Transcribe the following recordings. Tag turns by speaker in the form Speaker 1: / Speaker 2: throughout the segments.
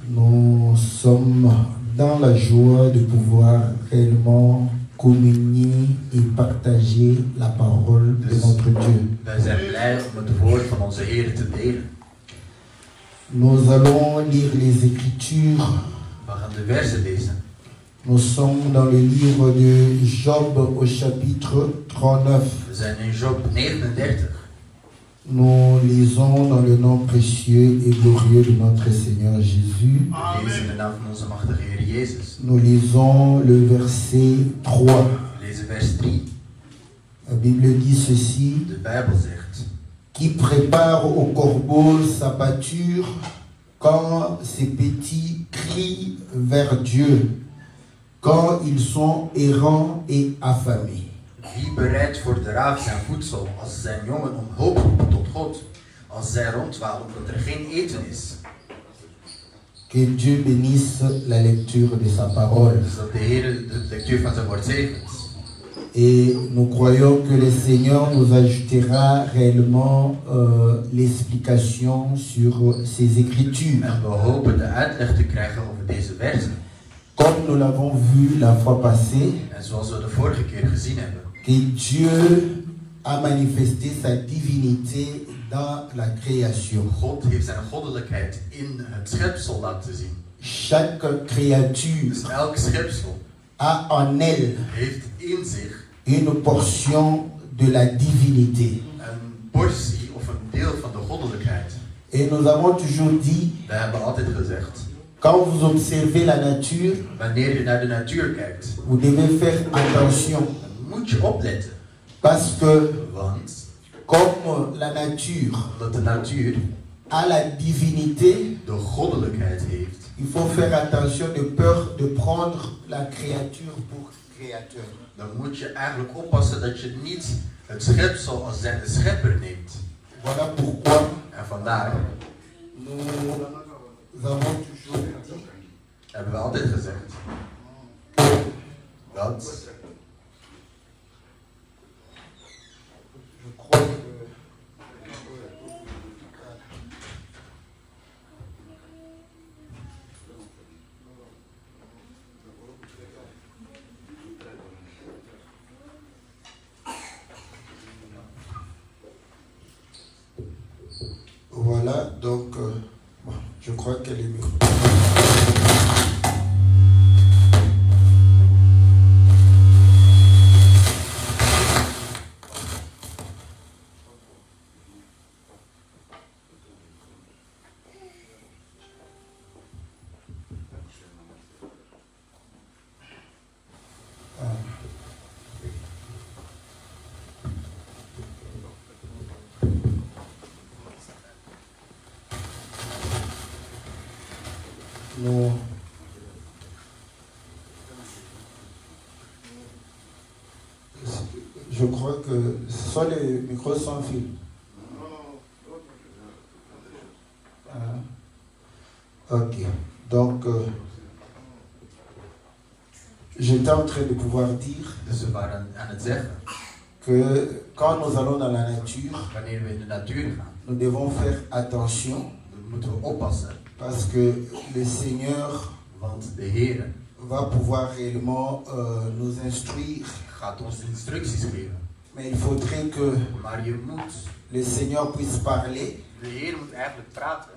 Speaker 1: Nous sommes dans la joie de pouvoir réellement communier et partager la parole de notre Dieu.
Speaker 2: Wij zijn blij om het woord van onze Heer te delen.
Speaker 1: Nous allons lire les Écritures.
Speaker 2: We gaan de versen lezen.
Speaker 1: Nous sommes dans le livre de Job au chapitre 39.
Speaker 2: We zijn in Job 39.
Speaker 1: Nous lisons dans le nom précieux et glorieux de notre Seigneur Jésus.
Speaker 2: We lezen in de naam van onze machtige Heer Jezus.
Speaker 1: Nous lisons le verset 3.
Speaker 2: We lezen vers 3.
Speaker 1: La Bible dit ceci:
Speaker 2: De Bijbel zegt:
Speaker 1: qui prépare au corbeau sa pâture quand ses petits crient vers Dieu, quand ils sont errants et affamés.
Speaker 2: Wie bereidt voor de raaf zijn voedsel als zijn jongen om hulp roepen tot God, als zij rondwalen omdat er geen eten is?
Speaker 1: Que Dieu bénisse la lecture de sa parole.
Speaker 2: Dus dat de Heer de lectuur van zijn woord zegent.
Speaker 1: Et nous croyons que le Seigneur nous ajoutera réellement l'explication sur ces Écritures.
Speaker 2: En we hopen de uitleg te krijgen over deze versen.
Speaker 1: Comme nous l'avons vu la fois passée,
Speaker 2: En zoals we de vorige keer gezien hebben,
Speaker 1: que Dieu a manifesté sa divinité dans la création.
Speaker 2: God heeft zijn goddelijkheid in het schepsel laten zien.
Speaker 1: Chaque créature
Speaker 2: Dus elk schepsel
Speaker 1: a en elle
Speaker 2: heeft in zich
Speaker 1: une portion de la divinité.
Speaker 2: een portie of een deel van de goddelijkheid.
Speaker 1: Et nous avons toujours dit,
Speaker 2: We hebben altijd gezegd,
Speaker 1: quand vous observez la nature,
Speaker 2: wanneer je naar de natuur kijkt,
Speaker 1: vous devez faire attention.
Speaker 2: dan moet je opletten.
Speaker 1: Parce que,
Speaker 2: Want
Speaker 1: comme la nature
Speaker 2: omdat de natuur
Speaker 1: a la divinité,
Speaker 2: de goddelijkheid heeft,
Speaker 1: il faut faire attention de peur de prendre la créature pour créateur.
Speaker 2: dan moet je eigenlijk oppassen dat je niet het schepsel als zijn de schepper neemt.
Speaker 1: Voilà pourquoi
Speaker 2: En vandaar
Speaker 1: nous avons toujours dit
Speaker 2: hebben we altijd gezegd dat
Speaker 1: je crois que voilà, donc bon, je crois qu'elle est mieux. Non. Je crois que soit les micros sans fil. Ok. Donc, j'étais en train de pouvoir dire
Speaker 2: dus we waren aan het zeggen,
Speaker 1: que quand nous allons dans la nature,
Speaker 2: wanneer we in de natuur gaan,
Speaker 1: nous devons faire attention
Speaker 2: dan moeten we oppassen,
Speaker 1: parce que le Seigneur
Speaker 2: want de Heer
Speaker 1: va pouvoir réellement nous instruire.
Speaker 2: gaat ons instructies geven.
Speaker 1: Mais il faudrait que
Speaker 2: Maar je moet,
Speaker 1: le Seigneur puisse parler
Speaker 2: de Heer moet eigenlijk praten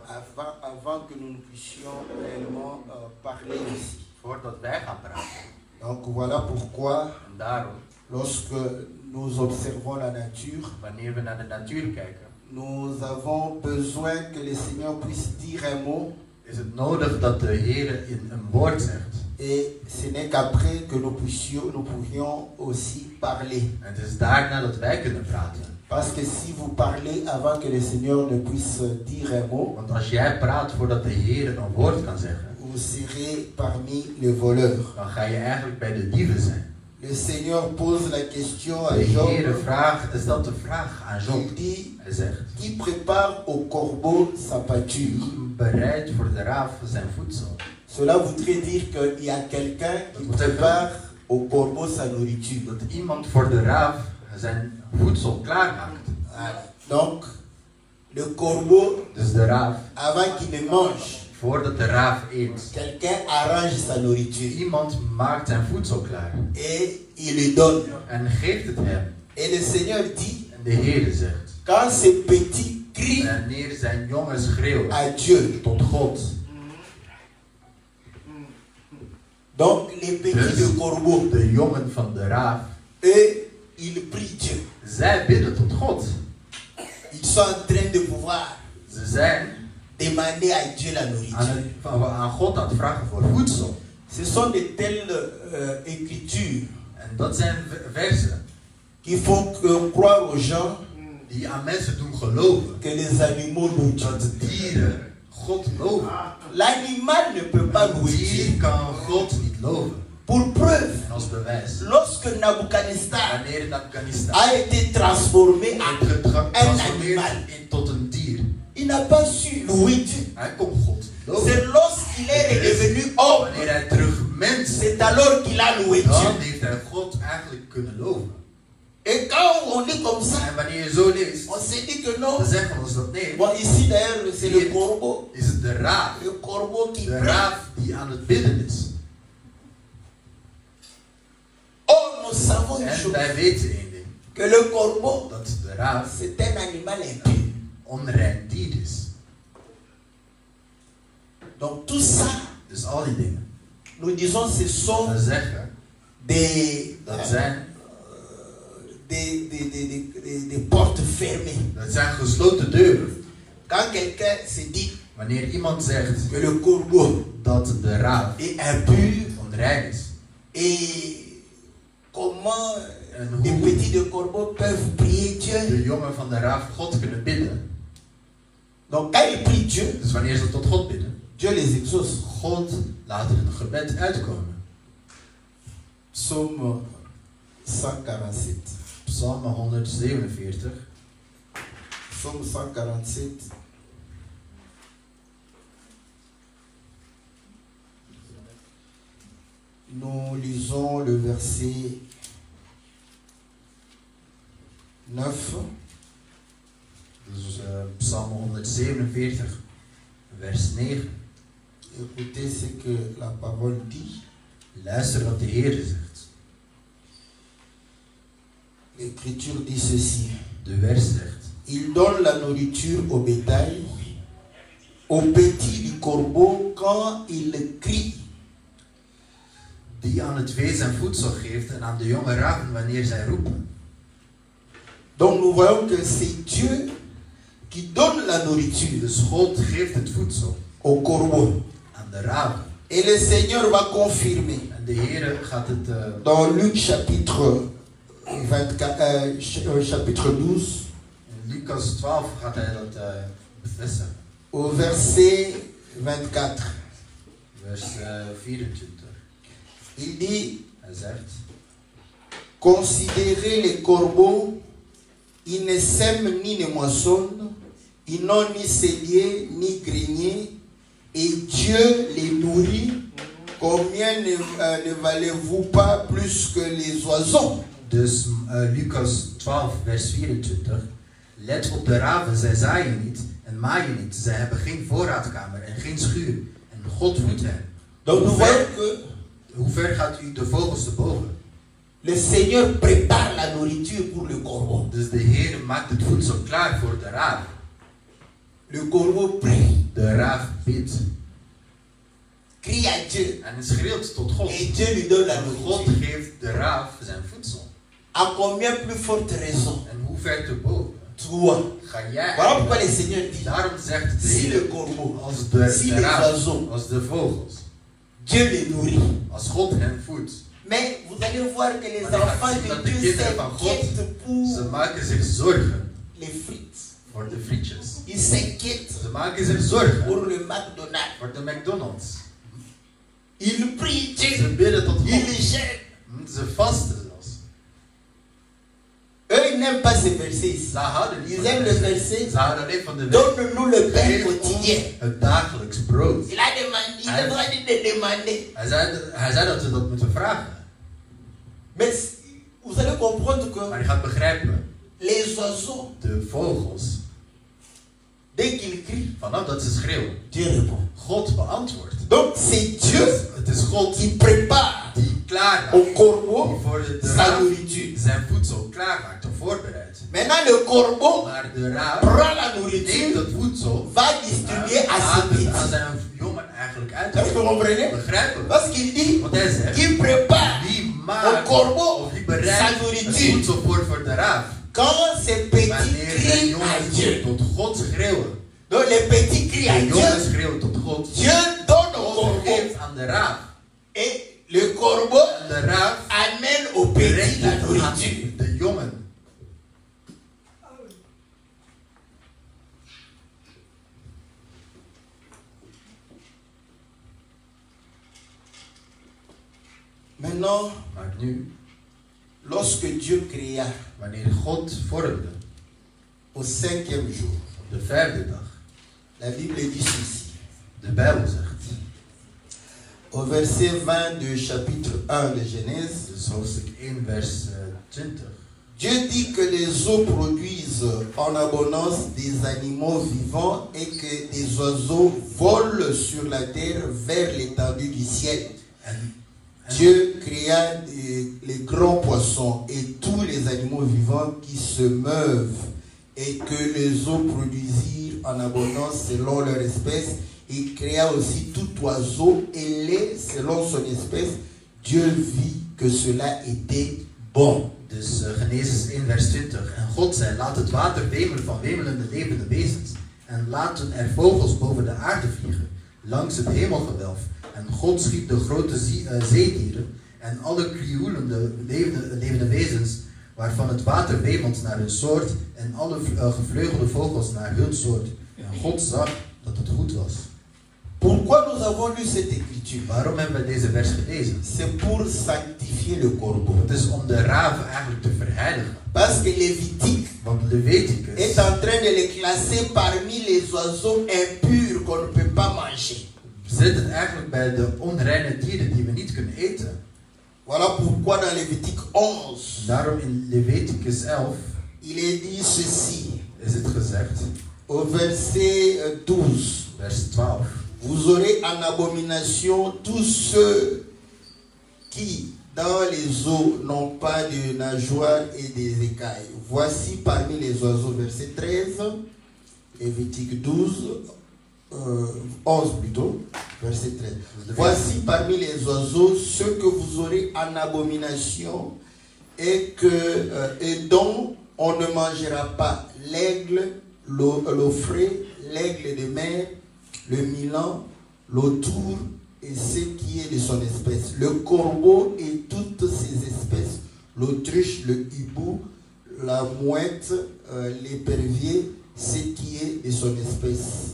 Speaker 1: avant que nous puissions réellement parler ici.
Speaker 2: voordat wij gaan praten.
Speaker 1: Donc voilà pourquoi,
Speaker 2: En daarom,
Speaker 1: lorsque nous observons la nature,
Speaker 2: wanneer we naar de natuur kijken,
Speaker 1: nous avons besoin que le Seigneur puisse dire un mot.
Speaker 2: is het nodig dat de Heer in een woord zegt.
Speaker 1: Et ce n'est qu'après que nous pourrions aussi parler.
Speaker 2: En het is daarna dat wij kunnen praten.
Speaker 1: Parce que si vous parlez avant que le Seigneur ne puisse dire un mot,
Speaker 2: Want als jij praat voordat de Heer een woord kan zeggen,
Speaker 1: vous serez parmi les voleurs.
Speaker 2: dan ga je eigenlijk bij de dieven zijn.
Speaker 1: Le Seigneur pose la question à
Speaker 2: De Heer
Speaker 1: Job.
Speaker 2: stelt de vraag aan Job.
Speaker 1: Il dit,
Speaker 2: Hij zegt,
Speaker 1: qui prépare au corbeau sa pâture?
Speaker 2: bereid voor de raaf zijn voedsel.
Speaker 1: Cela voudrait dire qu'il y a quelqu'un qui prépare au corbeau sa nourriture.
Speaker 2: Dat iemand voor de raaf zijn voedsel klaarmaakt.
Speaker 1: Voilà. Donc, le corbeau,
Speaker 2: Dus de raaf,
Speaker 1: avant qu'il ne mange,
Speaker 2: Voordat de raaf eet,
Speaker 1: quelqu'un arrange sa nourriture
Speaker 2: iemand maakt zijn voedsel klaar.
Speaker 1: et il lui donne.
Speaker 2: En geeft het hem.
Speaker 1: Et le Seigneur dit,
Speaker 2: En de Heer zegt,
Speaker 1: quand ces petits crient
Speaker 2: wanneer zijn jongen schreeuwen
Speaker 1: à Dieu,
Speaker 2: tot God.
Speaker 1: donc les petits de corbeau,
Speaker 2: De jongen van de raaf,
Speaker 1: eux, ils prient Dieu.
Speaker 2: zij bidden tot God.
Speaker 1: Ils sont en train de pouvoir
Speaker 2: Ze zijn
Speaker 1: demander à Dieu la nourriture.
Speaker 2: aan God aan het vragen voor voedsel.
Speaker 1: Ce sont de telles écritures
Speaker 2: En dat zijn versen
Speaker 1: qui font croire aux gens
Speaker 2: die aan mensen doen geloven
Speaker 1: que les animaux louent Dieu.
Speaker 2: dat dieren God loven.
Speaker 1: L'animal ne peut pas
Speaker 2: Een
Speaker 1: louer
Speaker 2: dier
Speaker 1: Dieu.
Speaker 2: kan God niet loven.
Speaker 1: Pour preuve,
Speaker 2: En als bewijs,
Speaker 1: lorsque Nabucodonosor
Speaker 2: wanneer in Afghanistan
Speaker 1: a été transformé en
Speaker 2: wordt getransformeerd
Speaker 1: animal,
Speaker 2: tot een dier,
Speaker 1: il n'a pas su louer Dieu.
Speaker 2: hij kon God loven.
Speaker 1: C'est lorsqu'il est redevenu homme,
Speaker 2: Wanneer hij terug mens is,
Speaker 1: c'est alors qu'il a loué
Speaker 2: dan
Speaker 1: Dieu.
Speaker 2: heeft hij God eigenlijk kunnen loven.
Speaker 1: Et quand on lit comme ça,
Speaker 2: En wanneer je zo leest,
Speaker 1: on se dit que non.
Speaker 2: dan zeggen we ons dat nee,
Speaker 1: Bon, ici d'ailleurs, c'est le corbeau.
Speaker 2: is het de raaf.
Speaker 1: Le corbeau qui
Speaker 2: De
Speaker 1: prie.
Speaker 2: raaf die aan het bidden is.
Speaker 1: Or, nous savons une
Speaker 2: En
Speaker 1: chose,
Speaker 2: wij weten één ding,
Speaker 1: que le corbeau,
Speaker 2: dat de raaf
Speaker 1: c'est un animal impur.
Speaker 2: een onrein dier is.
Speaker 1: Donc tout ça,
Speaker 2: Dus al die dingen,
Speaker 1: nous disons, ce sont
Speaker 2: we zeggen, dat zijn
Speaker 1: des portes fermées.
Speaker 2: dat zijn gesloten deuren.
Speaker 1: Quand quelqu'un se dit
Speaker 2: Wanneer iemand zegt
Speaker 1: que le corbeau
Speaker 2: dat de raaf
Speaker 1: est impur,
Speaker 2: onrein is,
Speaker 1: et comment
Speaker 2: en
Speaker 1: les
Speaker 2: hoe
Speaker 1: petits de corbeau peuvent prier Dieu.
Speaker 2: de jongen van de raaf God kunnen bidden.
Speaker 1: Donc quand ils prient Dieu,
Speaker 2: Dus wanneer ze tot God bidden,
Speaker 1: Dieu les exauce.
Speaker 2: God laat hun gebed uitkomen.
Speaker 1: Psaume 147.
Speaker 2: Psalm 147.
Speaker 1: Psaume 147. Nous lisons le verset 9.
Speaker 2: Dus Psalm 147, vers 9.
Speaker 1: Écoutez ce que la parole dit.
Speaker 2: Luister wat de Heer zegt.
Speaker 1: L'Écriture dit ceci.
Speaker 2: De vers zegt:
Speaker 1: Il donne la nourriture au bétail, aux petits du corbeau quand il crie.
Speaker 2: Die aan het vee zijn voedsel geeft en aan de jonge raven wanneer zij roepen.
Speaker 1: Donc nous voyons que c'est Dieu qui donne la nourriture
Speaker 2: Dus God geeft het voedsel
Speaker 1: au corbeau.
Speaker 2: aan de raven.
Speaker 1: Et le Seigneur va confirmer
Speaker 2: En de Heer gaat het
Speaker 1: dans Luc chapitre 12,
Speaker 2: in Lucas 12 gaat hij dat bevestigen.
Speaker 1: au verset 24.
Speaker 2: Vers 24.
Speaker 1: Il dit,
Speaker 2: Hij zegt:
Speaker 1: considérez les corbeaux, ils ne sèment ni ne moissonnent, ils n'ont ni cellier ni grenier, et Dieu les nourrit. Combien ne valez-vous pas plus que les oiseaux?
Speaker 2: Dus Lucas 12 vers 24. Let op de raven, zij zaaien niet en maaien niet. Zij hebben geen voorraadkamer en geen schuur. En God voedt hen.
Speaker 1: Donc nous voyons que
Speaker 2: Hoe ver gaat u de vogels te boven?
Speaker 1: le Seigneur prépare la nourriture pour le corbeau.
Speaker 2: Dus de Heer maakt het voedsel klaar voor de raaf.
Speaker 1: Le corbeau prie,
Speaker 2: De raaf bidt
Speaker 1: crie à Dieu,
Speaker 2: en schreeuwt tot God.
Speaker 1: et Dieu lui donne la
Speaker 2: En God
Speaker 1: nourriture.
Speaker 2: geeft de raaf zijn voedsel.
Speaker 1: À combien plus forte raison
Speaker 2: En hoe ver te boven
Speaker 1: toi?
Speaker 2: ga jij?
Speaker 1: Voilà pourquoi le Seigneur dit,
Speaker 2: Daarom zegt de
Speaker 1: si le
Speaker 2: Heer,
Speaker 1: corbeau,
Speaker 2: als
Speaker 1: si
Speaker 2: de
Speaker 1: les
Speaker 2: raaf,
Speaker 1: oiseaux,
Speaker 2: als de vogels,
Speaker 1: Dieu les nourrit.
Speaker 2: als God hen voedt.
Speaker 1: Mais vous allez voir que les
Speaker 2: Maar je gaat zien
Speaker 1: enfants
Speaker 2: dat
Speaker 1: de
Speaker 2: de
Speaker 1: Dieu
Speaker 2: kinderen van God,
Speaker 1: s'inquiètent pour
Speaker 2: ze maken zich zorgen
Speaker 1: les frites.
Speaker 2: voor de frietjes.
Speaker 1: Ils s'inquiètent
Speaker 2: Ze maken zich zorgen
Speaker 1: pour le McDonald's.
Speaker 2: voor de McDonald's.
Speaker 1: Ils prient
Speaker 2: Ze
Speaker 1: Dieu.
Speaker 2: bidden tot
Speaker 1: Ils
Speaker 2: God.
Speaker 1: jeûnent.
Speaker 2: Ze vasten zelfs.
Speaker 1: Eux, ils n'aiment pas ce verset ici.
Speaker 2: Ze houden niet
Speaker 1: Ils
Speaker 2: van
Speaker 1: aiment
Speaker 2: de
Speaker 1: le
Speaker 2: wet.
Speaker 1: verset.
Speaker 2: Ze houden alleen van de wet.
Speaker 1: Donne-nous le pain
Speaker 2: Geef
Speaker 1: quotidien.
Speaker 2: ons het dagelijks brood.
Speaker 1: Il a demandé, il a droit de demander.
Speaker 2: Hij zei dat we dat moeten vragen.
Speaker 1: Mais vous allez comprendre
Speaker 2: Maar
Speaker 1: que
Speaker 2: je gaat begrijpen,
Speaker 1: les oiseaux,
Speaker 2: de vogels,
Speaker 1: dès qu'ils crient,
Speaker 2: vanaf dat ze schreeuwen,
Speaker 1: Dieu répond.
Speaker 2: God beantwoordt.
Speaker 1: Donc c'est Dieu
Speaker 2: Het is God
Speaker 1: qui prépare
Speaker 2: die klaar
Speaker 1: au
Speaker 2: maakt,
Speaker 1: corbeau
Speaker 2: die voor de
Speaker 1: sa
Speaker 2: raaf
Speaker 1: nourriture.
Speaker 2: zijn voedsel klaarmaakt of voorbereidt.
Speaker 1: Maintenant le corbeau
Speaker 2: Maar de raaf
Speaker 1: prend la
Speaker 2: neemt
Speaker 1: nourriture,
Speaker 2: dat voedsel
Speaker 1: va distribuer à ses
Speaker 2: aan
Speaker 1: petits.
Speaker 2: zijn jongen eigenlijk uit.
Speaker 1: Est-ce que vous comprenez?
Speaker 2: Begrijpen we?
Speaker 1: Parce qu'il dit
Speaker 2: Want hij zegt,
Speaker 1: qu'il prépare
Speaker 2: die
Speaker 1: au
Speaker 2: maakt
Speaker 1: corbeau
Speaker 2: of die
Speaker 1: sa
Speaker 2: bereidt het
Speaker 1: nourriture.
Speaker 2: voedsel voor de raaf.
Speaker 1: Quand ces petits
Speaker 2: Wanneer zijn
Speaker 1: crient à
Speaker 2: jongens
Speaker 1: Dieu,
Speaker 2: tot God schreeuwen.
Speaker 1: donc les petits crient à
Speaker 2: De jongens
Speaker 1: Dieu,
Speaker 2: schreeuwen tot God.
Speaker 1: Dieu donne au
Speaker 2: God
Speaker 1: corbeau
Speaker 2: geeft aan de raaf.
Speaker 1: et le corbeau
Speaker 2: En de raaf
Speaker 1: amène au petit
Speaker 2: brengt
Speaker 1: la
Speaker 2: het aan
Speaker 1: nourriture.
Speaker 2: de jongen.
Speaker 1: Maintenant,
Speaker 2: Maar nu,
Speaker 1: lorsque Dieu créa
Speaker 2: wanneer God vormde,
Speaker 1: au 5e jour,
Speaker 2: op de 5e dag,
Speaker 1: la Bible dit ceci.
Speaker 2: de Bijbel zegt,
Speaker 1: Au verset 20 du chapitre 1 de Genèse,
Speaker 2: dus hoofdstuk 1 vers 20.
Speaker 1: Dieu dit que les eaux produisent en abondance des animaux vivants et que des oiseaux volent sur la terre vers l'étendue du ciel. Dieu créa les grands poissons et tous les animaux vivants qui se meuvent et que les eaux produisirent en abondance selon leur espèce. Il créa aussi tout oiseau et lait selon son espèce. Dieu vit que cela était bon.
Speaker 2: Dus Genesis 1 vers 20. En God zei, laat het water wemelen van wemelende levende wezens. En laten er vogels boven de aarde vliegen, langs het hemelgewelf. En God schiep de grote zeedieren en alle krioelende levende wezens, waarvan het water wemelt naar hun soort, en alle gevleugelde vogels naar hun soort. En God zag dat het goed was.
Speaker 1: Pourquoi nous avons lu cette écriture?
Speaker 2: Waarom hebben we deze vers gelezen?
Speaker 1: C'est pour sanctifier le corbeau.
Speaker 2: Het is om de raven eigenlijk te verheiligen.
Speaker 1: Parce que Lévitique
Speaker 2: Want Leviticus
Speaker 1: est en train de les classer parmi les oiseaux impurs qu'on ne peut pas manger.
Speaker 2: zit het eigenlijk bij de onreine dieren die we niet kunnen eten.
Speaker 1: Voilà pourquoi dans Lévitique 11,
Speaker 2: Daarom in Leviticus 11
Speaker 1: il est dit ceci,
Speaker 2: is het gezegd,
Speaker 1: au verset 12.
Speaker 2: vers 12.
Speaker 1: Vous aurez en abomination tous ceux qui, dans les eaux, n'ont pas de nageoires et des écailles. Voici parmi les oiseaux, verset 13, Lévitique 11 plutôt, verset 13. Voici parmi les oiseaux ceux que vous aurez en abomination et dont on ne mangera pas: l'aigle, l'ofré, l'aigle de mer, le milan, l'autour et ce qui est de son espèce, le corbeau et toutes ses espèces, l'autruche, le hibou, la mouette, l'épervier, ce qui est de son espèce,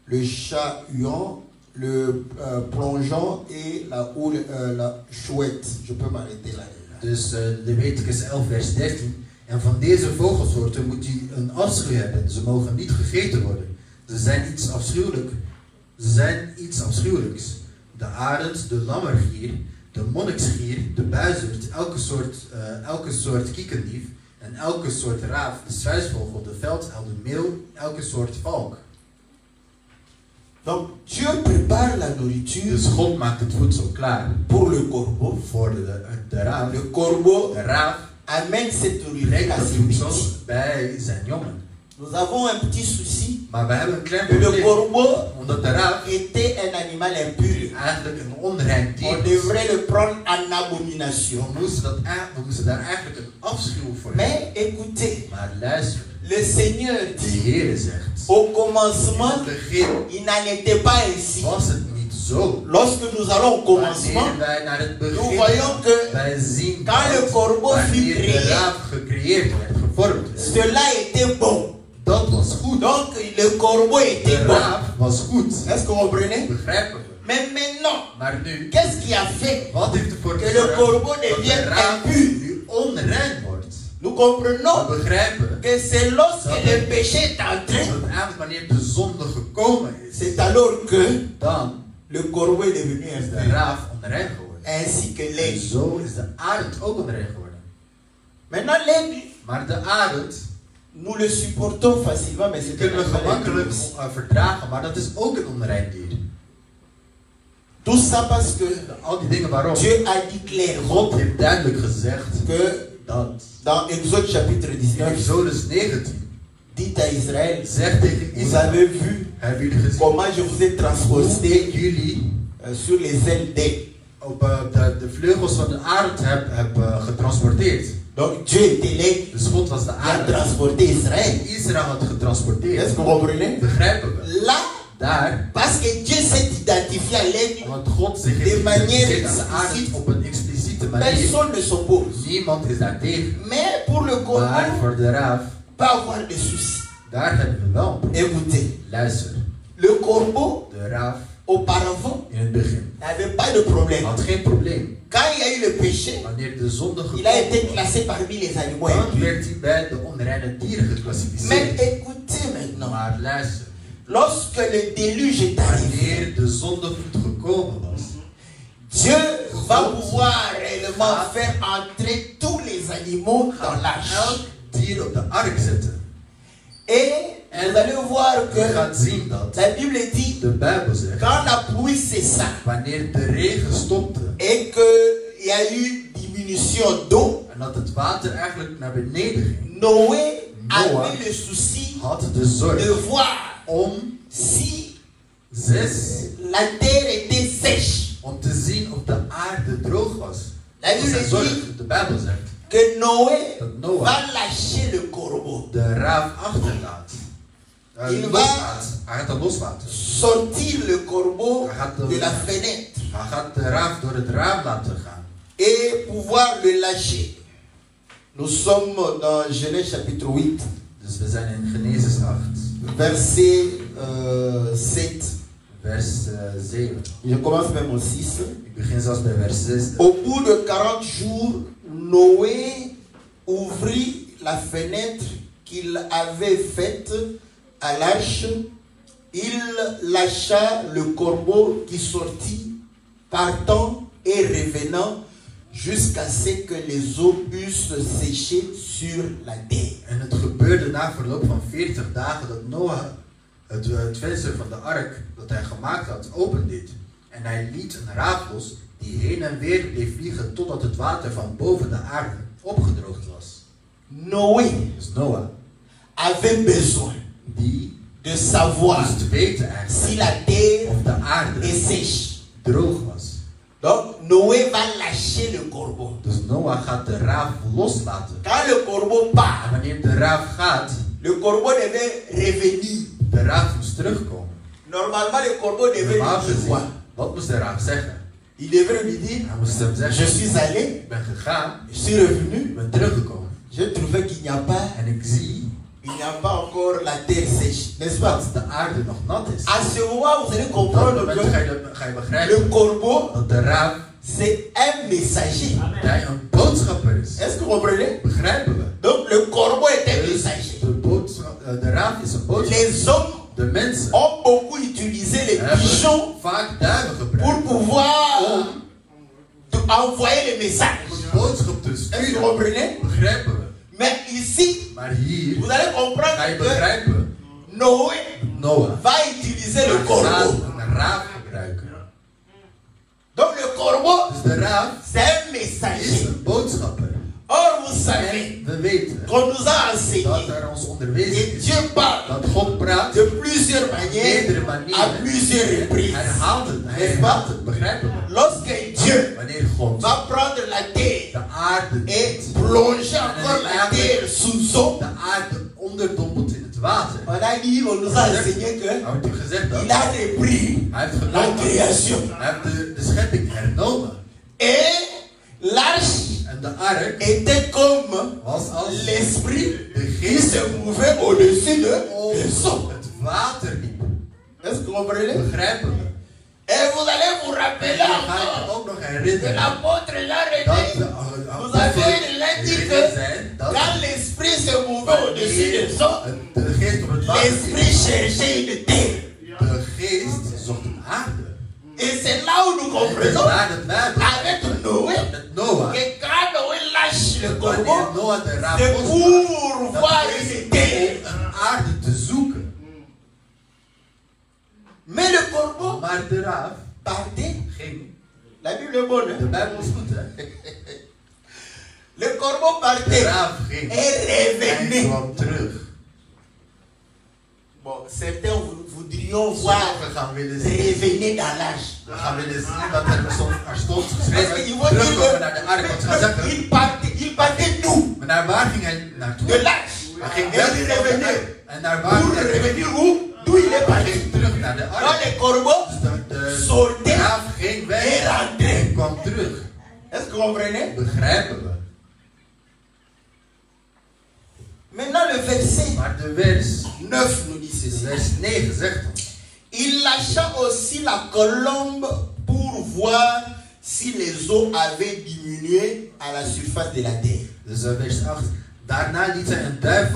Speaker 1: le chat huant, le plongeon et la chouette. Je peux m'arrêter là.
Speaker 2: Dus Leviticus 11 vers 13. En van deze vogelsoorten moet u een afschuw hebben. Ze mogen niet gegeten worden. Ze zijn iets afschuwelijks. De arend, de lammergier, de monniksgier, de buizerd, elke soort kiekendief en elke soort raaf, de struisvogel, de velduil, de meeuw, elke soort valk.
Speaker 1: Donc Dieu prépare la nourriture
Speaker 2: Dus God maakt het voedsel klaar
Speaker 1: pour le corbeau.
Speaker 2: voor de raaf.
Speaker 1: Le corbeau
Speaker 2: De raaf
Speaker 1: amène cette nourriture
Speaker 2: brengt
Speaker 1: à
Speaker 2: het
Speaker 1: ses
Speaker 2: voedsel
Speaker 1: petits.
Speaker 2: bij zijn jongen.
Speaker 1: Nous avons un petit souci.
Speaker 2: Maar we hebben een klein
Speaker 1: Le
Speaker 2: probleem.
Speaker 1: corbeau
Speaker 2: Omdat de raaf
Speaker 1: était un animal impur.
Speaker 2: eigenlijk een onrein dier
Speaker 1: On
Speaker 2: is.
Speaker 1: devrait le prendre en abomination.
Speaker 2: We moesten daar eigenlijk een afschuw voor
Speaker 1: Mais
Speaker 2: hebben.
Speaker 1: écoutez,
Speaker 2: Maar luister,
Speaker 1: le Seigneur
Speaker 2: de
Speaker 1: dit,
Speaker 2: Heer zegt,
Speaker 1: au
Speaker 2: in
Speaker 1: commencement,
Speaker 2: het begin
Speaker 1: il n'en était pas ainsi.
Speaker 2: was het niet zo.
Speaker 1: Lorsque nous allons au commencement,
Speaker 2: Wanneer wij naar het
Speaker 1: nous
Speaker 2: begin
Speaker 1: voyons que
Speaker 2: wij zien
Speaker 1: quand le corbeau fut
Speaker 2: wanneer de
Speaker 1: créé,
Speaker 2: raaf gecreëerd werd, gevormd werd,
Speaker 1: cela était bon.
Speaker 2: dat was goed.
Speaker 1: Donc le corbeau
Speaker 2: De
Speaker 1: était bon.
Speaker 2: raaf was goed.
Speaker 1: Est-ce que vous comprenez?
Speaker 2: Begrijpen we.
Speaker 1: Mais maintenant,
Speaker 2: Maar nu,
Speaker 1: qu'est-ce qui a fait
Speaker 2: wat heeft ervoor
Speaker 1: que le
Speaker 2: gezorgd
Speaker 1: corbeau
Speaker 2: dat de
Speaker 1: devienne
Speaker 2: raaf
Speaker 1: impur?
Speaker 2: nu onrein wordt?
Speaker 1: Nous comprenons
Speaker 2: We begrijpen
Speaker 1: que c'est lorsque le péché est entré,
Speaker 2: dat eigenlijk wanneer de zonde gekomen is,
Speaker 1: c'est alors que
Speaker 2: dan
Speaker 1: le corbeau est devenu
Speaker 2: is de
Speaker 1: impur.
Speaker 2: raaf onrein geworden.
Speaker 1: Ainsi que
Speaker 2: En
Speaker 1: l'aigle.
Speaker 2: zo is de arend ook onrein geworden.
Speaker 1: Maintenant l'aigle,
Speaker 2: Maar de arend
Speaker 1: nous le supportons facilement, mais c'est
Speaker 2: kunnen we
Speaker 1: un animal
Speaker 2: gemakkelijk
Speaker 1: impur.
Speaker 2: verdragen, maar dat is ook een onrein dier.
Speaker 1: Tout ça parce que
Speaker 2: Al die dingen waarom?
Speaker 1: Dieu a dit clairement
Speaker 2: God heeft duidelijk gezegd
Speaker 1: que
Speaker 2: dat
Speaker 1: dans Exode chapitre
Speaker 2: in
Speaker 1: 19,
Speaker 2: Exodus 19
Speaker 1: dit à Israël,
Speaker 2: zegt tegen
Speaker 1: vous
Speaker 2: Israël,
Speaker 1: avez vu
Speaker 2: hebben jullie gezien
Speaker 1: comment je vous ai
Speaker 2: hoe
Speaker 1: transporté
Speaker 2: ik jullie
Speaker 1: sur les ailes d'aigle.
Speaker 2: op de vleugels van de arend heb getransporteerd.
Speaker 1: Donc Dieu était l'aigle
Speaker 2: Dus God was de
Speaker 1: qui a
Speaker 2: arend.
Speaker 1: transporté Israël.
Speaker 2: Israël had
Speaker 1: Est-ce
Speaker 2: getransporteerd.
Speaker 1: que vous comprenez?
Speaker 2: Begrijpen we?
Speaker 1: Là,
Speaker 2: Daar,
Speaker 1: parce que Dieu s'est identifié à l'aigle,
Speaker 2: omdat God zich
Speaker 1: De
Speaker 2: heeft
Speaker 1: manière
Speaker 2: geïdentificeerd aan de arend
Speaker 1: expliciete.
Speaker 2: op een expliciete manier.
Speaker 1: Personne ne s'oppose.
Speaker 2: Niemand is daar tegen.
Speaker 1: Mais pour le
Speaker 2: Maar
Speaker 1: corbeau,
Speaker 2: voor de raaf,
Speaker 1: pas avoir de soucis.
Speaker 2: daar hebben we wel een probleem.
Speaker 1: Écoutez,
Speaker 2: Luister,
Speaker 1: le corbeau,
Speaker 2: de raaf
Speaker 1: auparavant,
Speaker 2: in het begin
Speaker 1: n'avait pas de problème.
Speaker 2: had geen probleem.
Speaker 1: Quand il y a eu le péché,
Speaker 2: Wanneer de zonde
Speaker 1: il a été
Speaker 2: gekomen was,
Speaker 1: classé parmi les animaux
Speaker 2: dan
Speaker 1: impurs.
Speaker 2: werd hij bij de onreine dieren
Speaker 1: Mais
Speaker 2: geclassificeerd.
Speaker 1: écoutez maintenant,
Speaker 2: Maar luister,
Speaker 1: lorsque le déluge est arrivé,
Speaker 2: wanneer de zondevloed gekomen was,
Speaker 1: Dieu va pouvoir réellement faire entrer tous les animaux dans
Speaker 2: gaat
Speaker 1: l'arche.
Speaker 2: elk dier op de ark zetten.
Speaker 1: Et vous allez voir
Speaker 2: Je
Speaker 1: que
Speaker 2: gaat zien dat
Speaker 1: la Bible dit,
Speaker 2: de Bijbel zegt,
Speaker 1: quand la pluie cessa
Speaker 2: wanneer de regen stopte
Speaker 1: et qu'il y a eu diminution d'eau,
Speaker 2: en dat het water eigenlijk naar beneden ging,
Speaker 1: Noé
Speaker 2: Noah
Speaker 1: avait le souci
Speaker 2: had de zorg
Speaker 1: de voir
Speaker 2: om
Speaker 1: si
Speaker 2: 6
Speaker 1: la terre était sèche.
Speaker 2: om te zien of de aarde droog was.
Speaker 1: La
Speaker 2: Dat is
Speaker 1: Bible
Speaker 2: zijn zorg.
Speaker 1: dit
Speaker 2: De Bijbel zegt
Speaker 1: que Noé
Speaker 2: dat Noah
Speaker 1: va lâcher le corbeau,
Speaker 2: de raaf achterlaat.
Speaker 1: Il
Speaker 2: Loslaat. Hij gaat hem loslaten.
Speaker 1: sortir le corbeau
Speaker 2: Hij gaat
Speaker 1: de la fenêtre
Speaker 2: Hij gaat de raaf door het raam laten gaan.
Speaker 1: et pouvoir le lâcher. Nous sommes dans Genèse chapitre 8,
Speaker 2: Dus we zijn in Genesis 8,
Speaker 1: verset 7.
Speaker 2: vers 7.
Speaker 1: Je commence même au 6.
Speaker 2: Ik begin zelfs bij vers 6.
Speaker 1: Au bout de 40 jours, Noé ouvrit la fenêtre qu'il avait faite à l'arche. Il lâcha le corbeau qui sortit, partant et revenant, jusqu'à ce que les eaux eussent séché sur la terre.
Speaker 2: En het gebeurde na verloop van 40 dagen dat Noah het venster van de ark dat hij gemaakt had opendeed. En hij liet een raaf los die heen en weer bleef vliegen totdat het water van boven de aarde opgedroogd was.
Speaker 1: Noé
Speaker 2: Dus Noah,
Speaker 1: avait besoin
Speaker 2: die
Speaker 1: de savoir
Speaker 2: moest weten
Speaker 1: si
Speaker 2: eigenlijk
Speaker 1: la terre
Speaker 2: of de aarde
Speaker 1: est sèche.
Speaker 2: droog was.
Speaker 1: Donc Noé va lâcher le corbeau.
Speaker 2: Dus Noah gaat de raaf loslaten.
Speaker 1: Quand le corbeau
Speaker 2: En
Speaker 1: part,
Speaker 2: wanneer de raaf gaat,
Speaker 1: le corbeau devait revenir.
Speaker 2: de raaf moest terugkomen.
Speaker 1: Normalement, le corbeau devait
Speaker 2: Normaal
Speaker 1: lui dire
Speaker 2: gezien,
Speaker 1: quoi?
Speaker 2: wat moest de raaf zeggen?
Speaker 1: Il devait lui dire,
Speaker 2: Hij moest hem
Speaker 1: je
Speaker 2: zeggen,
Speaker 1: suis allé,
Speaker 2: ik ben gegaan,
Speaker 1: je suis revenu,
Speaker 2: ik ben teruggekomen.
Speaker 1: j'ai trouvé qu'il n'y a pas,
Speaker 2: En ik zie
Speaker 1: il n'y a pas encore la terre sèche, n'est-ce pas?
Speaker 2: dat de aarde nog nat is.
Speaker 1: À ce moment, vous allez
Speaker 2: Op dat
Speaker 1: comprendre
Speaker 2: moment
Speaker 1: que
Speaker 2: ga je
Speaker 1: le
Speaker 2: begrijpen
Speaker 1: corbeau,
Speaker 2: dat de raaf
Speaker 1: c'est un messager.
Speaker 2: dat hij een boodschapper is.
Speaker 1: Est-ce que vous comprenez?
Speaker 2: Begrijpen we?
Speaker 1: Donc le corbeau est un
Speaker 2: Dus
Speaker 1: messager.
Speaker 2: de raaf is een boodschapper.
Speaker 1: Les hommes
Speaker 2: De mensen
Speaker 1: ont beaucoup utilisé les pigeons
Speaker 2: hebben vaak duiven
Speaker 1: pour
Speaker 2: gebruikt
Speaker 1: pouvoir
Speaker 2: om
Speaker 1: envoyer les messages.
Speaker 2: een boodschap te
Speaker 1: Est-ce que vous
Speaker 2: sturen.
Speaker 1: comprenez?
Speaker 2: Begrijpen we?
Speaker 1: Mais ici,
Speaker 2: Maar hier
Speaker 1: vous allez
Speaker 2: ga je
Speaker 1: comprendre que
Speaker 2: begrijpen,
Speaker 1: Noé
Speaker 2: Noah
Speaker 1: va utiliser le
Speaker 2: gaat
Speaker 1: corbeau.
Speaker 2: een raaf gebruiken.
Speaker 1: Donc le corbeau,
Speaker 2: Dus de raaf
Speaker 1: c'est un
Speaker 2: is
Speaker 1: messager.
Speaker 2: een boodschapper.
Speaker 1: Or, vous savez
Speaker 2: En we weten
Speaker 1: qu'on nous a
Speaker 2: dat
Speaker 1: enseigné
Speaker 2: er ons onderwezen
Speaker 1: que
Speaker 2: is
Speaker 1: Dieu parle
Speaker 2: dat God praat
Speaker 1: de plusieurs
Speaker 2: op
Speaker 1: manières,
Speaker 2: meerdere
Speaker 1: à
Speaker 2: manieren.
Speaker 1: plusieurs
Speaker 2: Hij
Speaker 1: reprises.
Speaker 2: herhaalt het, hij herhaalt het, begrijpen we?
Speaker 1: Lorsque Dieu
Speaker 2: Wanneer God
Speaker 1: va prendre la terre
Speaker 2: de aarde
Speaker 1: et
Speaker 2: neemt,
Speaker 1: plonger encore la terre sous eau,
Speaker 2: de aarde onderdompelt in het water.
Speaker 1: on a dit, on nous a enseigné que
Speaker 2: Hij heeft u gezegd dat
Speaker 1: il a repris
Speaker 2: hij heeft
Speaker 1: la
Speaker 2: genomen.
Speaker 1: création.
Speaker 2: Hij heeft de schepping hernomen.
Speaker 1: Et l'arche
Speaker 2: En de ark
Speaker 1: était comme
Speaker 2: was als
Speaker 1: l'esprit
Speaker 2: de
Speaker 1: qui
Speaker 2: geest
Speaker 1: se mouvait au-dessus de
Speaker 2: op
Speaker 1: des eaux.
Speaker 2: het water liep.
Speaker 1: Est-ce que vous comprenez?
Speaker 2: Begrijpen we?
Speaker 1: Et vous allez vous
Speaker 2: En
Speaker 1: rappeler
Speaker 2: je ga je
Speaker 1: encore
Speaker 2: ook nog
Speaker 1: que
Speaker 2: herinneren
Speaker 1: l'apôtre l'a
Speaker 2: dat
Speaker 1: redit. Vous avez déjà dit que
Speaker 2: zijn dat
Speaker 1: quand l'esprit se mouvait au-dessus des eaux,
Speaker 2: de geest op het water liep.
Speaker 1: l'esprit cherchait une terre.
Speaker 2: De geest zocht een aarde.
Speaker 1: Et c'est là où nous
Speaker 2: En het is
Speaker 1: comprenons
Speaker 2: daar dat wij
Speaker 1: avec Noé
Speaker 2: met Noah,
Speaker 1: que quand Noé lâche le
Speaker 2: wanneer
Speaker 1: corbeau,
Speaker 2: Noah de raaf
Speaker 1: c'est
Speaker 2: loslaat,
Speaker 1: pour voir
Speaker 2: dat is
Speaker 1: une terre.
Speaker 2: om een aarde te zoeken.
Speaker 1: Mais le corbeau
Speaker 2: Maar de raaf
Speaker 1: partait
Speaker 2: ging,
Speaker 1: La Bible est bonne.
Speaker 2: de Bijbel is goed, hè?
Speaker 1: Le corbeau
Speaker 2: De
Speaker 1: partait
Speaker 2: raaf ging
Speaker 1: et
Speaker 2: en
Speaker 1: revenait.
Speaker 2: kwam terug.
Speaker 1: Bon, certains voudrions voir
Speaker 2: Sommigen gaan willen zien.
Speaker 1: revenir dans l'âge.
Speaker 2: We gaan willen zien wat er stond
Speaker 1: Parce
Speaker 2: geschreven.
Speaker 1: qu'ils vont dire
Speaker 2: Terugkomen naar de ark. Want ze gaan zeggen,
Speaker 1: il partait d'où?
Speaker 2: maar naar waar ging hij naartoe?
Speaker 1: De l'âge.
Speaker 2: Hij ging
Speaker 1: Et
Speaker 2: weg
Speaker 1: il
Speaker 2: van de
Speaker 1: revenait.
Speaker 2: ark. En naar waar
Speaker 1: Pour
Speaker 2: ging hij?
Speaker 1: revenir où? D'où il est
Speaker 2: Hij
Speaker 1: parti.
Speaker 2: ging terug naar de
Speaker 1: Quand
Speaker 2: ark.
Speaker 1: les corbeaux
Speaker 2: De
Speaker 1: sortaient
Speaker 2: raaf ging
Speaker 1: et
Speaker 2: weg en
Speaker 1: rentraient.
Speaker 2: kwam terug.
Speaker 1: Est-ce que vous comprenez?
Speaker 2: Begrijpen we.
Speaker 1: Maintenant le verset
Speaker 2: Maar de vers
Speaker 1: 9 nous dit ceci.
Speaker 2: vers 9 zegt ons.
Speaker 1: Il lâcha aussi la colombe pour voir si les eaux avaient diminué à la surface de la terre.
Speaker 2: Dus vers 8. Daarna liet hij een duif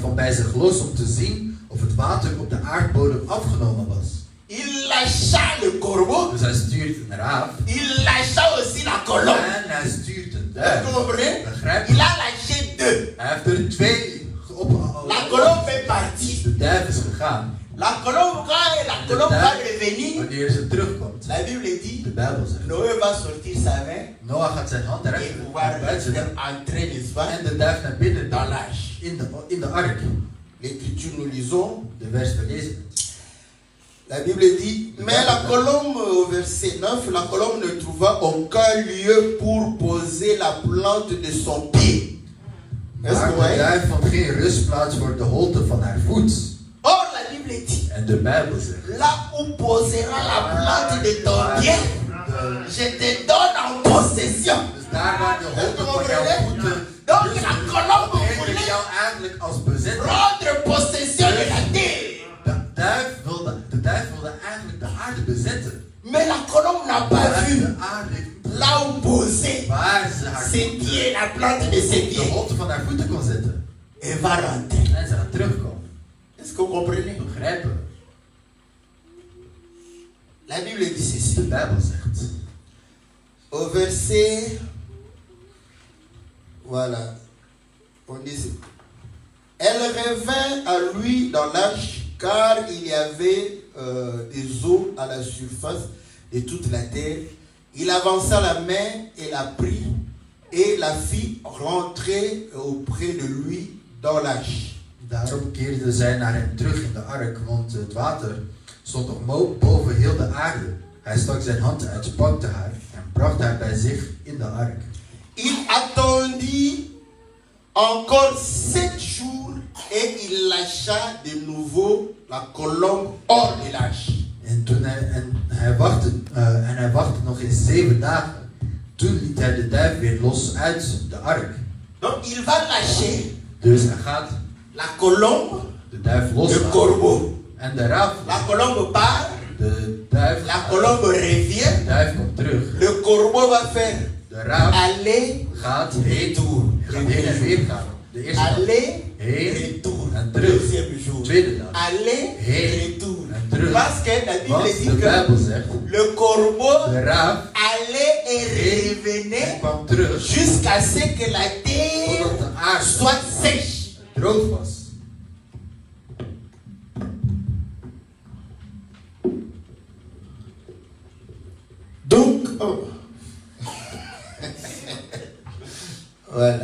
Speaker 2: van bij zich los om te zien of het water op de aardbodem afgenomen was.
Speaker 1: Il lâcha le corbeau.
Speaker 2: Dus hij stuurt een raaf.
Speaker 1: Il lâcha aussi la colombe.
Speaker 2: En hij stuurt een
Speaker 1: Est-ce
Speaker 2: duif.
Speaker 1: que vous comprenez?
Speaker 2: Begrijp
Speaker 1: Il
Speaker 2: je?
Speaker 1: a lâché deux.
Speaker 2: Hij heeft er 2 op.
Speaker 1: La colombe est partie.
Speaker 2: De duif is gegaan.
Speaker 1: La colombe, quand la colombe va revenir,
Speaker 2: Wanneer ze terugkomt.
Speaker 1: la Bible dit,
Speaker 2: De Bijbel zegt.
Speaker 1: Noé va sortir sa main
Speaker 2: Noah gaat zijn hand
Speaker 1: et
Speaker 2: rekken
Speaker 1: pouvoir
Speaker 2: naar buiten zetten.
Speaker 1: entrer, n'est-ce pas,
Speaker 2: En de duif naar binnen
Speaker 1: dans l'âge.
Speaker 2: in de ark.
Speaker 1: L'écriture nous lisons.
Speaker 2: De vers verlezen.
Speaker 1: La Bible dit, mais la colombe, au verset 9, la colombe ne trouva aucun lieu pour poser la plante de son pied. Est-ce que
Speaker 2: Maar
Speaker 1: vous
Speaker 2: de
Speaker 1: voyez?
Speaker 2: duif vond geen rustplaats voor de holte van haar voet.
Speaker 1: Or, la Bible dit,
Speaker 2: En de Bijbel zegt.
Speaker 1: là où posera la plante de ton pied, je te donne en possession.
Speaker 2: Dus daar waar de holte van jouw voeten
Speaker 1: Donc,
Speaker 2: rust,
Speaker 1: la colombe
Speaker 2: geef ik
Speaker 1: voulait
Speaker 2: jou eigenlijk als bezitter.
Speaker 1: prendre possession de la terre.
Speaker 2: De duif wilde eigenlijk de aarde bezetten.
Speaker 1: Mais la colombe n'a pas
Speaker 2: Maar
Speaker 1: vu
Speaker 2: de aarde
Speaker 1: là où poser
Speaker 2: waar ze haar
Speaker 1: ses pieds, la plante de ses
Speaker 2: de
Speaker 1: pieds.
Speaker 2: holte van haar voeten kon zetten.
Speaker 1: Elle va rentrer.
Speaker 2: En ze gaat terugkomen.
Speaker 1: Est-ce que vous comprenez?
Speaker 2: Begrijpen we?
Speaker 1: La Bible dit ceci.
Speaker 2: De Bijbel zegt.
Speaker 1: Au verset, voilà, on dit, elle revint à lui dans l'âge, car il y avait des eaux à la surface de toute la terre. Il avança la main et la prit, et la fit rentrer auprès de lui dans l'âge.
Speaker 2: Daarop keerde zij naar hem terug in de ark, want het water stond nog boven heel de aarde. Hij stak zijn hand uit, pakte haar en bracht haar bij zich in de ark.
Speaker 1: Il attendit encore 7 jours et il lâcha de nouveau la colombe hors de l'âge.
Speaker 2: En hij wachtte nog eens 7 dagen. Toen liet hij de duif weer los uit de ark.
Speaker 1: Donc il va lâcher
Speaker 2: Dus hij gaat
Speaker 1: la colombe,
Speaker 2: de duif
Speaker 1: le
Speaker 2: loslaten.
Speaker 1: corbeau.
Speaker 2: En de raaf,
Speaker 1: La colombe part,
Speaker 2: de duif,
Speaker 1: la colombe revient,
Speaker 2: de duif komt terug.
Speaker 1: le corbeau va faire
Speaker 2: De raaf
Speaker 1: aller,
Speaker 2: gaat heen,
Speaker 1: retour.
Speaker 2: gaat heen en weer gaan. De eerste dag.
Speaker 1: Aller,
Speaker 2: Heen
Speaker 1: retour.
Speaker 2: en terug.
Speaker 1: Deuxième jour.
Speaker 2: Tweede dag.
Speaker 1: Aller,
Speaker 2: Heen
Speaker 1: retour.
Speaker 2: en terug.
Speaker 1: Parce que la Bible
Speaker 2: Want
Speaker 1: dit
Speaker 2: de
Speaker 1: que
Speaker 2: Bijbel zegt,
Speaker 1: le corbeau
Speaker 2: de raaf
Speaker 1: allait et
Speaker 2: heen en
Speaker 1: revenait
Speaker 2: kwam terug
Speaker 1: jusqu'à ce que la terre
Speaker 2: totdat de aarde
Speaker 1: soit sèche.
Speaker 2: droog was.
Speaker 1: Donc, voilà.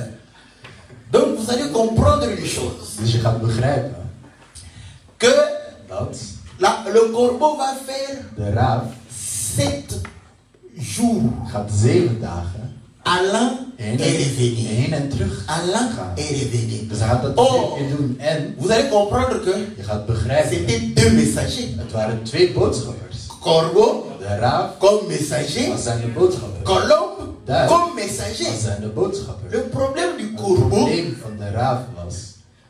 Speaker 1: Donc, vous allez comprendre une chose.
Speaker 2: Dus je gaat begrijpen
Speaker 1: Que
Speaker 2: dat
Speaker 1: le corbeau va faire
Speaker 2: de raaf
Speaker 1: 7 jours
Speaker 2: gaat 7 dagen
Speaker 1: allant
Speaker 2: heen
Speaker 1: et revenir.
Speaker 2: en terug
Speaker 1: Allant
Speaker 2: gaan.
Speaker 1: et revenir.
Speaker 2: Dus hij gaat dat
Speaker 1: Oh.
Speaker 2: 2 keer doen. En
Speaker 1: Vous allez comprendre que
Speaker 2: je gaat begrijpen,
Speaker 1: c'était 2 messagers.
Speaker 2: het waren 2 boodschappers.
Speaker 1: Corbeau
Speaker 2: De raaf
Speaker 1: comme messager,
Speaker 2: was zijn de boodschapper.
Speaker 1: colombe
Speaker 2: Duif
Speaker 1: comme messager.
Speaker 2: was zijn de boodschapper.
Speaker 1: Le problème du
Speaker 2: Het
Speaker 1: corbeau,
Speaker 2: probleem van de raaf was,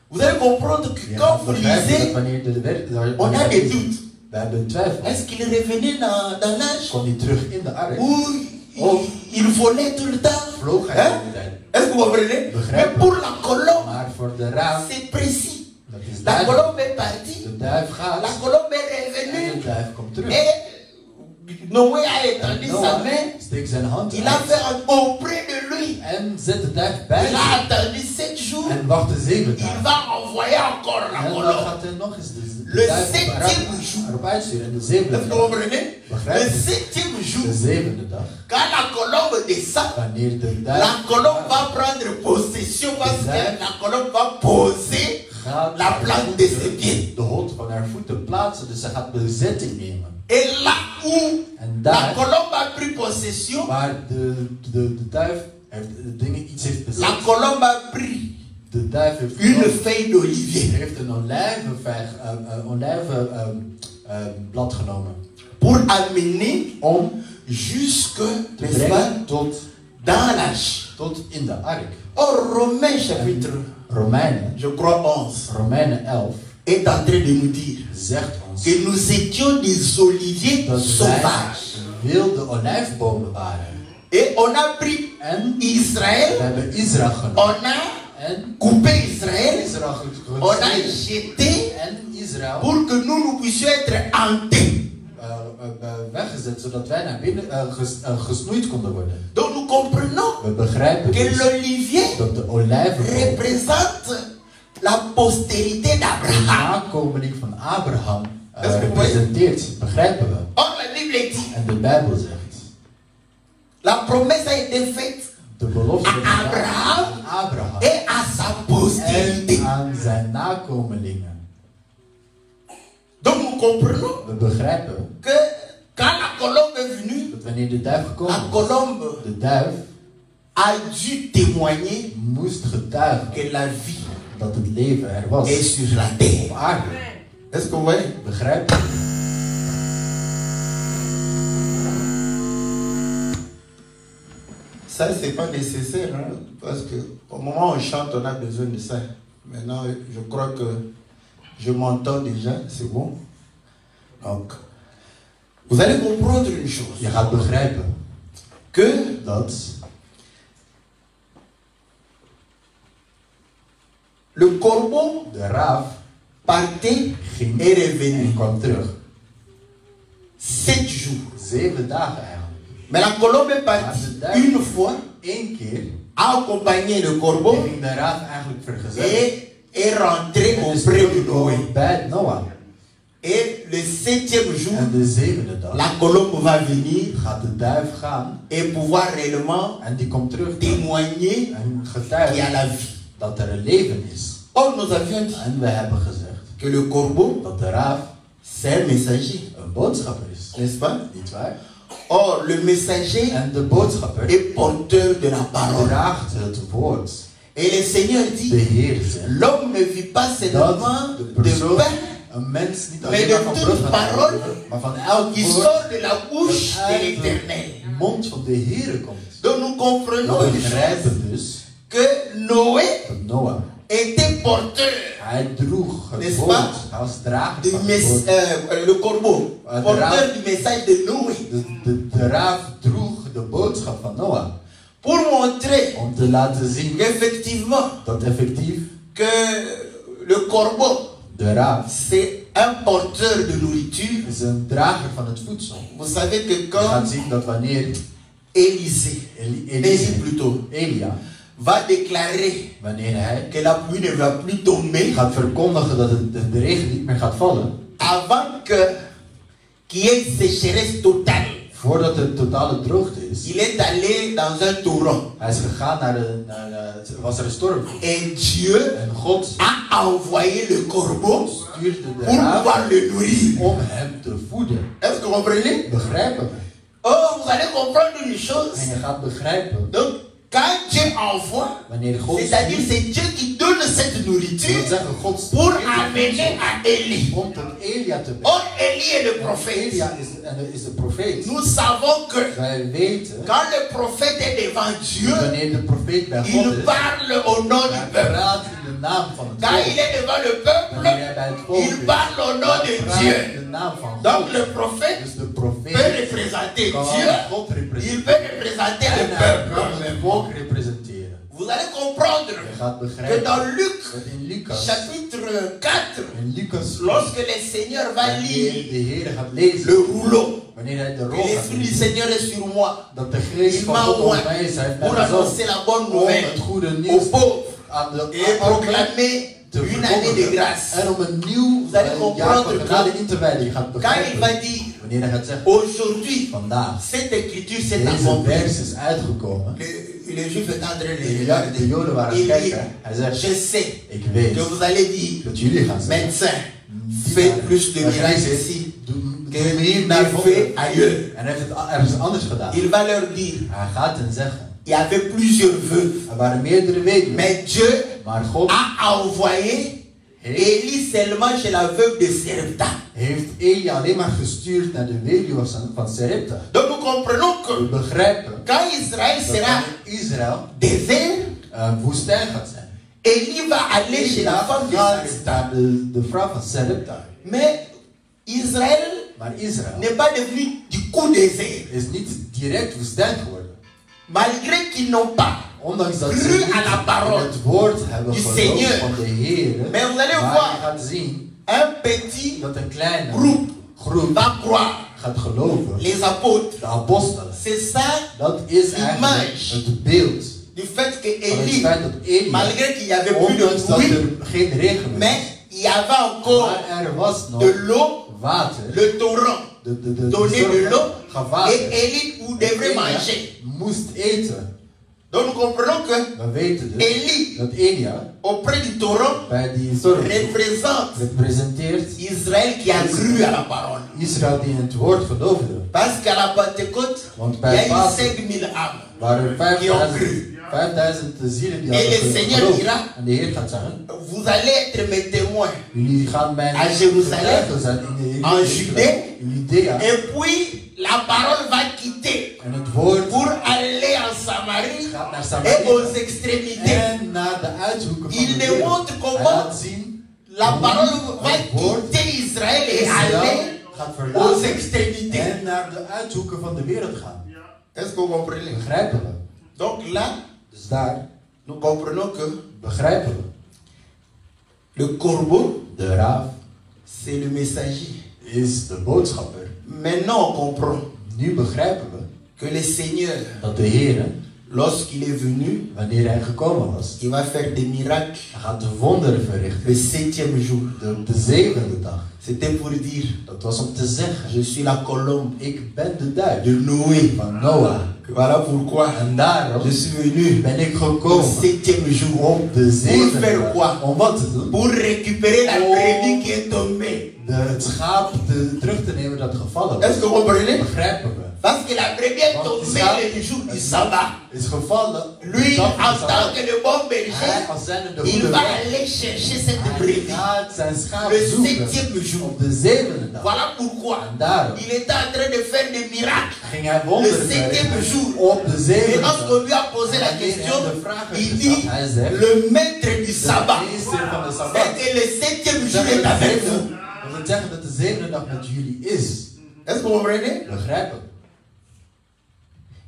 Speaker 1: vous allez comprendre que
Speaker 2: je
Speaker 1: quand
Speaker 2: gaat
Speaker 1: vous
Speaker 2: begrijpen dat
Speaker 1: lisez,
Speaker 2: wanneer de werk,
Speaker 1: on a des doutes.
Speaker 2: we hebben een twijfel.
Speaker 1: Est-ce qu'il revenait dans l'âge
Speaker 2: Kon hij terug in de ark?
Speaker 1: ou il volait tout le temps?
Speaker 2: Vloog hij
Speaker 1: Hein?
Speaker 2: de hele tijd?
Speaker 1: Est-ce que vous comprenez? Mais pour la colombe,
Speaker 2: Maar voor de raaf,
Speaker 1: c'est précis.
Speaker 2: dat is
Speaker 1: La
Speaker 2: duidelijk.
Speaker 1: colombe est partie,
Speaker 2: De duif gaat
Speaker 1: la colombe est
Speaker 2: en de
Speaker 1: revenue
Speaker 2: duif komt terug.
Speaker 1: et Noé a
Speaker 2: En
Speaker 1: étendu sa
Speaker 2: Noah
Speaker 1: main,
Speaker 2: steekt zijn hand
Speaker 1: il a
Speaker 2: uit
Speaker 1: fait auprès de lui.
Speaker 2: en zet de duif bij
Speaker 1: Il a
Speaker 2: zich
Speaker 1: attendu 7 jours,
Speaker 2: en wachtte 7
Speaker 1: il
Speaker 2: dagen.
Speaker 1: va envoyer encore la
Speaker 2: En dan
Speaker 1: colombe.
Speaker 2: gaat hij nog eens de
Speaker 1: Le
Speaker 2: duif
Speaker 1: septième jour.
Speaker 2: erop uitsturen. En de 7e
Speaker 1: Est-ce que vous
Speaker 2: dag.
Speaker 1: comprenez? Le 7e jour,
Speaker 2: de zevende dag,
Speaker 1: quand la colombe descend,
Speaker 2: wanneer de
Speaker 1: la
Speaker 2: duif
Speaker 1: colombe va prendre possession parce que la colombe va poser
Speaker 2: gaat
Speaker 1: la plante de ses pieds.
Speaker 2: de hond van haar voeten plaatsen, dus ze gaat bezetting nemen.
Speaker 1: Et là où
Speaker 2: En
Speaker 1: la
Speaker 2: daar,
Speaker 1: colombe a pris possession,
Speaker 2: waar de duif heeft, iets heeft bezet,
Speaker 1: la colombe a pris
Speaker 2: de duif heeft
Speaker 1: une feuille d'olivier
Speaker 2: heeft een olijvenblad genomen
Speaker 1: pour amener
Speaker 2: om
Speaker 1: jusque,
Speaker 2: te
Speaker 1: n'est-ce pas,
Speaker 2: brengen
Speaker 1: dans l'arche.
Speaker 2: tot in de ark.
Speaker 1: Or, Romains chapitre,
Speaker 2: Romeinen,
Speaker 1: je crois 11,
Speaker 2: Romeinen 11
Speaker 1: est en train de nous dire
Speaker 2: zegt ons
Speaker 1: que nous étions des oliviers
Speaker 2: dat
Speaker 1: sauvages.
Speaker 2: wij wilde olijfbomen waren.
Speaker 1: Et on a pris
Speaker 2: En
Speaker 1: Israël,
Speaker 2: we hebben Israël genomen.
Speaker 1: on a
Speaker 2: En
Speaker 1: coupé Israël,
Speaker 2: Israël
Speaker 1: on a
Speaker 2: gesneden.
Speaker 1: jeté
Speaker 2: En Israël
Speaker 1: pour que nous puissions être hantés.
Speaker 2: weggezet, zodat wij naar binnen gesnoeid konden worden.
Speaker 1: Donc nous comprenons
Speaker 2: We begrijpen
Speaker 1: que
Speaker 2: dus
Speaker 1: l'olivier
Speaker 2: dat de olijvenboom
Speaker 1: représente la postérité
Speaker 2: de
Speaker 1: d'Abraham.
Speaker 2: nakomeling van Abraham
Speaker 1: Dat is
Speaker 2: representeert. Begrijpen we.
Speaker 1: Or la Bible dit,
Speaker 2: En de Bijbel zegt,
Speaker 1: la promesse a été faite
Speaker 2: de belofte werd gedaan
Speaker 1: Abraham
Speaker 2: aan Abraham
Speaker 1: et à sa postérité.
Speaker 2: en aan zijn nakomelingen.
Speaker 1: Donc nous comprenons
Speaker 2: We begrijpen
Speaker 1: que quand la colombe est venue,
Speaker 2: dat wanneer de duif gekomen
Speaker 1: la
Speaker 2: is,
Speaker 1: colombe
Speaker 2: de duif
Speaker 1: a dû témoigner
Speaker 2: moest getuigen
Speaker 1: que la vie
Speaker 2: dat het leven er was
Speaker 1: est sur la terre.
Speaker 2: op aarde.
Speaker 1: Est-ce que vous voyez?
Speaker 2: Begrijpen?
Speaker 1: Ça, c'est pas nécessaire, hein, parce que au moment où on chante, on a besoin de ça. Maintenant, je crois que je m'entends déjà, c'est bon. Donc, vous allez comprendre une chose.
Speaker 2: Je gaat begrijpen
Speaker 1: Que
Speaker 2: dat
Speaker 1: le corbeau
Speaker 2: de raaf
Speaker 1: partait
Speaker 2: ging
Speaker 1: et revenait
Speaker 2: en kwam terug.
Speaker 1: 7 jours.
Speaker 2: 7 dagen eigenlijk.
Speaker 1: Mais la colombe est partie une fois,
Speaker 2: Eén keer
Speaker 1: a accompagné le corbeau
Speaker 2: ging de raaf eigenlijk vergezellen.
Speaker 1: et est rentré
Speaker 2: En is
Speaker 1: auprès de Noé.
Speaker 2: teruggekomen bij Noah.
Speaker 1: Et le 7e jour,
Speaker 2: En de 7e dag
Speaker 1: la colombe va venir
Speaker 2: gaat de duif gaan
Speaker 1: et pouvoir réellement
Speaker 2: en die komt terug
Speaker 1: témoigner
Speaker 2: en
Speaker 1: qu'il y a
Speaker 2: getuigt
Speaker 1: la vie.
Speaker 2: dat er een leven is.
Speaker 1: Or, nous avions dit
Speaker 2: En we hebben gezegd
Speaker 1: que le corbeau,
Speaker 2: dat de raaf
Speaker 1: c'est un messager,
Speaker 2: een boodschapper is.
Speaker 1: n'est-ce pas?
Speaker 2: Niet waar?
Speaker 1: Or, le messager
Speaker 2: En de boodschapper
Speaker 1: est porteur de la parole.
Speaker 2: draagt het woord.
Speaker 1: Et le Seigneur
Speaker 2: De
Speaker 1: dit,
Speaker 2: Heer zegt
Speaker 1: l'homme ne vit pas
Speaker 2: dat
Speaker 1: seulement
Speaker 2: de
Speaker 1: de
Speaker 2: persoon,
Speaker 1: pain
Speaker 2: een mens niet
Speaker 1: mais
Speaker 2: alleen
Speaker 1: de
Speaker 2: maar van
Speaker 1: toute
Speaker 2: brood gaat
Speaker 1: parole
Speaker 2: leven, maar van elk
Speaker 1: qui
Speaker 2: woord
Speaker 1: sort de la bouche
Speaker 2: dat
Speaker 1: de
Speaker 2: uit
Speaker 1: l'Éternel.
Speaker 2: de mond van de Heer komt.
Speaker 1: Donc nous comprenons
Speaker 2: We
Speaker 1: une chose,
Speaker 2: begrijpen dus
Speaker 1: que Noé
Speaker 2: dat Noah,
Speaker 1: était porteur
Speaker 2: hij droeg het
Speaker 1: N'est-ce
Speaker 2: woord.
Speaker 1: pas?
Speaker 2: Hij was drager
Speaker 1: du
Speaker 2: van het woord.
Speaker 1: le corbeau, porteur du message de Noé,
Speaker 2: De raaf droeg de boodschap van Noah.
Speaker 1: pour montrer
Speaker 2: Om te laten zien
Speaker 1: qu'effectivement
Speaker 2: dat effectief
Speaker 1: que le corbeau,
Speaker 2: de raaf
Speaker 1: c'est un porteur de nourriture.
Speaker 2: is een drager van het voedsel.
Speaker 1: Vous savez que
Speaker 2: Je gaat
Speaker 1: quand
Speaker 2: zien dat wanneer
Speaker 1: Élisée, Élie plutôt,
Speaker 2: Elia,
Speaker 1: va déclarer
Speaker 2: wanneer hij
Speaker 1: que la pluie ne va plus tomber,
Speaker 2: gaat verkondigen dat de regen niet meer gaat vallen,
Speaker 1: avant qu'il y ait une sécheresse totale,
Speaker 2: voordat het totale droogte is,
Speaker 1: il est allé dans un torrent.
Speaker 2: hij is gegaan was er een storm.
Speaker 1: Et Dieu
Speaker 2: En God
Speaker 1: a envoyé le corbeau
Speaker 2: stuurde de
Speaker 1: pour
Speaker 2: raaf
Speaker 1: pouvoir le nourrir.
Speaker 2: om hem te voeden.
Speaker 1: Est-ce que vous comprenez?
Speaker 2: Begrijpen we?
Speaker 1: Oh, vous allez comprendre une chose.
Speaker 2: En je gaat begrijpen,
Speaker 1: Donc, quand Dieu envoie,
Speaker 2: wanneer God
Speaker 1: c'est-à-dire
Speaker 2: stuurt,
Speaker 1: c'est Dieu qui donne cette
Speaker 2: wil
Speaker 1: nourriture
Speaker 2: zeggen, God stuurt
Speaker 1: pour
Speaker 2: dit
Speaker 1: amener à Élie.
Speaker 2: om tot Elia te brengen.
Speaker 1: Or, Élie est le prophète.
Speaker 2: Elia is de profeet.
Speaker 1: Nous savons que
Speaker 2: Wij weten,
Speaker 1: quand le prophète est devant Dieu,
Speaker 2: wanneer de profeet bij God
Speaker 1: il
Speaker 2: is,
Speaker 1: parle au nom du
Speaker 2: hij
Speaker 1: peuple.
Speaker 2: praat in de naam van het
Speaker 1: Quand il
Speaker 2: volk.
Speaker 1: est devant le peuple,
Speaker 2: Wanneer hij bij het volk
Speaker 1: il
Speaker 2: is,
Speaker 1: parle au nom
Speaker 2: hij
Speaker 1: de
Speaker 2: praat
Speaker 1: Dieu.
Speaker 2: in de naam van
Speaker 1: Donc
Speaker 2: God.
Speaker 1: le prophète
Speaker 2: Dus de
Speaker 1: peut
Speaker 2: profeet
Speaker 1: représenter
Speaker 2: kan
Speaker 1: Dieu,
Speaker 2: God
Speaker 1: il
Speaker 2: representeren.
Speaker 1: peut représenter le
Speaker 2: En hij kan
Speaker 1: peuple.
Speaker 2: het volk representeren.
Speaker 1: Vous allez comprendre
Speaker 2: Je gaat
Speaker 1: que
Speaker 2: begrijpen
Speaker 1: dans Luc,
Speaker 2: dat in Lucas,
Speaker 1: chapitre 4,
Speaker 2: in Lucas,
Speaker 1: lorsque le Seigneur va
Speaker 2: wanneer
Speaker 1: lire
Speaker 2: de Heer gaat lezen,
Speaker 1: le rouleau,
Speaker 2: wanneer hij de
Speaker 1: que
Speaker 2: rol gaat
Speaker 1: l'Esprit du
Speaker 2: lezen,
Speaker 1: Seigneur est sur moi
Speaker 2: dat de geest
Speaker 1: Il
Speaker 2: van
Speaker 1: m'a
Speaker 2: God
Speaker 1: oint
Speaker 2: op mij is, hij heeft mij
Speaker 1: pour
Speaker 2: gezonden
Speaker 1: annoncer la bonne
Speaker 2: om
Speaker 1: nouvelle
Speaker 2: het goede
Speaker 1: aux
Speaker 2: nieuws
Speaker 1: pauvres
Speaker 2: aan de
Speaker 1: et
Speaker 2: armen
Speaker 1: proclamer une année de grâce.
Speaker 2: En om een nieuw
Speaker 1: Vous allez
Speaker 2: jaar van
Speaker 1: comprendre
Speaker 2: genade
Speaker 1: que
Speaker 2: in te wijden. Je gaat
Speaker 1: quand il va
Speaker 2: begrijpen
Speaker 1: dire
Speaker 2: wanneer hij gaat zeggen,
Speaker 1: aujourd'hui,
Speaker 2: vandaag,
Speaker 1: cette écriture s'est
Speaker 2: deze
Speaker 1: accomplie.
Speaker 2: vers is uitgekomen.
Speaker 1: Les Juifs étaient en train de les
Speaker 2: De
Speaker 1: regarder.
Speaker 2: Joden waren aan
Speaker 1: Il
Speaker 2: het
Speaker 1: dit,
Speaker 2: kijken. Hij zegt,
Speaker 1: je sais
Speaker 2: ik weet
Speaker 1: que vous allez dire,
Speaker 2: dat jullie gaan zeggen,
Speaker 1: médecin, fais plus de miracles ici que il ne fait ailleurs.
Speaker 2: En hij heeft het ergens anders gedaan.
Speaker 1: Il va leur dire,
Speaker 2: Hij gaat hen zeggen,
Speaker 1: il y avait plusieurs veuves,
Speaker 2: er waren meerdere weduwen,
Speaker 1: mais Dieu
Speaker 2: maar God
Speaker 1: a envoyé Élie seulement chez la veuve de Serepta.
Speaker 2: heeft Elia alleen maar gestuurd naar de weduwe van Sarepta.
Speaker 1: Donc nous comprenons
Speaker 2: We
Speaker 1: que
Speaker 2: begrijpen
Speaker 1: quand Israël
Speaker 2: dat
Speaker 1: sera
Speaker 2: wanneer Israël
Speaker 1: désert,
Speaker 2: woestijn gaat zijn.
Speaker 1: Élie va aller chez la femme de
Speaker 2: gaat
Speaker 1: Sarepta.
Speaker 2: naar de vrouw van Sarepta.
Speaker 1: Mais Israël
Speaker 2: Maar Israël
Speaker 1: n'est pas devenu du coup désert.
Speaker 2: is niet direct woestijn geworden.
Speaker 1: Malgré qu'ils n'ont pas
Speaker 2: Ondanks dat ze
Speaker 1: cru
Speaker 2: niet
Speaker 1: à la parole
Speaker 2: in het woord hebben
Speaker 1: du
Speaker 2: geloofd
Speaker 1: Seigneur.
Speaker 2: van de Heer.
Speaker 1: Mais vous allez
Speaker 2: Maar
Speaker 1: voir,
Speaker 2: je gaat zien
Speaker 1: un petit
Speaker 2: dat een kleine
Speaker 1: groep va croire.
Speaker 2: gaat geloven.
Speaker 1: Les apôtres.
Speaker 2: De apostelen.
Speaker 1: C'est ça
Speaker 2: Dat is eigenlijk het beeld
Speaker 1: du fait que
Speaker 2: van het
Speaker 1: Élie,
Speaker 2: feit dat Elia,
Speaker 1: malgré qu'il y avait plus de
Speaker 2: ondanks dat
Speaker 1: pluie,
Speaker 2: er geen regen meer
Speaker 1: mais il y avait encore
Speaker 2: maar er was nog
Speaker 1: de l'eau,
Speaker 2: water.
Speaker 1: le torrent,
Speaker 2: De
Speaker 1: donner de l'eau,
Speaker 2: gaf water.
Speaker 1: et Élie devrait
Speaker 2: Elia
Speaker 1: manger.
Speaker 2: moest eten.
Speaker 1: Donc nous comprenons que
Speaker 2: We weten dus
Speaker 1: Élie,
Speaker 2: dat Elia
Speaker 1: auprès du torrent,
Speaker 2: bij die storm
Speaker 1: représente
Speaker 2: representeert
Speaker 1: Israël qui a cru à la parole.
Speaker 2: Israël die in het woord geloofde.
Speaker 1: Parce qu'à la Pentecôte,
Speaker 2: Want
Speaker 1: il y
Speaker 2: bij
Speaker 1: a eu
Speaker 2: Pasen
Speaker 1: 5000 âmes.
Speaker 2: waren er
Speaker 1: Die ont
Speaker 2: 5000 zielen die
Speaker 1: Et le
Speaker 2: hadden
Speaker 1: Seigneur
Speaker 2: geloofd.
Speaker 1: dira,
Speaker 2: En de Heer gaat zeggen,
Speaker 1: vous allez être mes témoins
Speaker 2: jullie gaan mijn
Speaker 1: à Jérusalem,
Speaker 2: getuigen zijn in de
Speaker 1: en Judée,
Speaker 2: in Judea.
Speaker 1: et puis la parole va quitter
Speaker 2: En het woord
Speaker 1: pour aller en Samarie
Speaker 2: gaat naar
Speaker 1: et
Speaker 2: Samaria
Speaker 1: aux extrémités.
Speaker 2: en naar de uithoeken van
Speaker 1: Il
Speaker 2: de
Speaker 1: ne
Speaker 2: wereld.
Speaker 1: montre
Speaker 2: Hij
Speaker 1: comment
Speaker 2: laat zien
Speaker 1: la parole va
Speaker 2: het woord
Speaker 1: quitter Israël et
Speaker 2: Israël
Speaker 1: aller
Speaker 2: gaat
Speaker 1: aux
Speaker 2: verlaten
Speaker 1: extrémités.
Speaker 2: en naar de uithoeken van de wereld gaan.
Speaker 1: Est-ce que vous comprenez?
Speaker 2: Begrijpen we?
Speaker 1: Donc là,
Speaker 2: Dus daar
Speaker 1: nous comprenons que
Speaker 2: begrijpen we.
Speaker 1: le corbeau,
Speaker 2: De raaf
Speaker 1: c'est le messager.
Speaker 2: is de boodschapper.
Speaker 1: Maintenant, on comprend
Speaker 2: Nu begrijpen we
Speaker 1: que le Seigneur,
Speaker 2: dat de Heer,
Speaker 1: lorsqu'il est venu,
Speaker 2: wanneer hij gekomen was,
Speaker 1: il va faire des miracles
Speaker 2: hij gaat de wonderen verrichten.
Speaker 1: le 7e jour.
Speaker 2: De zevende dag.
Speaker 1: C'était pour dire,
Speaker 2: Dat was om te zeggen,
Speaker 1: je suis la colombe
Speaker 2: ik ben de duif
Speaker 1: de Noé.
Speaker 2: van Noah.
Speaker 1: Voilà pourquoi
Speaker 2: En daarom
Speaker 1: je suis venu
Speaker 2: ben ik
Speaker 1: au
Speaker 2: gekomen
Speaker 1: 7e jour
Speaker 2: op de
Speaker 1: pour
Speaker 2: zevende
Speaker 1: faire
Speaker 2: dag.
Speaker 1: quoi?
Speaker 2: Om wat te doen?
Speaker 1: Pour récupérer la brebis qui est tombée.
Speaker 2: Het schaap terug te nemen dat gevallen
Speaker 1: Est-ce que
Speaker 2: was.
Speaker 1: vous comprenez?
Speaker 2: Begrijpen we.
Speaker 1: Parce que la brebis est tombée le jour du sabbat.
Speaker 2: Is gevallen.
Speaker 1: Lui, en tant que le bon
Speaker 2: Hij
Speaker 1: berger,
Speaker 2: als zijnde de
Speaker 1: il
Speaker 2: goede
Speaker 1: va
Speaker 2: weg.
Speaker 1: aller chercher cette
Speaker 2: Hij
Speaker 1: brebis.
Speaker 2: gaat zijn schaap
Speaker 1: Le
Speaker 2: zoeken
Speaker 1: 7e jour.
Speaker 2: op de zevende dag.
Speaker 1: Voilà pourquoi
Speaker 2: En daarom
Speaker 1: il était en train de faire des miracles.
Speaker 2: ging hij
Speaker 1: Le
Speaker 2: wonderen
Speaker 1: 7e
Speaker 2: verrichten
Speaker 1: jour.
Speaker 2: op de
Speaker 1: Et
Speaker 2: zevende
Speaker 1: lorsqu'on
Speaker 2: dag.
Speaker 1: lui a posé la question, il dit,
Speaker 2: Hij zegt,
Speaker 1: le maître du sabbat,
Speaker 2: de meester van de
Speaker 1: c'est
Speaker 2: Sabbat.
Speaker 1: que le 7e jour est avec vous.
Speaker 2: Dat wil zeggen dat de zevende dag met jullie is.
Speaker 1: Est-ce que vous comprenez?
Speaker 2: Begrijpen.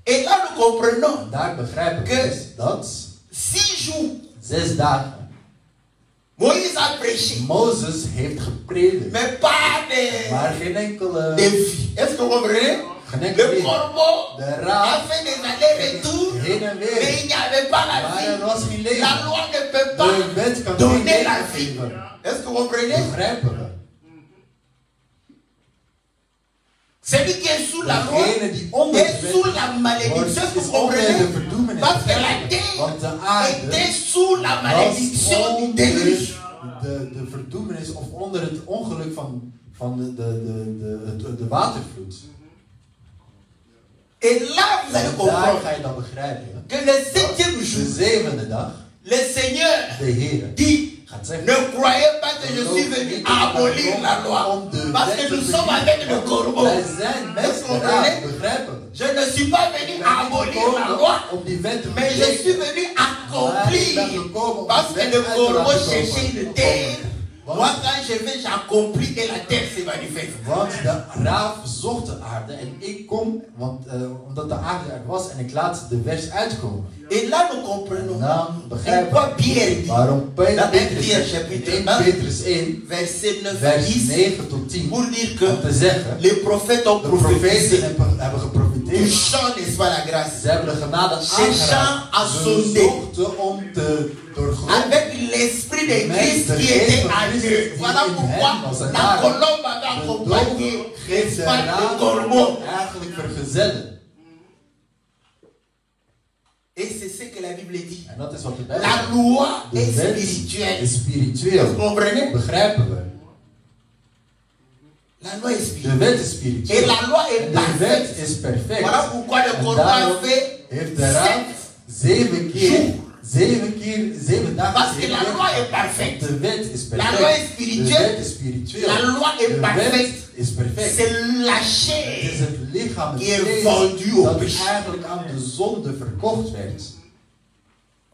Speaker 1: Et là, nous comprenons
Speaker 2: En daar begrijpen we
Speaker 1: Que-
Speaker 2: dus dat
Speaker 1: 6 jours,
Speaker 2: 6 dagen
Speaker 1: Moïse a prêché,
Speaker 2: Mozes heeft gepredikt.
Speaker 1: mais pas de
Speaker 2: Maar geen enkele
Speaker 1: défi. Est-ce que vous comprenez?
Speaker 2: geen
Speaker 1: Le
Speaker 2: enkele
Speaker 1: corbeau
Speaker 2: de
Speaker 1: a
Speaker 2: raad
Speaker 1: fait des allers-retours,
Speaker 2: heen en
Speaker 1: mais
Speaker 2: weer.
Speaker 1: il n'y avait pas la
Speaker 2: Maar er
Speaker 1: vie.
Speaker 2: was geen leven.
Speaker 1: La loi ne peut
Speaker 2: De
Speaker 1: pas
Speaker 2: wet kan
Speaker 1: donner
Speaker 2: geen
Speaker 1: la
Speaker 2: leven
Speaker 1: vie.
Speaker 2: geven.
Speaker 1: Est-ce que vous comprenez?
Speaker 2: Begrijpen we.
Speaker 1: Celui qui est sous la loi
Speaker 2: Degene die onder
Speaker 1: est
Speaker 2: de
Speaker 1: sous
Speaker 2: wet
Speaker 1: la malédiction. Est-ce que
Speaker 2: is
Speaker 1: vous
Speaker 2: onder de
Speaker 1: comprenez?
Speaker 2: verdoemenis.
Speaker 1: Parce que la
Speaker 2: Want de
Speaker 1: terre
Speaker 2: aarde
Speaker 1: était sous la
Speaker 2: was
Speaker 1: malédiction du
Speaker 2: onder
Speaker 1: déluge.
Speaker 2: de verdoemenis of onder het ongeluk van de watervloed.
Speaker 1: Et là, vous allez
Speaker 2: En daar
Speaker 1: comprendre
Speaker 2: ga je dan begrijpen
Speaker 1: que le 7e
Speaker 2: de
Speaker 1: jour,
Speaker 2: zevende dag
Speaker 1: le Seigneur
Speaker 2: de Heer
Speaker 1: dit,
Speaker 2: gaat zeggen,
Speaker 1: ne croyez pas que je suis venu abolir la loi. Parce que nous sommes avec le corbeau.
Speaker 2: wij zijn met
Speaker 1: Est-ce que vous
Speaker 2: de raad,
Speaker 1: comprenez?
Speaker 2: begrijpen we.
Speaker 1: Je ne suis pas venu abolir la loi,
Speaker 2: Om die wet te
Speaker 1: mais je suis venu accomplir. Parce que le corbeau cherchait une terre. Moi, quand je vais, j'accomplis et la terre se manifeste.
Speaker 2: Want de raaf zocht de aarde en ik kom, omdat de aarde er was en ik laat de vers uitkomen.
Speaker 1: Et là, nous comprenons
Speaker 2: Dan begrijpen
Speaker 1: pourquoi
Speaker 2: we
Speaker 1: Pierre dit,
Speaker 2: waarom
Speaker 1: dans 1
Speaker 2: Petrus
Speaker 1: Pierre
Speaker 2: zegt
Speaker 1: chapitre
Speaker 2: in
Speaker 1: 1,
Speaker 2: 1 Petrus 1,
Speaker 1: verset 9 à
Speaker 2: vers
Speaker 1: 10,
Speaker 2: 9 tot 10,
Speaker 1: pour dire que
Speaker 2: om te zeggen,
Speaker 1: les prophètes ont
Speaker 2: de profeten
Speaker 1: prophétisé
Speaker 2: hebben
Speaker 1: du
Speaker 2: geprofiteerd.
Speaker 1: chant, n'est-ce pas, la grâce.
Speaker 2: Ze hebben de genade
Speaker 1: Cherchant à
Speaker 2: aangeraakt. Ze
Speaker 1: sonder
Speaker 2: zochten om te doorgronden
Speaker 1: avec l'esprit l'esprit de Christ qui était en eux. Voilà pourquoi la colombe avait accompagné le corbeau. Et c'est ce que la Bible dit. La loi est spirituelle. Vous comprenez? La loi est spirituelle. Et la loi est parfaite. Voilà pourquoi le Coran fait 7 jours. Parce que la loi est parfaite. La loi est spirituelle. La loi est parfaite. C'est la chair qui est vendue au péché.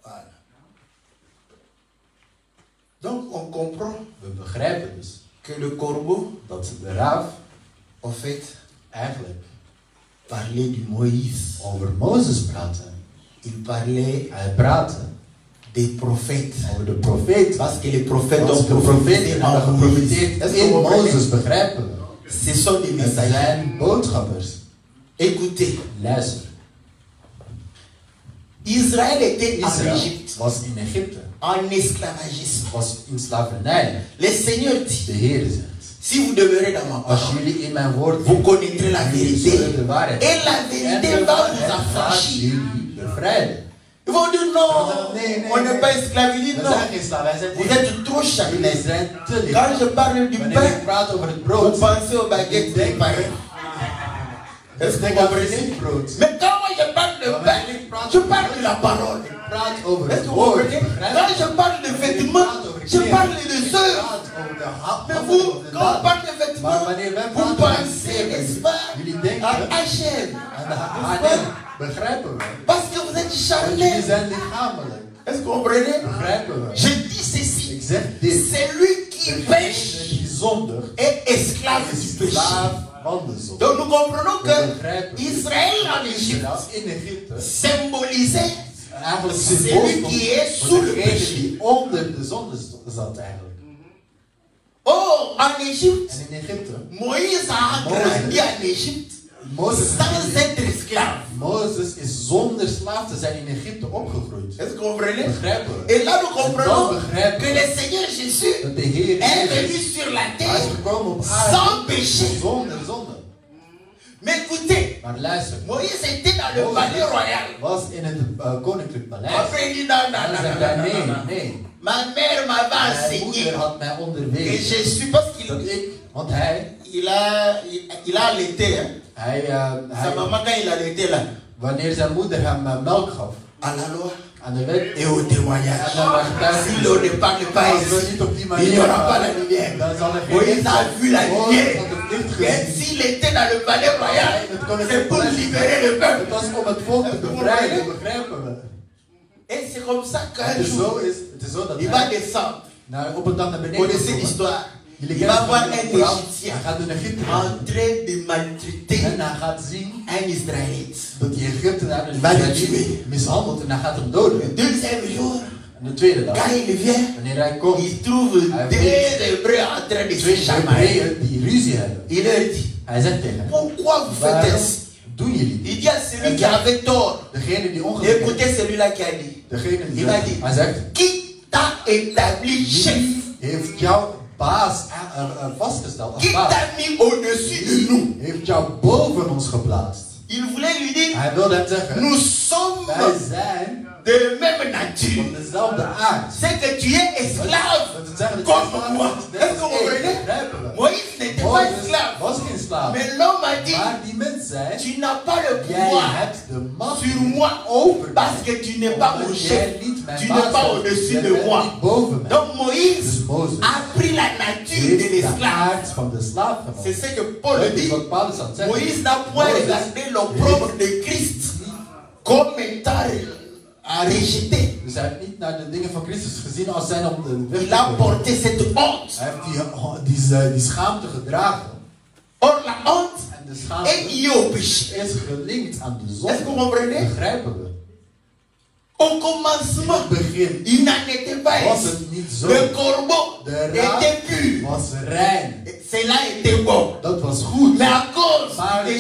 Speaker 1: Voilà. Donc on comprend que le corbeau, en fait, parlait du Moïse. Il parlait des prophètes. Parce que les prophètes ont prophétisé en Moïse. Ce sont des messagers. Écoutez. Israël était en Égypte. En esclavagisme. Le Seigneur dit, si vous demeurez dans ma parole, vous connaîtrez la vérité. Et la vérité va vous affranchir. Ils vont dire non, on n'est pas esclavagiste, non. Vous êtes trop charnel. Quand je parle du pain, vous pensez aux baguettes du pain. Est-ce que vous comprenez? Mais quand moi je parle de pain, je parle de la parole. Est-ce que vous comprenez? Quand je parle de vêtements, je parle de œuvres. Mais vous, quand on parle de vêtements, vous pensez, n'est-ce pas, à Hachem. Parce que vous êtes charnel. Est-ce que vous comprenez? Je dis ceci. Celui qui pêche est esclave du péché. Donc nous comprenons que Israël en Égypte symbolisait celui qui est sous le péché. Oh, en Égypte, Moïse a grandi en Égypte sans être esclave. Est-ce que vous comprenez? Et là nous comprenons que le Seigneur Jésus est venu sur la terre sans péché. Mais écoutez, Moïse était dans le palais royal. Après il dit non. Ma mère m'avait enseigné. Et je suis parce qu'il a allaité. Sa maman quand il allaitait là. À la loi. Et au témoignage. Si l'on ne parle pas ici, il n'y aura pas la lumière. Moïse a vu la lumière. Et s'il était dans le palais royal, c'est pour libérer le peuple. Et c'est comme ça qu'un jour, il va descendre. Vous connaissez l'histoire. Il va voir un Égyptien en train de maltraiter un Israélite. Il va le tuer. Le deuxième jour, quand il vient, il trouve deux Hébreux en train de se chamailler. Il leur dit, pourquoi vous faites ainsi? Il dit à celui qui avait tort, écoutez celui-là qui a dit. Il a dit, qui t'a établi chef? Qui t'a mis au-dessus de nous? Il voulait lui dire, nous sommes de même nature. C'est que tu es esclave comme moi. Est-ce que vous comprenez? Moïse n'était pas esclave. Mais l'homme a dit, tu n'as pas le pouvoir sur moi parce que tu n'es pas mon chef. Tu n'es pas au-dessus de moi. Donc Moïse a pris la nature de l'esclave. C'est ce que Paul dit. Moïse n'a point regardé l'opprobre de Christ comme étant à rejeter. Il a porté cette honte. Or la honte est liée au péché. Est-ce que vous comprenez? Au commencement, il n'en était pas ainsi. Le corbeau était pur. Cela était bon. Mais à cause de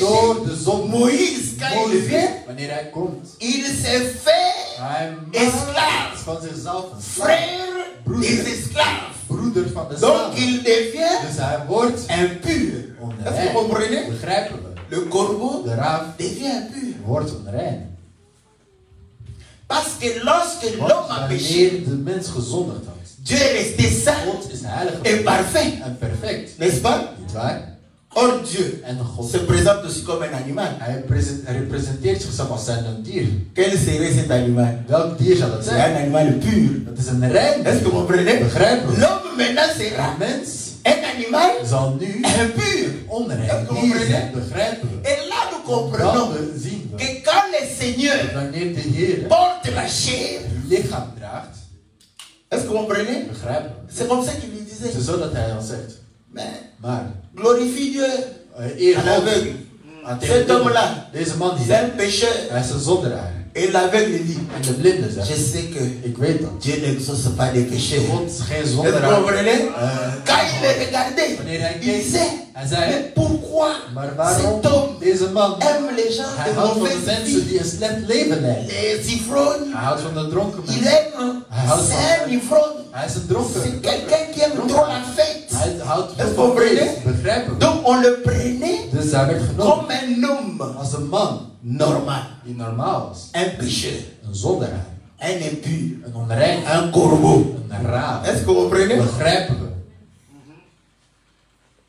Speaker 1: Moïse, quand il vient, il s'est fait
Speaker 2: Hij
Speaker 1: esclave.
Speaker 2: maakt van zichzelf een slaaf.
Speaker 1: Frère
Speaker 2: Broeder.
Speaker 1: des esclaves.
Speaker 2: Broeder van de
Speaker 1: Donc
Speaker 2: slaaf.
Speaker 1: il devient
Speaker 2: Dus hij wordt
Speaker 1: impur. Est-ce que vous
Speaker 2: onrein.
Speaker 1: comprenez?
Speaker 2: Begrijpen we?
Speaker 1: Le corbeau
Speaker 2: De raaf
Speaker 1: devient impur.
Speaker 2: wordt onrein.
Speaker 1: Parce que lorsque
Speaker 2: Want
Speaker 1: l'homme a péché,
Speaker 2: wanneer de mens gezondigd had.
Speaker 1: Dieu est resté saint
Speaker 2: God is heilig
Speaker 1: et parfait.
Speaker 2: en perfect.
Speaker 1: N'est-ce pas?
Speaker 2: Niet waar?
Speaker 1: Or Dieu
Speaker 2: En God
Speaker 1: se présente aussi comme un animal.
Speaker 2: hij representeert zichzelf als zijn een dier.
Speaker 1: Quel serait cet animal?
Speaker 2: Welk dier zal het
Speaker 1: C'est
Speaker 2: zijn?
Speaker 1: un animal pur.
Speaker 2: Dat is een rein.
Speaker 1: Est-ce que vous comprenez?
Speaker 2: Begrijpen we?
Speaker 1: L'homme maintenant sera
Speaker 2: Een mens
Speaker 1: un animal
Speaker 2: zal nu
Speaker 1: impur.
Speaker 2: onrein dier zijn. Begrijpen we?
Speaker 1: Et là nous
Speaker 2: Dan
Speaker 1: comprenons
Speaker 2: zien we
Speaker 1: que quand le Seigneur
Speaker 2: wanneer de Heer
Speaker 1: porte la chair,
Speaker 2: het lichaam draagt.
Speaker 1: est-ce que vous comprenez?
Speaker 2: Begrijpen we?
Speaker 1: C'est comme ça qu'il lui
Speaker 2: Het is
Speaker 1: disait.
Speaker 2: zo dat hij al zegt.
Speaker 1: Mais
Speaker 2: Maar
Speaker 1: glorifie Dieu.
Speaker 2: eer
Speaker 1: À
Speaker 2: God
Speaker 1: l'aveugle.
Speaker 2: aan
Speaker 1: Cet homme-là,
Speaker 2: deze man
Speaker 1: c'est
Speaker 2: hier.
Speaker 1: un pécheur.
Speaker 2: Hij is een zondaar.
Speaker 1: Et l'aveugle dit,
Speaker 2: En de blinde
Speaker 1: je
Speaker 2: zegt.
Speaker 1: sais que
Speaker 2: Ik weet dat.
Speaker 1: Dieu n'exauce pas les péchés.
Speaker 2: God is geen
Speaker 1: Est-ce que vous
Speaker 2: zondaar.
Speaker 1: comprenez? Quand il le regardait,
Speaker 2: Wanneer hij
Speaker 1: il
Speaker 2: keek,
Speaker 1: disait,
Speaker 2: hij zei.
Speaker 1: mais pourquoi
Speaker 2: Maar waarom
Speaker 1: cet homme
Speaker 2: deze man?
Speaker 1: aime les gens
Speaker 2: Hij
Speaker 1: de
Speaker 2: houdt van de
Speaker 1: mauvaise
Speaker 2: mensen
Speaker 1: vie,
Speaker 2: die een slecht leven leiden.
Speaker 1: les ivrognes?
Speaker 2: Hij houdt van de dronken
Speaker 1: Il
Speaker 2: mensen.
Speaker 1: aime,
Speaker 2: Hij houdt van
Speaker 1: c'est un ivrogne.
Speaker 2: Hij is een
Speaker 1: C'est
Speaker 2: dronken.
Speaker 1: quelqu'un qui aime trop la fête.
Speaker 2: Hij houdt
Speaker 1: Est-ce que
Speaker 2: van
Speaker 1: vous comprenez?
Speaker 2: feest. Begrijpen we?
Speaker 1: Donc on le prenait
Speaker 2: Dus hij werd genomen
Speaker 1: comme un homme
Speaker 2: als een man
Speaker 1: normal,
Speaker 2: die normaal was.
Speaker 1: un pécheur,
Speaker 2: Een zondaar.
Speaker 1: un impur,
Speaker 2: Een onrein.
Speaker 1: un corbeau.
Speaker 2: Een raaf.
Speaker 1: Est-ce que vous comprenez?
Speaker 2: Begrijpen we?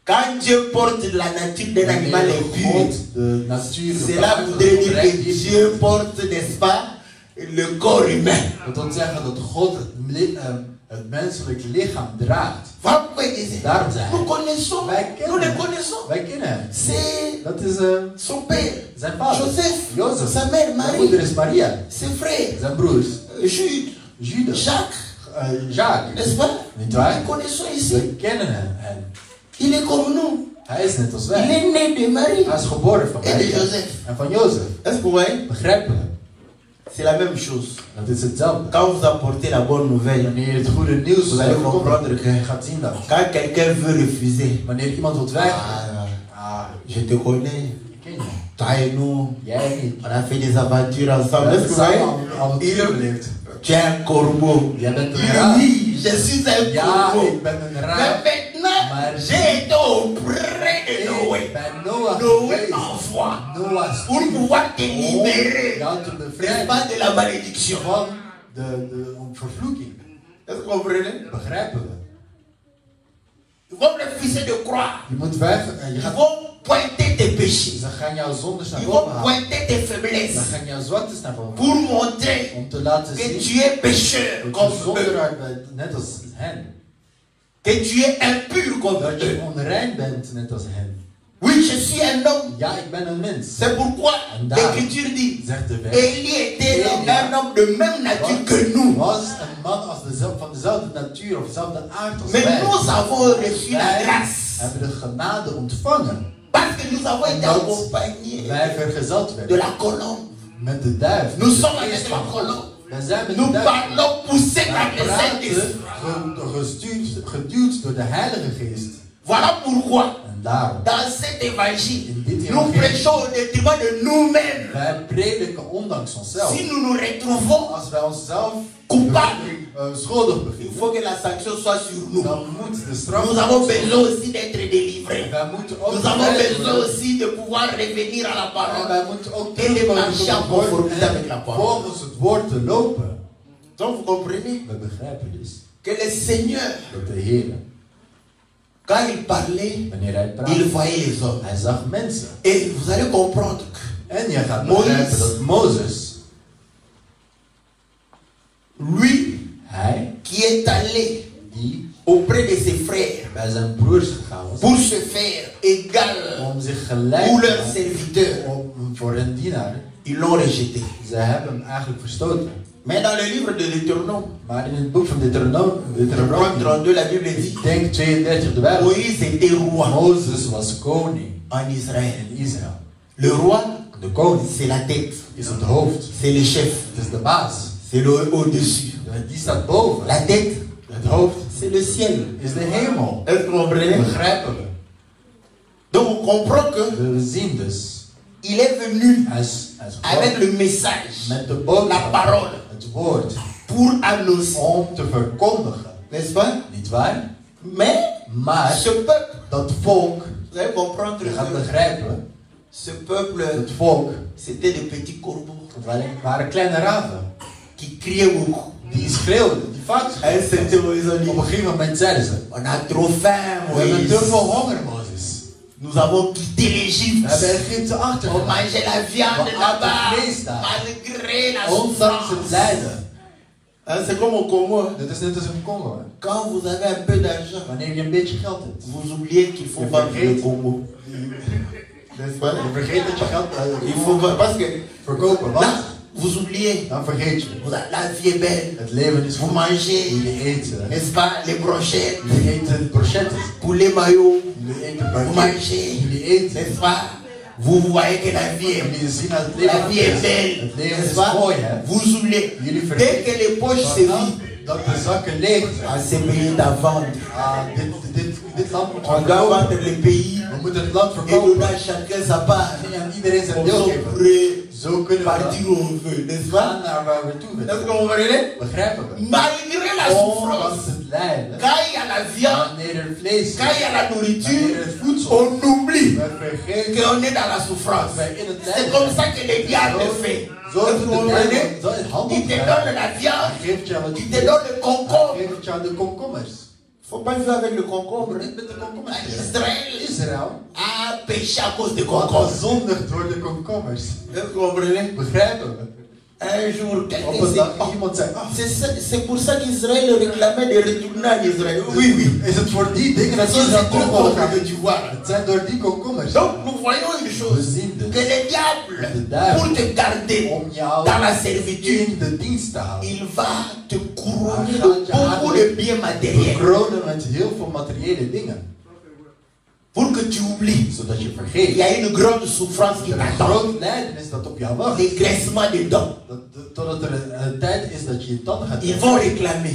Speaker 1: Quand Dieu porte la nature d'un animal
Speaker 2: Wanneer
Speaker 1: impur,
Speaker 2: God de natuur
Speaker 1: cela voudrait dire que Dieu porte, n'est-ce pas, le corps humain.
Speaker 2: Dat wil zeggen dat God het menselijk lichaam draagt.
Speaker 1: Voilà pourquoi il disait,
Speaker 2: Daarom zei
Speaker 1: nous
Speaker 2: hij.
Speaker 1: connaissons,
Speaker 2: Wij
Speaker 1: nous le
Speaker 2: kennen hem.
Speaker 1: connaissons.
Speaker 2: Wij kennen hem.
Speaker 1: C'est
Speaker 2: Dat is
Speaker 1: son père,
Speaker 2: zijn vader.
Speaker 1: Joseph,
Speaker 2: Jozef.
Speaker 1: sa mère
Speaker 2: Zijn
Speaker 1: Marie,
Speaker 2: moeder is Maria.
Speaker 1: ses frères,
Speaker 2: Zijn broers.
Speaker 1: Jude,
Speaker 2: Judas.
Speaker 1: Jacques,
Speaker 2: Jacques.
Speaker 1: n'est-ce pas?
Speaker 2: Niet waar?
Speaker 1: Nous connaissons ici.
Speaker 2: We kennen hem.
Speaker 1: Il est comme nous.
Speaker 2: Hij is net als
Speaker 1: Il
Speaker 2: wij.
Speaker 1: est né de Marie
Speaker 2: Hij is geboren van
Speaker 1: et de
Speaker 2: Maria
Speaker 1: Joseph.
Speaker 2: en van Jozef.
Speaker 1: Est-ce que vous voyez?
Speaker 2: Begrijpen we?
Speaker 1: C'est la même chose.
Speaker 2: Dat is hetzelfde.
Speaker 1: Quand vous apportez la bonne nouvelle,
Speaker 2: Wanneer je het goede nieuws
Speaker 1: vous allez
Speaker 2: overkomt,
Speaker 1: comprendre que
Speaker 2: je gaat zien dat.
Speaker 1: quand quelqu'un veut refuser,
Speaker 2: Wanneer iemand wilt weigeren.
Speaker 1: je te connais,
Speaker 2: Ik ken je.
Speaker 1: toi et nous,
Speaker 2: Jij niet.
Speaker 1: on a fait des aventures ensemble.
Speaker 2: We
Speaker 1: Est-ce que
Speaker 2: hebben
Speaker 1: vous voyez?
Speaker 2: samen avonturen beleefd.
Speaker 1: Tu es un corbeau.
Speaker 2: Jij bent een
Speaker 1: Il
Speaker 2: raaf.
Speaker 1: dit, je suis un
Speaker 2: Ja,
Speaker 1: corbeau.
Speaker 2: ik ben een
Speaker 1: Mais
Speaker 2: raaf.
Speaker 1: maintenant,
Speaker 2: Maar
Speaker 1: j'ai été auprès de
Speaker 2: ik
Speaker 1: Noé.
Speaker 2: ben Noach
Speaker 1: Noé
Speaker 2: geweest.
Speaker 1: envoie
Speaker 2: Noach
Speaker 1: pour pouvoir te libérer,
Speaker 2: jou te
Speaker 1: n'est-ce
Speaker 2: bevrijden
Speaker 1: pas, de la malédiction.
Speaker 2: van de vervloeking.
Speaker 1: Est-ce que vous comprenez?
Speaker 2: Begrijpen we?
Speaker 1: Ils vont refuser de croire.
Speaker 2: Je moet weigeren. Je
Speaker 1: Ils
Speaker 2: gaat,
Speaker 1: vont pointer tes péchés.
Speaker 2: ze gaan jouw zondes naar
Speaker 1: Ils
Speaker 2: boven
Speaker 1: vont
Speaker 2: halen.
Speaker 1: pointer tes
Speaker 2: Ze
Speaker 1: faiblesses
Speaker 2: gaan jouw zwaktes naar boven
Speaker 1: pour
Speaker 2: halen.
Speaker 1: montrer
Speaker 2: Om te laten
Speaker 1: que
Speaker 2: zien
Speaker 1: tu es pécheur
Speaker 2: dat
Speaker 1: comme
Speaker 2: je
Speaker 1: eux,
Speaker 2: zondaar bent, net als hen.
Speaker 1: que tu es impur comme
Speaker 2: Dat je
Speaker 1: eux.
Speaker 2: onrein bent, net als hen.
Speaker 1: Oui, je suis un homme.
Speaker 2: Ja, ik ben een mens.
Speaker 1: C'est pourquoi
Speaker 2: En daar
Speaker 1: l'Écriture dit,
Speaker 2: zegt de wet.
Speaker 1: Élie était un homme de même nature que nous.
Speaker 2: Was een man als van dezelfde natuur of dezelfde aard als
Speaker 1: Mais
Speaker 2: wij.
Speaker 1: nous avons reçu la
Speaker 2: Wij
Speaker 1: grâce.
Speaker 2: hebben de genade ontvangen.
Speaker 1: Parce que nous avons été
Speaker 2: Omdat
Speaker 1: accompagnés
Speaker 2: wij vergezeld
Speaker 1: de
Speaker 2: werden
Speaker 1: la colombe.
Speaker 2: met de duif.
Speaker 1: Nous
Speaker 2: De
Speaker 1: sommes
Speaker 2: geest
Speaker 1: avec la
Speaker 2: van God.
Speaker 1: colombe.
Speaker 2: Wij zijn met
Speaker 1: Nous
Speaker 2: de duif.
Speaker 1: parlons poussés
Speaker 2: Wij
Speaker 1: par le Saint-Esprit.
Speaker 2: praten geduwd door de Heilige Geest.
Speaker 1: Voilà pourquoi,
Speaker 2: En daarom,
Speaker 1: dans cet évangile,
Speaker 2: in dit
Speaker 1: nous
Speaker 2: evangelie,
Speaker 1: prêchons au détriment de nous-mêmes.
Speaker 2: wij prediken ondanks onszelf.
Speaker 1: Si nous nous retrouvons
Speaker 2: Als wij onszelf
Speaker 1: coupables,
Speaker 2: schuldig
Speaker 1: il
Speaker 2: bevinden,
Speaker 1: faut que la sanction soit sur nous.
Speaker 2: dan moet de straf.
Speaker 1: Nous avons besoin aussi d'être délivrés.
Speaker 2: Wij moeten ook
Speaker 1: Nous avons
Speaker 2: bevrijd
Speaker 1: besoin
Speaker 2: worden.
Speaker 1: aussi de pouvoir revenir à la
Speaker 2: En
Speaker 1: parole.
Speaker 2: wij moeten ook
Speaker 1: Et les
Speaker 2: terugkomen
Speaker 1: marcher en
Speaker 2: tot het woord
Speaker 1: conformité avec la
Speaker 2: en
Speaker 1: parole.
Speaker 2: volgens het woord te lopen.
Speaker 1: Donc vous comprenez
Speaker 2: We begrijpen dus
Speaker 1: que le Seigneur,
Speaker 2: dat de Heer,
Speaker 1: quand il parlait,
Speaker 2: wanneer hij
Speaker 1: il
Speaker 2: praat,
Speaker 1: voyait les hommes.
Speaker 2: hij zag mensen.
Speaker 1: Et vous allez comprendre que
Speaker 2: En je gaat
Speaker 1: Moïse.
Speaker 2: begrijpen dat Mozes,
Speaker 1: lui
Speaker 2: hij,
Speaker 1: qui est allé
Speaker 2: die
Speaker 1: auprès de ses frères
Speaker 2: bij zijn broers gegaan was,
Speaker 1: pour se faire égal
Speaker 2: om zich gelijk
Speaker 1: ou
Speaker 2: te
Speaker 1: leur
Speaker 2: maken
Speaker 1: serviteur,
Speaker 2: voor een dienaar,
Speaker 1: ils l'ont rejeté.
Speaker 2: zij hebben hem eigenlijk verstoten.
Speaker 1: Mais dans le livre de l'Euronome,
Speaker 2: Maar in het boek van Deuteronomie,
Speaker 1: 32, la Bible dit,
Speaker 2: ik denk 32 de Bijbel,
Speaker 1: Moïse était roi
Speaker 2: Mozes was koning
Speaker 1: en Israël.
Speaker 2: in Israël.
Speaker 1: Le roi,
Speaker 2: De koning
Speaker 1: c'est la tête,
Speaker 2: is het hoofd,
Speaker 1: c'est le chef,
Speaker 2: het is de baas.
Speaker 1: c'est le au-dessus.
Speaker 2: Die staat boven.
Speaker 1: La tête,
Speaker 2: Het hoofd
Speaker 1: c'est le ciel.
Speaker 2: is de hemel.
Speaker 1: Est-ce que vous comprenez?
Speaker 2: Begrijpen we.
Speaker 1: Donc on comprend que
Speaker 2: We zien dus
Speaker 1: Il est venu
Speaker 2: Hij is
Speaker 1: avec
Speaker 2: gekomen
Speaker 1: le message,
Speaker 2: met de
Speaker 1: la
Speaker 2: boodschap,
Speaker 1: parole,
Speaker 2: het woord,
Speaker 1: pour annoncer.
Speaker 2: om te verkondigen.
Speaker 1: N'est-ce pas?
Speaker 2: Niet waar?
Speaker 1: Mais
Speaker 2: Maar
Speaker 1: ce peuple,
Speaker 2: dat volk,
Speaker 1: vous allez comprendre
Speaker 2: je gaat
Speaker 1: que
Speaker 2: begrijpen,
Speaker 1: ce peuple,
Speaker 2: het volk,
Speaker 1: c'était des petits corbeaux
Speaker 2: dat waren kleine raven.
Speaker 1: qui criaient beaucoup.
Speaker 2: Die schreeuwden, die vaak
Speaker 1: À un
Speaker 2: schreeuwden.
Speaker 1: certain moment, ils ont dit,
Speaker 2: Op een gegeven moment zeiden ze,
Speaker 1: on a trop faim,
Speaker 2: we hebben te
Speaker 1: Moïse.
Speaker 2: veel honger, Mozes.
Speaker 1: Nous avons quitté
Speaker 2: We
Speaker 1: l'Égypte.
Speaker 2: hebben Egypte
Speaker 1: On
Speaker 2: achtergelaten.
Speaker 1: mangeait la viande
Speaker 2: We
Speaker 1: là-bas,
Speaker 2: aten vlees daar.
Speaker 1: malgré la
Speaker 2: Ondanks het
Speaker 1: souffrance.
Speaker 2: lijden.
Speaker 1: Hein, c'est comme au Congo.
Speaker 2: Dit is net als in Congo. Hè.
Speaker 1: Quand vous avez un peu d'argent,
Speaker 2: Wanneer je een beetje geld hebt.
Speaker 1: vous oubliez qu'il faut
Speaker 2: Je
Speaker 1: vendre
Speaker 2: vergeet.
Speaker 1: le Congo. N'est-ce pas?
Speaker 2: Je vergeet dat je geld
Speaker 1: Il faut vendre, parce que
Speaker 2: verkopen.
Speaker 1: là,
Speaker 2: Want
Speaker 1: vous oubliez.
Speaker 2: dan vergeet je.
Speaker 1: La vie est belle.
Speaker 2: Het leven is
Speaker 1: Vous
Speaker 2: goed.
Speaker 1: mangez,
Speaker 2: Jullie eten.
Speaker 1: n'est-ce pas, les brochettes,
Speaker 2: Jullie eten brochettes.
Speaker 1: poulet maillot.
Speaker 2: Jullie eten
Speaker 1: Vous
Speaker 2: baguette.
Speaker 1: mangez,
Speaker 2: Jullie eten.
Speaker 1: n'est-ce pas? Vous voyez que la vie est
Speaker 2: Jullie zien dat het
Speaker 1: La
Speaker 2: leven
Speaker 1: vie est
Speaker 2: is.
Speaker 1: belle,
Speaker 2: Het leven
Speaker 1: n'est-ce
Speaker 2: is
Speaker 1: pas?
Speaker 2: mooi, hè.
Speaker 1: Vous oubliez.
Speaker 2: Jullie
Speaker 1: Dès
Speaker 2: vergeten.
Speaker 1: que les poches se vident,
Speaker 2: Dat de zakken leeg zijn.
Speaker 1: à ce pays à vendre.
Speaker 2: Dit land moet
Speaker 1: On doit
Speaker 2: verkopen.
Speaker 1: vendre le pays
Speaker 2: We moeten het land
Speaker 1: et
Speaker 2: verkopen.
Speaker 1: donner à chacun sa part.
Speaker 2: En iedereen zijn
Speaker 1: On
Speaker 2: deel
Speaker 1: peut
Speaker 2: geven. Zo kunnen we
Speaker 1: partir où on veut, n'est-ce pas?
Speaker 2: gaan naar waar we toe
Speaker 1: Est-ce
Speaker 2: willen.
Speaker 1: que vous comprenez?
Speaker 2: Begrijpen we?
Speaker 1: Malgré la
Speaker 2: Ondanks
Speaker 1: souffrance,
Speaker 2: het lijden.
Speaker 1: quand il y a la viande,
Speaker 2: Wanneer er vlees is.
Speaker 1: quand il y a la
Speaker 2: Wanneer
Speaker 1: nourriture,
Speaker 2: er voedsel.
Speaker 1: on oublie
Speaker 2: We vergeten
Speaker 1: qu'on est dans la souffrance.
Speaker 2: dat wij in het
Speaker 1: C'est
Speaker 2: lijden
Speaker 1: comme
Speaker 2: zijn.
Speaker 1: ça que le diable fait.
Speaker 2: Zo
Speaker 1: Est-ce
Speaker 2: is
Speaker 1: que
Speaker 2: het
Speaker 1: vous
Speaker 2: de
Speaker 1: comprenez?
Speaker 2: duivel. Zo is
Speaker 1: Il
Speaker 2: handel.
Speaker 1: te donne la viande,
Speaker 2: Hij geeft je aan het
Speaker 1: il te donne le
Speaker 2: Hij
Speaker 1: concombre.
Speaker 2: geeft je aan de komkommers.
Speaker 1: Faut pas jouer avec le
Speaker 2: Maar
Speaker 1: concombre.
Speaker 2: niet met de komkommers.
Speaker 1: Israël
Speaker 2: Israël
Speaker 1: a péché à cause des
Speaker 2: wordt
Speaker 1: concombres.
Speaker 2: gezondigd door de komkommers.
Speaker 1: Est-ce que vous comprenez?
Speaker 2: Begrijpen we?
Speaker 1: Un jour,
Speaker 2: Op
Speaker 1: quelqu'un
Speaker 2: een dag iemand zei,
Speaker 1: c'est pour ça qu'Israël réclamait de retourner en Israël. Oui, oui.
Speaker 2: is het voor die dingen dat
Speaker 1: Ce sont
Speaker 2: Israël
Speaker 1: ces
Speaker 2: terug wil
Speaker 1: concombres
Speaker 2: gaan?
Speaker 1: que tu vois là.
Speaker 2: Het zijn door die komkommers.
Speaker 1: Donc nous voyons une
Speaker 2: We
Speaker 1: chose.
Speaker 2: zien
Speaker 1: Que
Speaker 2: dus,
Speaker 1: le diable,
Speaker 2: de duivel,
Speaker 1: pour te garder
Speaker 2: om jou
Speaker 1: dans la servitude,
Speaker 2: in de dienst te houden.
Speaker 1: il va te couronner
Speaker 2: Hij
Speaker 1: de
Speaker 2: gaat je
Speaker 1: beaucoup de biens matériels.
Speaker 2: bekronen met heel veel materiële dingen.
Speaker 1: Pour que tu oublies.
Speaker 2: Zodat je
Speaker 1: Il
Speaker 2: vergeet.
Speaker 1: y a une grande souffrance qui
Speaker 2: Dat er een
Speaker 1: t'attend.
Speaker 2: groot lijden is dat op jou wacht.
Speaker 1: Dégraissement des dents.
Speaker 2: Totdat er een tijd is dat je je tanden gaat
Speaker 1: Ils
Speaker 2: trekken.
Speaker 1: vont réclamer.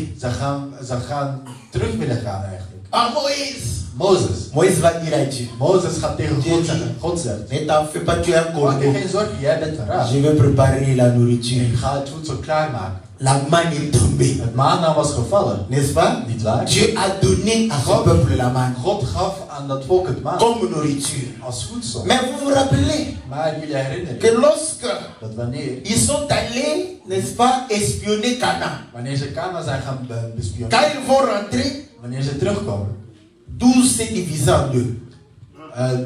Speaker 2: Ze gaan terug willen gaan eigenlijk.
Speaker 1: Ah Moïse.
Speaker 2: Mozes.
Speaker 1: Moïse va dire à Dieu.
Speaker 2: Mozes gaat tegen
Speaker 1: Dieu
Speaker 2: God
Speaker 1: dit,
Speaker 2: zeggen. God zegt.
Speaker 1: ne t'en fais pas, tu es un
Speaker 2: Maak je
Speaker 1: corbeau.
Speaker 2: geen zorgen, jij bent een raaf.
Speaker 1: Je vais préparer la nourriture.
Speaker 2: Ik ga het voedsel klaarmaken.
Speaker 1: La manne est tombée.
Speaker 2: Het manna was gevallen.
Speaker 1: N'est-ce pas?
Speaker 2: Niet waar?
Speaker 1: Dieu a donné à son peuple la manne
Speaker 2: God gaf aan dat volk het manna
Speaker 1: comme nourriture.
Speaker 2: als voedsel.
Speaker 1: Mais vous vous rappelez
Speaker 2: Maar jullie herinneren
Speaker 1: que lorsque
Speaker 2: dat wanneer
Speaker 1: ils sont allés, n'est-ce pas, espionner Canaan,
Speaker 2: ze Kana zijn gaan bespioneren,
Speaker 1: quand ils vont rentrer,
Speaker 2: wanneer ze terugkomen,
Speaker 1: 12 s'est divisé en deux.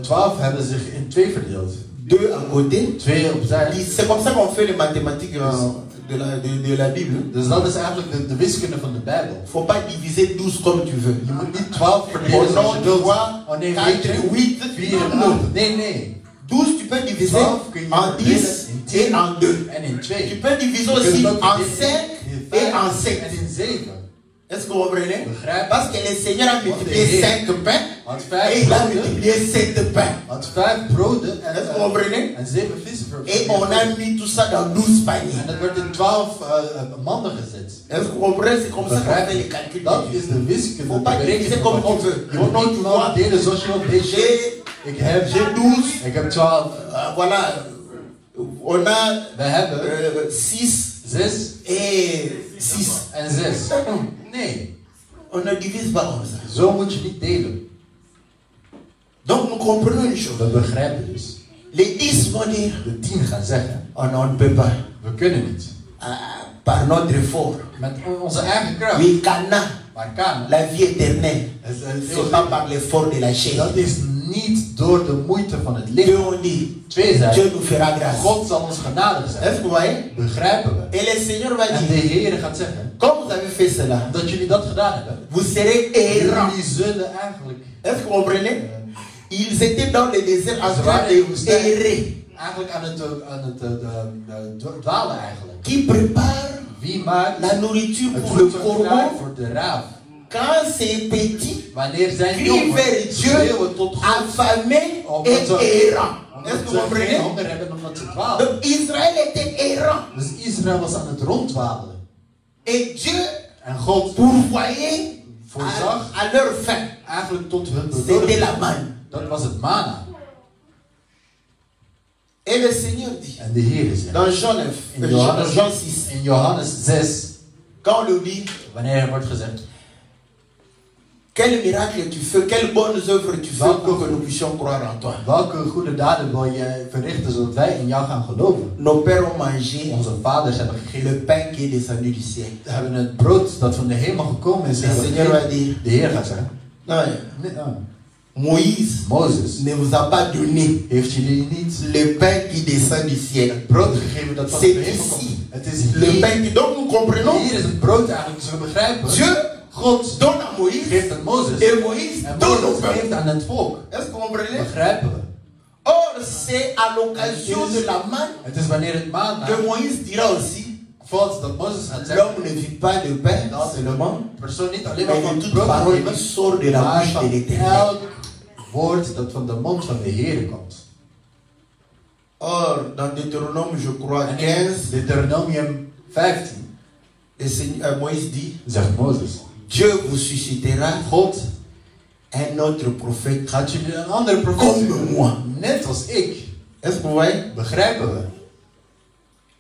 Speaker 2: 12 hebben zich in 2 verdeeld.
Speaker 1: 2 à côté.
Speaker 2: 2 opzij.
Speaker 1: C'est comme ça qu'on fait les mathématiques de la Bible.
Speaker 2: Dus dat is eigenlijk de wiskunde van de Bijbel.
Speaker 1: Il ne faut pas diviser 12 comme tu veux.
Speaker 2: Je moet niet 12
Speaker 1: Oh
Speaker 2: verdelen zoals
Speaker 1: non,
Speaker 2: je
Speaker 1: tu
Speaker 2: wilt.
Speaker 1: vois,
Speaker 2: Oh nee,
Speaker 1: 4,
Speaker 2: weet je,
Speaker 1: 8,
Speaker 2: 4 en 8. Nee, nee.
Speaker 1: 12 tu peux diviser
Speaker 2: 12 kun je
Speaker 1: en 10
Speaker 2: verdelen
Speaker 1: et en 2.
Speaker 2: en in 2.
Speaker 1: Tu peux diviser
Speaker 2: Je kunt
Speaker 1: aussi
Speaker 2: het ook
Speaker 1: en
Speaker 2: verdelen
Speaker 1: 5 et en
Speaker 2: en
Speaker 1: 7.
Speaker 2: in 7.
Speaker 1: Est-ce que vous comprenez?
Speaker 2: Begrijp.
Speaker 1: Parce que le Seigneur a multiplié 5 pains
Speaker 2: Had
Speaker 1: et
Speaker 2: 5
Speaker 1: il a
Speaker 2: broden,
Speaker 1: multiplié 7 pains.
Speaker 2: had 5 broden
Speaker 1: Est-ce que vous comprenez?
Speaker 2: en 7 vissen
Speaker 1: Et on a mis tout ça dans 12 paniers.
Speaker 2: En dat werd in 12 manden gezet.
Speaker 1: Est-ce que vous comprenez? C'est comme ça qu'on
Speaker 2: Begrijp.
Speaker 1: fait les calculs.
Speaker 2: Dat
Speaker 1: de
Speaker 2: is
Speaker 1: Dieu.
Speaker 2: de wiskunde.
Speaker 1: Faut pas
Speaker 2: de
Speaker 1: diviser
Speaker 2: berekening
Speaker 1: comme
Speaker 2: van
Speaker 1: tu
Speaker 2: God.
Speaker 1: veux.
Speaker 2: Je moet niet gewoon delen zoals je wilt. Ik heb
Speaker 1: J'ai 12.
Speaker 2: Ik heb 12.
Speaker 1: Voilà. On a
Speaker 2: We hebben
Speaker 1: 6
Speaker 2: 6
Speaker 1: et 6.
Speaker 2: en 6. Nee,
Speaker 1: On ne divise pas comme ça.
Speaker 2: zo moet je niet delen.
Speaker 1: Donc nous comprenons une chose.
Speaker 2: We begrijpen dus.
Speaker 1: Les 10 vont dire,
Speaker 2: De 10 gaan zeggen,
Speaker 1: oh non, on ne peut pas.
Speaker 2: we kunnen niet.
Speaker 1: Par notre effort.
Speaker 2: Met onze eigen kracht.
Speaker 1: Oui, Cana,
Speaker 2: Maar kan.
Speaker 1: la vie éternelle, c'est pas par l'effort de la chair.
Speaker 2: Dat is niet door de moeite van het
Speaker 1: Dieu
Speaker 2: lichaam.
Speaker 1: on dit,
Speaker 2: 2 zijn.
Speaker 1: Dieu nous fera grâce.
Speaker 2: God zal ons genadig
Speaker 1: Est-ce
Speaker 2: zijn.
Speaker 1: que vous voyez?
Speaker 2: Begrijpen we.
Speaker 1: Et le Seigneur va
Speaker 2: En de
Speaker 1: dire,
Speaker 2: Heer gaat zeggen,
Speaker 1: comme vous avez fait cela,
Speaker 2: dat jullie dat gedaan hebben.
Speaker 1: vous serez errants.
Speaker 2: Jullie zullen eigenlijk,
Speaker 1: Est-ce que vous comprenez? Ils étaient dans le désert en
Speaker 2: Ze
Speaker 1: train
Speaker 2: waren in de
Speaker 1: de
Speaker 2: woestijn.
Speaker 1: errer.
Speaker 2: eigenlijk aan het dwalen eigenlijk.
Speaker 1: Qui prépare
Speaker 2: Wie maakt
Speaker 1: la nourriture
Speaker 2: het
Speaker 1: pour le
Speaker 2: voedsel klaar
Speaker 1: corbeau
Speaker 2: voor de raaf?
Speaker 1: quand ces petits
Speaker 2: Wanneer zijn
Speaker 1: crient
Speaker 2: jongen
Speaker 1: vers Dieu,
Speaker 2: schreeuwen tot God,
Speaker 1: affamés
Speaker 2: omdat
Speaker 1: et
Speaker 2: ze,
Speaker 1: errants. Est-ce que
Speaker 2: omdat
Speaker 1: vous
Speaker 2: ze geen
Speaker 1: comprenez?
Speaker 2: honger hebben omdat ze dwalen.
Speaker 1: Donc Israël était errant.
Speaker 2: Dus Israël was aan het ronddwalen.
Speaker 1: Et Dieu
Speaker 2: En God
Speaker 1: pourvoyait
Speaker 2: voorzag
Speaker 1: à leur faim.
Speaker 2: eigenlijk tot hun
Speaker 1: C'était la
Speaker 2: benodiging.
Speaker 1: manne.
Speaker 2: Dat was het mana.
Speaker 1: Et le Seigneur dit,
Speaker 2: En de Heer zegt,
Speaker 1: dans Jean 9,
Speaker 2: in Johannes,
Speaker 1: Jean 6,
Speaker 2: in Johannes 6,
Speaker 1: quand on lui dit,
Speaker 2: wanneer er wordt gezegd,
Speaker 1: quel miracle tu fais, quelles bonnes œuvres tu fais pour que nous puissions croire en toi.
Speaker 2: welke goede daden wil je verrichten zodat wij in jou gaan geloven?
Speaker 1: Nos pères ont mangé
Speaker 2: Onze vaders hebben
Speaker 1: le
Speaker 2: gegeven,
Speaker 1: pain qui est descendu du ciel.
Speaker 2: hebben het brood dat van de hemel gekomen is.
Speaker 1: Le
Speaker 2: hebben
Speaker 1: Seigneur va
Speaker 2: gegeven.
Speaker 1: dire,
Speaker 2: De Heer gaat zeggen,
Speaker 1: non,
Speaker 2: nee,
Speaker 1: Moïse
Speaker 2: Mozes
Speaker 1: ne vous a pas donné
Speaker 2: heeft jullie niet
Speaker 1: le pain qui descend du ciel.
Speaker 2: het brood gegeven dat van de
Speaker 1: C'est
Speaker 2: hemel komt.
Speaker 1: ici
Speaker 2: Het is
Speaker 1: le
Speaker 2: hier.
Speaker 1: pain qui... Donc nous comprenons,
Speaker 2: Hier is het brood eigenlijk, zullen we begrijpen.
Speaker 1: Dieu
Speaker 2: God
Speaker 1: donne à Moïse
Speaker 2: geeft aan Mozes.
Speaker 1: et Moïse
Speaker 2: En
Speaker 1: donne au
Speaker 2: Mozes
Speaker 1: peuple.
Speaker 2: geeft aan het volk.
Speaker 1: Est-ce que vous comprenez?
Speaker 2: Begrijpen we.
Speaker 1: Or, c'est à l'occasion de la manne
Speaker 2: Het is wanneer het maandag
Speaker 1: que Moïse dira aussi,
Speaker 2: valt dat Mozes gaat zeggen,
Speaker 1: l'homme ne vit pas de pain seulement,
Speaker 2: de persoon niet alleen maar
Speaker 1: mais
Speaker 2: van
Speaker 1: de
Speaker 2: het
Speaker 1: toute
Speaker 2: brood
Speaker 1: parole
Speaker 2: leven,
Speaker 1: qui sort de la
Speaker 2: maar
Speaker 1: bouche de
Speaker 2: van
Speaker 1: l'Éternel.
Speaker 2: elk woord dat van de mond van de Heer komt.
Speaker 1: Or, dans Deutéronome, je crois,
Speaker 2: En
Speaker 1: 15,
Speaker 2: in Deuteronomium 15
Speaker 1: le Seigneur, Moïse dit,
Speaker 2: zegt Mozes,
Speaker 1: Dieu vous suscitera
Speaker 2: God
Speaker 1: un autre prophète
Speaker 2: gaat jullie een andere profeet
Speaker 1: comme
Speaker 2: sturen,
Speaker 1: moi.
Speaker 2: net als ik.
Speaker 1: Est-ce que vous voyez?
Speaker 2: Begrijpen we?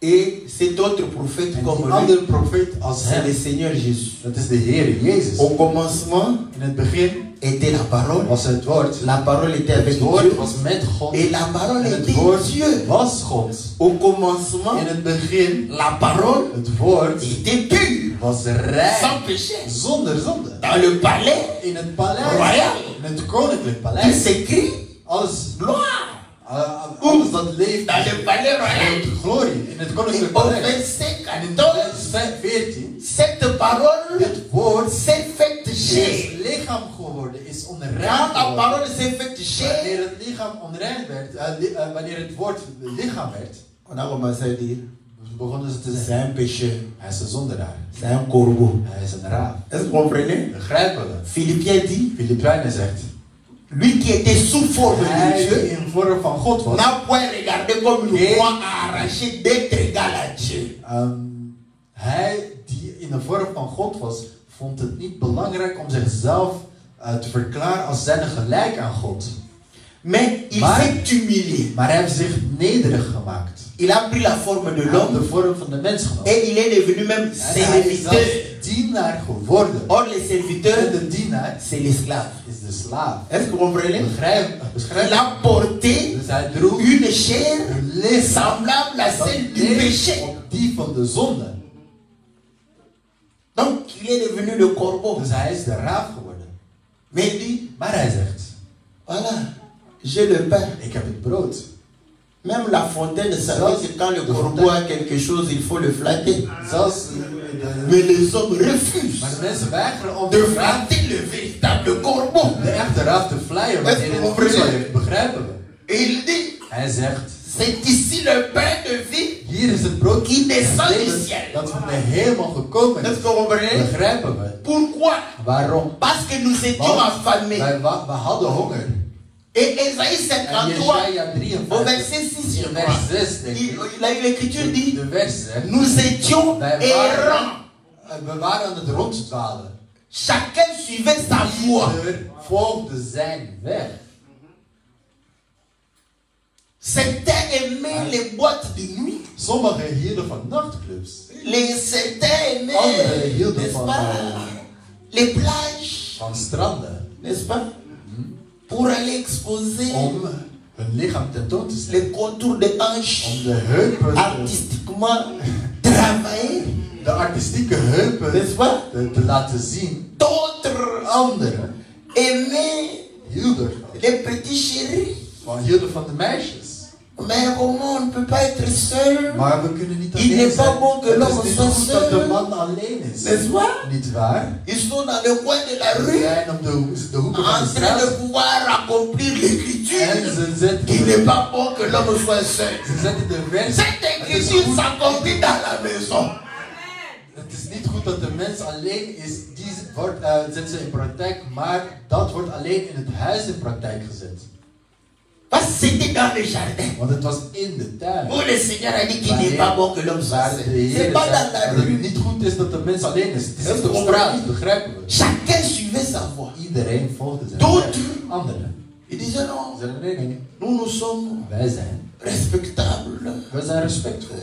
Speaker 1: Et cet autre prophète
Speaker 2: En
Speaker 1: comme
Speaker 2: die
Speaker 1: lui,
Speaker 2: andere profeet als
Speaker 1: c'est le
Speaker 2: hem,
Speaker 1: Seigneur Jésus.
Speaker 2: dat is de Heer Jezus.
Speaker 1: Au commencement
Speaker 2: In het begin
Speaker 1: était la parole.
Speaker 2: was het woord.
Speaker 1: La parole était avec
Speaker 2: Het woord
Speaker 1: Dieu.
Speaker 2: was met God.
Speaker 1: Et la parole
Speaker 2: En het
Speaker 1: était
Speaker 2: woord
Speaker 1: Dieu.
Speaker 2: was God.
Speaker 1: Au commencement,
Speaker 2: In het begin,
Speaker 1: la parole
Speaker 2: het woord
Speaker 1: était pure,
Speaker 2: was rein.
Speaker 1: sans péché.
Speaker 2: Zonder zonde.
Speaker 1: Dans le palais,
Speaker 2: In het paleis.
Speaker 1: Royal.
Speaker 2: In het koninklijk
Speaker 1: il
Speaker 2: paleis.
Speaker 1: s'écrit
Speaker 2: Alles,
Speaker 1: gloire.
Speaker 2: alles dat leeft.
Speaker 1: Dans le palais royal.
Speaker 2: heeft glorie. In het
Speaker 1: Et
Speaker 2: koninklijk
Speaker 1: au
Speaker 2: paleis.
Speaker 1: verset
Speaker 2: En in
Speaker 1: 14,
Speaker 2: vers 14.
Speaker 1: cette parole
Speaker 2: Dit woord
Speaker 1: s'est faite
Speaker 2: is
Speaker 1: chair.
Speaker 2: lichaam geworden. Is onrein
Speaker 1: Quand la
Speaker 2: geworden.
Speaker 1: parole s'est faite chair,
Speaker 2: Wanneer het lichaam onrein werd. Wanneer het woord lichaam werd.
Speaker 1: on a commencé à dire,
Speaker 2: Begonnen ze te
Speaker 1: c'est
Speaker 2: zeggen.
Speaker 1: un pécheur,
Speaker 2: Hij is een zondaar.
Speaker 1: c'est un corbeau.
Speaker 2: Hij is een raaf.
Speaker 1: Est-ce que vous comprenez?
Speaker 2: Begrijpen we?
Speaker 1: Philippiens dit,
Speaker 2: Filipijnen zegt.
Speaker 1: lui qui était sous forme de
Speaker 2: Hij die
Speaker 1: Dieu,
Speaker 2: in vorm van God was.
Speaker 1: n'a point regardé comme une
Speaker 2: Et-
Speaker 1: croix arrachée d'être égal à Dieu.
Speaker 2: Hij die in de vorm van God was, vond het niet belangrijk om zichzelf te verklaren als zijnde gelijk aan God.
Speaker 1: Mais il
Speaker 2: Maar-
Speaker 1: s'est humilié.
Speaker 2: Maar hij heeft zich nederig gemaakt.
Speaker 1: Il a pris la forme de
Speaker 2: Hij heeft de
Speaker 1: l'homme
Speaker 2: vorm van de mens genomen.
Speaker 1: et il est devenu même
Speaker 2: En hij is zelfs
Speaker 1: serviteur.
Speaker 2: dienaar geworden.
Speaker 1: Or, le
Speaker 2: En
Speaker 1: serviteur,
Speaker 2: de dienaar
Speaker 1: c'est l'esclave.
Speaker 2: is de slaaf.
Speaker 1: Est-ce que vous comprenez?
Speaker 2: Beschrijf.
Speaker 1: Il a porté
Speaker 2: Dus hij droeg
Speaker 1: une chair
Speaker 2: een lichaam
Speaker 1: semblable à
Speaker 2: dat
Speaker 1: celle du
Speaker 2: leek
Speaker 1: péché.
Speaker 2: op die van de zonde.
Speaker 1: Donc, il est devenu le corbeau.
Speaker 2: Dus hij is de raaf geworden.
Speaker 1: Mais il dit,
Speaker 2: Maar hij zegt,
Speaker 1: voilà, j'ai le pain.
Speaker 2: ik heb het brood.
Speaker 1: Même la fontaine savait que quand le corbeau a quelque chose, il faut le flatter.
Speaker 2: Zelfs
Speaker 1: Mais les hommes refusent
Speaker 2: maar de mensen weigeren om
Speaker 1: de
Speaker 2: de raaf,
Speaker 1: flatter le véritable corbeau.
Speaker 2: de echte raaf te flyen wanneer hij het voedsel heeft. Begrijpen we?
Speaker 1: Et il dit,
Speaker 2: Hij zegt,
Speaker 1: c'est ici le pain de vie
Speaker 2: hier is het brood
Speaker 1: qui descend du
Speaker 2: levens
Speaker 1: ciel.
Speaker 2: dat van de hemel gekomen
Speaker 1: Est-ce
Speaker 2: is.
Speaker 1: que vous comprenez?
Speaker 2: Begrijpen we?
Speaker 1: Pourquoi?
Speaker 2: Waarom?
Speaker 1: Parce que nous étions
Speaker 2: Want
Speaker 1: affamés.
Speaker 2: we hadden honger.
Speaker 1: Et Ésaïe
Speaker 2: En
Speaker 1: 53,
Speaker 2: Jesaja
Speaker 1: au
Speaker 2: 53,
Speaker 1: verset 6, je
Speaker 2: in
Speaker 1: crois,
Speaker 2: vers 6, denk ik.
Speaker 1: il a eu l'écriture dit,
Speaker 2: De vers zegt,
Speaker 1: nous étions
Speaker 2: wij
Speaker 1: errants.
Speaker 2: we waren aan het ronddwalen.
Speaker 1: Chacun suivait sa voie.
Speaker 2: Ieder volgde zijn weg.
Speaker 1: Certains aimaient les boîtes de nuit.
Speaker 2: Sommigen hielden van nachtclubs.
Speaker 1: Certains aimaient,
Speaker 2: Anderen hielden
Speaker 1: n'est-ce
Speaker 2: van,
Speaker 1: pas, les plages,
Speaker 2: van stranden.
Speaker 1: n'est-ce pas, pour aller exposer
Speaker 2: Om hun lichaam tentoon te stellen.
Speaker 1: les contours des hanches,
Speaker 2: Om de heupen,
Speaker 1: artistiquement travaillés,
Speaker 2: de artistieke heupen
Speaker 1: n'est-ce pas?
Speaker 2: te laten zien.
Speaker 1: D'autres
Speaker 2: Anderen
Speaker 1: aimaient
Speaker 2: hielden
Speaker 1: les petits chéris.
Speaker 2: van de meisjes.
Speaker 1: Mais comment on ne peut pas être seul?
Speaker 2: Maar we kunnen niet
Speaker 1: Il
Speaker 2: alleen
Speaker 1: n'est pas
Speaker 2: zijn.
Speaker 1: bon que
Speaker 2: Het
Speaker 1: l'homme
Speaker 2: is niet
Speaker 1: soit
Speaker 2: goed dat de
Speaker 1: seul.
Speaker 2: man alleen is.
Speaker 1: N'est-ce pas?
Speaker 2: Niet waar?
Speaker 1: Ils sont dans le coin de la
Speaker 2: Ze
Speaker 1: rue
Speaker 2: zijn op de hoeken van de
Speaker 1: en train de
Speaker 2: straat.
Speaker 1: pouvoir accomplir
Speaker 2: En
Speaker 1: l'écriture
Speaker 2: ze zetten
Speaker 1: qu'il n'est pas bon que l'homme soit seul.
Speaker 2: Ze zetten de vers.
Speaker 1: Cette écriture s'accomplit dans la maison.
Speaker 2: Het is niet goed dat de mens alleen is. Die zet ze in praktijk. Maar dat wordt alleen in het huis in praktijk gezet.
Speaker 1: Parce que c'était dans le jardin.
Speaker 2: Want het was in de tuin.
Speaker 1: Où le Seigneur a dit qu'il n'est pas bon que l'homme soit
Speaker 2: Waar
Speaker 1: seul.
Speaker 2: de Heer
Speaker 1: C'est pas dans la
Speaker 2: zegt dat
Speaker 1: rue.
Speaker 2: het niet goed is dat de mens alleen is. Het is
Speaker 1: Dat
Speaker 2: niet op
Speaker 1: is
Speaker 2: straat, begrijpen we.
Speaker 1: Chacun suivait sa voie.
Speaker 2: Iedereen volgde zijn
Speaker 1: D'autres
Speaker 2: weg. Anderen
Speaker 1: Il disait non,
Speaker 2: Ze zeiden nee,
Speaker 1: nous sommes
Speaker 2: wij zijn
Speaker 1: respectables.
Speaker 2: We zijn respectvol.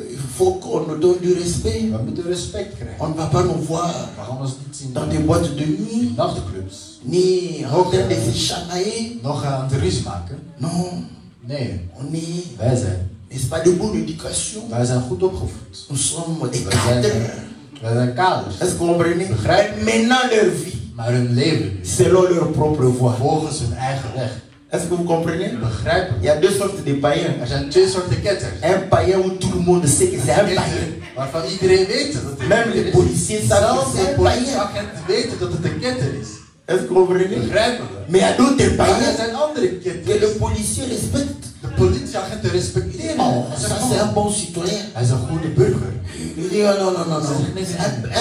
Speaker 1: Il faut qu'on nous donne du respect.
Speaker 2: We moeten respect krijgen.
Speaker 1: On ne va pas nous voir
Speaker 2: We gaan ons niet zien
Speaker 1: dans des boîtes de
Speaker 2: in
Speaker 1: nuit,
Speaker 2: nachtclubs.
Speaker 1: ni en train de se chamailler.
Speaker 2: Nog aan de ruzie maken.
Speaker 1: Non,
Speaker 2: Nee,
Speaker 1: on est,
Speaker 2: wij zijn.
Speaker 1: n'est-ce pas, de bonne éducation.
Speaker 2: Wij zijn goed opgevoed.
Speaker 1: Nous sommes des
Speaker 2: Wij zijn,
Speaker 1: cadres.
Speaker 2: wij zijn kaders.
Speaker 1: Est-ce que vous comprenez?
Speaker 2: Begrijp.
Speaker 1: Mais maintenant leur vie,
Speaker 2: Maar hun leven nu.
Speaker 1: selon leur propre voie.
Speaker 2: Volgens hun eigen weg.
Speaker 1: Est-ce que vous comprenez?
Speaker 2: Begrijpen.
Speaker 1: Il y a deux sortes de païens.
Speaker 2: Er zijn twee soorten ketters.
Speaker 1: Un païen où tout le monde sait que c'est un païen.
Speaker 2: Waarvan iedereen weet dat het een
Speaker 1: Même
Speaker 2: ketter
Speaker 1: les
Speaker 2: is.
Speaker 1: policiers savent
Speaker 2: Zelfs
Speaker 1: que c'est
Speaker 2: de
Speaker 1: un païen.
Speaker 2: politieagenten weten dat het een ketter is.
Speaker 1: Est-ce que vous comprenez?
Speaker 2: Begrijpen we.
Speaker 1: Mais il y a d'autres
Speaker 2: Maar er
Speaker 1: païens
Speaker 2: zijn andere
Speaker 1: que le
Speaker 2: ketters.
Speaker 1: policier respecte.
Speaker 2: De politieagenten respecteren.
Speaker 1: Oh,
Speaker 2: Hij
Speaker 1: ça
Speaker 2: zegt,
Speaker 1: c'est un
Speaker 2: oh,
Speaker 1: bon citoyen.
Speaker 2: hij is een goede burger.
Speaker 1: Il dit oh, non, non, non, non.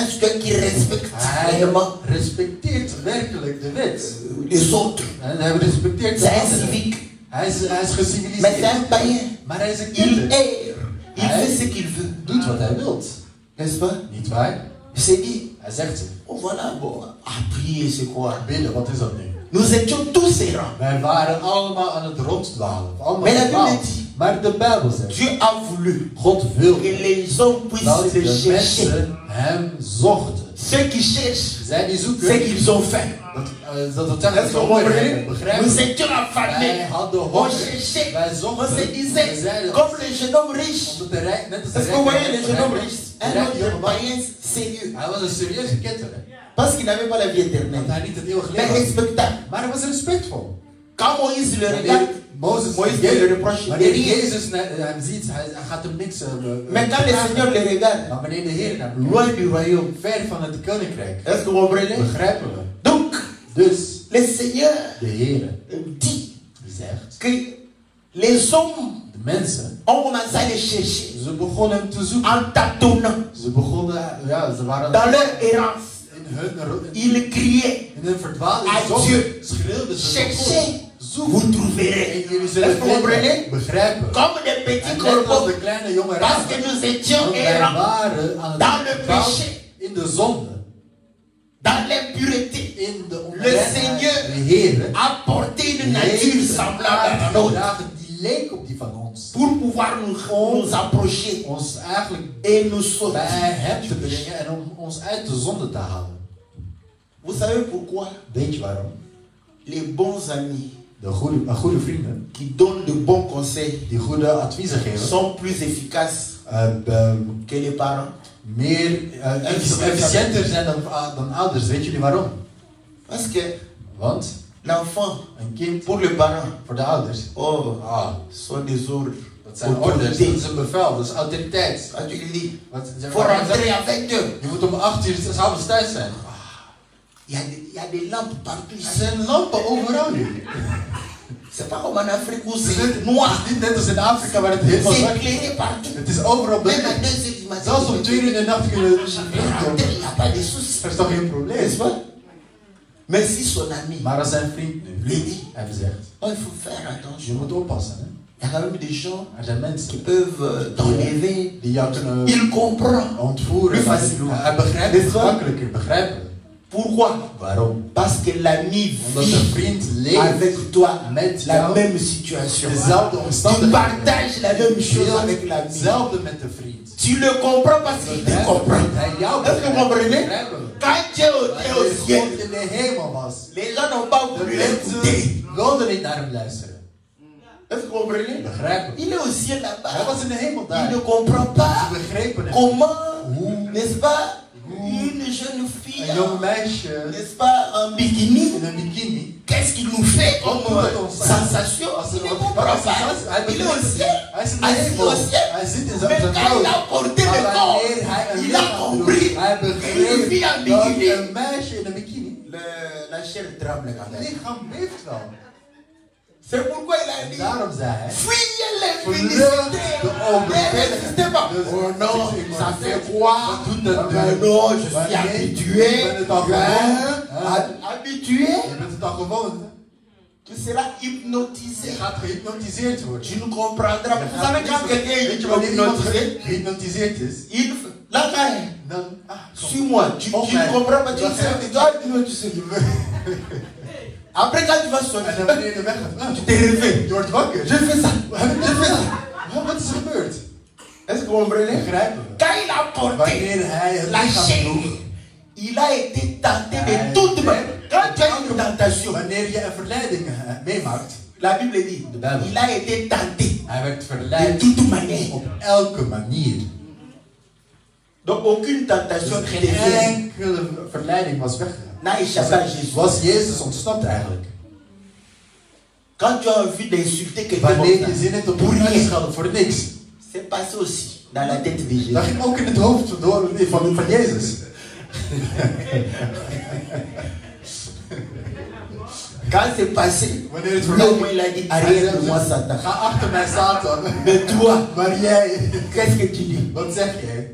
Speaker 1: Un citoyen qui respecte
Speaker 2: Hij
Speaker 1: vraiment
Speaker 2: respecteert werkelijk de wet.
Speaker 1: les autres.
Speaker 2: En hij respecteert de
Speaker 1: C'est un
Speaker 2: anderen.
Speaker 1: civique.
Speaker 2: Hij is
Speaker 1: Mais c'est
Speaker 2: geciviliseerd.
Speaker 1: un païen.
Speaker 2: Maar hij is een
Speaker 1: Il
Speaker 2: ketter.
Speaker 1: erre. Il fait ce qu'il veut.
Speaker 2: Doet wat hij wilt.
Speaker 1: N'est-ce pas?
Speaker 2: Niet waar?
Speaker 1: Il s'est dit,
Speaker 2: Hij zegt het.
Speaker 1: oh voilà, bon, prier c'est quoi?
Speaker 2: Bidden, wat is dat nu?
Speaker 1: Nous étions tous errants.
Speaker 2: Wij waren allemaal aan het ronddwalen. Allemaal
Speaker 1: Maar de
Speaker 2: verdwaald.
Speaker 1: Bijbel dit.
Speaker 2: Maar de Bijbel zegt,
Speaker 1: Dieu a voulu
Speaker 2: God wil
Speaker 1: que les hommes
Speaker 2: dat
Speaker 1: puissent le
Speaker 2: de
Speaker 1: chercher.
Speaker 2: mensen hem zochten.
Speaker 1: Ceux qui cherchent,
Speaker 2: Zij die zoeken,
Speaker 1: c'est qu'ils ont faim.
Speaker 2: dat het zeggen
Speaker 1: Est-ce que
Speaker 2: dat
Speaker 1: vous
Speaker 2: honger
Speaker 1: comprenez?
Speaker 2: hebben. Begrijp
Speaker 1: Nous
Speaker 2: je?
Speaker 1: étions affamés.
Speaker 2: Wij hadden
Speaker 1: On
Speaker 2: honger.
Speaker 1: cherchait.
Speaker 2: Wij
Speaker 1: On
Speaker 2: zochten.
Speaker 1: se
Speaker 2: We
Speaker 1: disait,
Speaker 2: zeiden,
Speaker 1: comme le jeune homme riche.
Speaker 2: omdat de rijk, net als de
Speaker 1: Est-ce que vous voyez le
Speaker 2: rijke
Speaker 1: jeune homme
Speaker 2: man,
Speaker 1: riche?
Speaker 2: de
Speaker 1: Un
Speaker 2: rijke
Speaker 1: autre
Speaker 2: jongeman,
Speaker 1: païen sérieux.
Speaker 2: hij was een serieuze ketter. Hè.
Speaker 1: Parce qu'il n'avait pas la vie
Speaker 2: Want
Speaker 1: éternelle.
Speaker 2: hij niet het eeuwige
Speaker 1: Mais
Speaker 2: leven had.
Speaker 1: respectable.
Speaker 2: Maar hij was respectvol.
Speaker 1: Quand Moïse le
Speaker 2: Wanneer
Speaker 1: regarde,
Speaker 2: Mozes
Speaker 1: Moïse le reproche de
Speaker 2: wanneer
Speaker 1: rien.
Speaker 2: Jezus hem ziet, hij gaat hem niks
Speaker 1: Mais quand le Seigneur le regarde,
Speaker 2: maar wanneer de Heer naar hem
Speaker 1: loin du royaume,
Speaker 2: ver van het koninkrijk,
Speaker 1: est-ce que vous comprenez?
Speaker 2: begrijpen we.
Speaker 1: Donc,
Speaker 2: Dus
Speaker 1: le Seigneur
Speaker 2: de Heer
Speaker 1: dit
Speaker 2: zegt,
Speaker 1: que les hommes
Speaker 2: de mensen,
Speaker 1: ont commencé à les chercher
Speaker 2: ze begonnen hem te zoeken.
Speaker 1: en tâtonnant
Speaker 2: Ze begonnen, ja, ze waren
Speaker 1: dans leur errance.
Speaker 2: in
Speaker 1: Ils criaient,
Speaker 2: hun verdwaling
Speaker 1: à
Speaker 2: zongen,
Speaker 1: Dieu,
Speaker 2: schreeuwden ze
Speaker 1: cherchez,
Speaker 2: zoek
Speaker 1: vous trouverez.
Speaker 2: en jullie
Speaker 1: Est-ce
Speaker 2: zullen
Speaker 1: que vous comprenez?
Speaker 2: vinden, begrijpen.
Speaker 1: Comme des petits
Speaker 2: En net als
Speaker 1: corbeaux,
Speaker 2: de kleine jonge
Speaker 1: parce que
Speaker 2: raven,
Speaker 1: nous étions
Speaker 2: want wij
Speaker 1: errants
Speaker 2: waren aan
Speaker 1: dans
Speaker 2: het
Speaker 1: le
Speaker 2: dwalen
Speaker 1: péché,
Speaker 2: in de zonde,
Speaker 1: dans l'impureté.
Speaker 2: in de
Speaker 1: Le
Speaker 2: onreinheid.
Speaker 1: Seigneur
Speaker 2: De Heer
Speaker 1: a porté une nature semblable à la nôtre
Speaker 2: die leek op die van ons.
Speaker 1: pour pouvoir nous approcher
Speaker 2: Ons eigenlijk
Speaker 1: et nous
Speaker 2: bij
Speaker 1: sortir.
Speaker 2: hem te brengen en om ons uit de zonde te halen.
Speaker 1: Vous savez pourquoi
Speaker 2: Weet je waarom?
Speaker 1: les bons amis
Speaker 2: Goede vrienden,
Speaker 1: qui donnent de bons conseils
Speaker 2: die goede adviezen geven,
Speaker 1: sont plus efficaces que les parents?
Speaker 2: meer efficiënter zijn dan ouders. Weet jullie waarom?
Speaker 1: Parce que
Speaker 2: Want
Speaker 1: l'enfant,
Speaker 2: een kind
Speaker 1: pour le parent,
Speaker 2: voor de ouders,
Speaker 1: sont des ordres.
Speaker 2: dat zijn orders, dat is een bevel, dat is autoriteit.
Speaker 1: Quand tu lui dis,
Speaker 2: Wat,
Speaker 1: il faut rentrer avec eux.
Speaker 2: je moet om 8 uur 's avonds thuis zijn.
Speaker 1: Il y a des lampes partout
Speaker 2: Er
Speaker 1: ici.
Speaker 2: zijn lampen overal nu.
Speaker 1: C'est pas comme en Afrique où
Speaker 2: Het
Speaker 1: c'est
Speaker 2: is
Speaker 1: noir.
Speaker 2: niet net als in Afrika waar het helemaal
Speaker 1: C'est
Speaker 2: zwart is.
Speaker 1: éclairé partout.
Speaker 2: Het is overal
Speaker 1: Même à
Speaker 2: belicht.
Speaker 1: 2 heures du matin.
Speaker 2: Zelfs om 2 uur in de nacht kunnen we
Speaker 1: Rentrer, il n'y a pas de soucis.
Speaker 2: Er is toch geen probleem.
Speaker 1: N'est-ce pas? Mais si son ami
Speaker 2: Maar als zijn vriend nu
Speaker 1: lui dit,
Speaker 2: hem zegt,
Speaker 1: oh, il faut faire
Speaker 2: je
Speaker 1: attention.
Speaker 2: moet oppassen. Hè?
Speaker 1: Il y a quand même des gens
Speaker 2: Er zijn
Speaker 1: qui
Speaker 2: mensen
Speaker 1: peuvent t'enlever.
Speaker 2: die jou kunnen
Speaker 1: Il comprend.
Speaker 2: ontvoeren.
Speaker 1: Plus facilement.
Speaker 2: Hij begrijpt het gemakkelijker, begrijpen.
Speaker 1: Pourquoi?
Speaker 2: Waarom?
Speaker 1: Parce que l'ami
Speaker 2: Omdat een
Speaker 1: vit
Speaker 2: vriend leeft
Speaker 1: avec toi
Speaker 2: met
Speaker 1: la
Speaker 2: jou
Speaker 1: même situation.
Speaker 2: dezelfde
Speaker 1: Tu
Speaker 2: omstandigheden.
Speaker 1: partages la même chose avec l'ami.
Speaker 2: Hetzelfde met de vriend.
Speaker 1: Tu le comprends parce qu'il te comprend.
Speaker 2: Hij jou
Speaker 1: Est-ce que vous comprenez?
Speaker 2: begrijpen.
Speaker 1: Quand Dieu était au
Speaker 2: Wanneer
Speaker 1: ciel,
Speaker 2: God in de hemel was,
Speaker 1: les gens n'ont pas
Speaker 2: de
Speaker 1: voulu l'écouter.
Speaker 2: mensen wilden niet naar hem luisteren.
Speaker 1: Est-ce que vous comprenez?
Speaker 2: Begrijpen.
Speaker 1: Il est au ciel
Speaker 2: Hij
Speaker 1: là-bas.
Speaker 2: was in de hemel
Speaker 1: Il
Speaker 2: daar.
Speaker 1: ne comprend pas
Speaker 2: Ze begrepen hem.
Speaker 1: comment,
Speaker 2: Hoe
Speaker 1: n'est-ce pas, une jeune fille,
Speaker 2: een jong meisje
Speaker 1: n'est-ce pas, en bikini,
Speaker 2: in een bikini.
Speaker 1: qu'est-ce qu'il nous fait comme sensation?
Speaker 2: Als
Speaker 1: Il
Speaker 2: er
Speaker 1: ne
Speaker 2: wat
Speaker 1: comprend pas.
Speaker 2: hij
Speaker 1: Il est au
Speaker 2: begrijpt het
Speaker 1: ciel.
Speaker 2: niet. Hij is in de
Speaker 1: Assis
Speaker 2: hemel.
Speaker 1: au ciel.
Speaker 2: Hij zit in
Speaker 1: Mais
Speaker 2: zijn
Speaker 1: quand il a porté le
Speaker 2: Maar
Speaker 1: corps,
Speaker 2: wanneer hij een
Speaker 1: il a
Speaker 2: lichaam
Speaker 1: compris
Speaker 2: droeg, hij
Speaker 1: qu'une
Speaker 2: begreep
Speaker 1: fille en
Speaker 2: dat
Speaker 1: bikini,
Speaker 2: een meisje in een bikini,
Speaker 1: la chair tremble quand
Speaker 2: het
Speaker 1: même.
Speaker 2: lichaam beeft wel.
Speaker 1: C'est pourquoi il a dit,
Speaker 2: Daarom zei hij,
Speaker 1: fuyez
Speaker 2: vlucht
Speaker 1: l'infidélité.
Speaker 2: de
Speaker 1: Ne
Speaker 2: onbeveiliging.
Speaker 1: résistez pas.
Speaker 2: Dus-
Speaker 1: Oh non,
Speaker 2: Dus-
Speaker 1: ça fait quoi?
Speaker 2: Wat doet dat
Speaker 1: Ben
Speaker 2: nu?
Speaker 1: non, je suis
Speaker 2: Wanneer-
Speaker 1: habitué.
Speaker 2: Je bent het al
Speaker 1: Hein?
Speaker 2: gewoon.
Speaker 1: Habitué.
Speaker 2: Je bent het al gewoon.
Speaker 1: Tu seras
Speaker 2: Je
Speaker 1: hypnotisé.
Speaker 2: gaat gehypnotiseerd worden.
Speaker 1: Tu ne comprendras pas. Vous savez quand quelqu'un est
Speaker 2: Weet je wanneer iemand
Speaker 1: hypnotisé,
Speaker 2: gehypnotiseerd is?
Speaker 1: il là quand
Speaker 2: Dan,
Speaker 1: suis-moi, tu ne comprends pas, tu ne sais pas, tu dois hypnotiser. Après, quand tu vas
Speaker 2: En
Speaker 1: sortir,
Speaker 2: dan wanneer je weg gaat,
Speaker 1: tu te réveilles.
Speaker 2: je wordt wakker.
Speaker 1: Je fais ça.
Speaker 2: Je fais ça. Wat is er gebeurd?
Speaker 1: Est-ce que vous comprenez?
Speaker 2: Begrijpen we?
Speaker 1: Quand il a porté
Speaker 2: Wanneer hij het
Speaker 1: la
Speaker 2: lichaam
Speaker 1: chair,
Speaker 2: droeg,
Speaker 1: il a été tenté de toute manière. Quand tu as une tentation,
Speaker 2: wanneer je een verleiding meemaakt,
Speaker 1: la Bible dit,
Speaker 2: De Bijbel.
Speaker 1: il a été tenté
Speaker 2: hij werd
Speaker 1: de
Speaker 2: verleid
Speaker 1: toute manière.
Speaker 2: op elke manier.
Speaker 1: Donc aucune tentation
Speaker 2: Dus
Speaker 1: qui
Speaker 2: geen
Speaker 1: devient
Speaker 2: enkele verleiding was weggegaan.
Speaker 1: n'a échappé à Jésus.
Speaker 2: Was Jezus ontsnapt eigenlijk?
Speaker 1: Quand tu as envie d'insulter quelqu'un
Speaker 2: Wanneer
Speaker 1: comme
Speaker 2: je
Speaker 1: ça,
Speaker 2: zin hebt om
Speaker 1: pour
Speaker 2: te
Speaker 1: rien,
Speaker 2: schelden voor niks.
Speaker 1: c'est passé aussi dans la tête de Jésus.
Speaker 2: Dat ging ook in het hoofd van Jezus.
Speaker 1: Quand c'est passé,
Speaker 2: Wanneer het
Speaker 1: l'homme il a dit
Speaker 2: Hij
Speaker 1: arrière
Speaker 2: zei,
Speaker 1: de moi Satan.
Speaker 2: ga achter mij Satan.
Speaker 1: Mais toi,
Speaker 2: Maar jij,
Speaker 1: qu'est-ce que tu dis?
Speaker 2: wat zeg jij?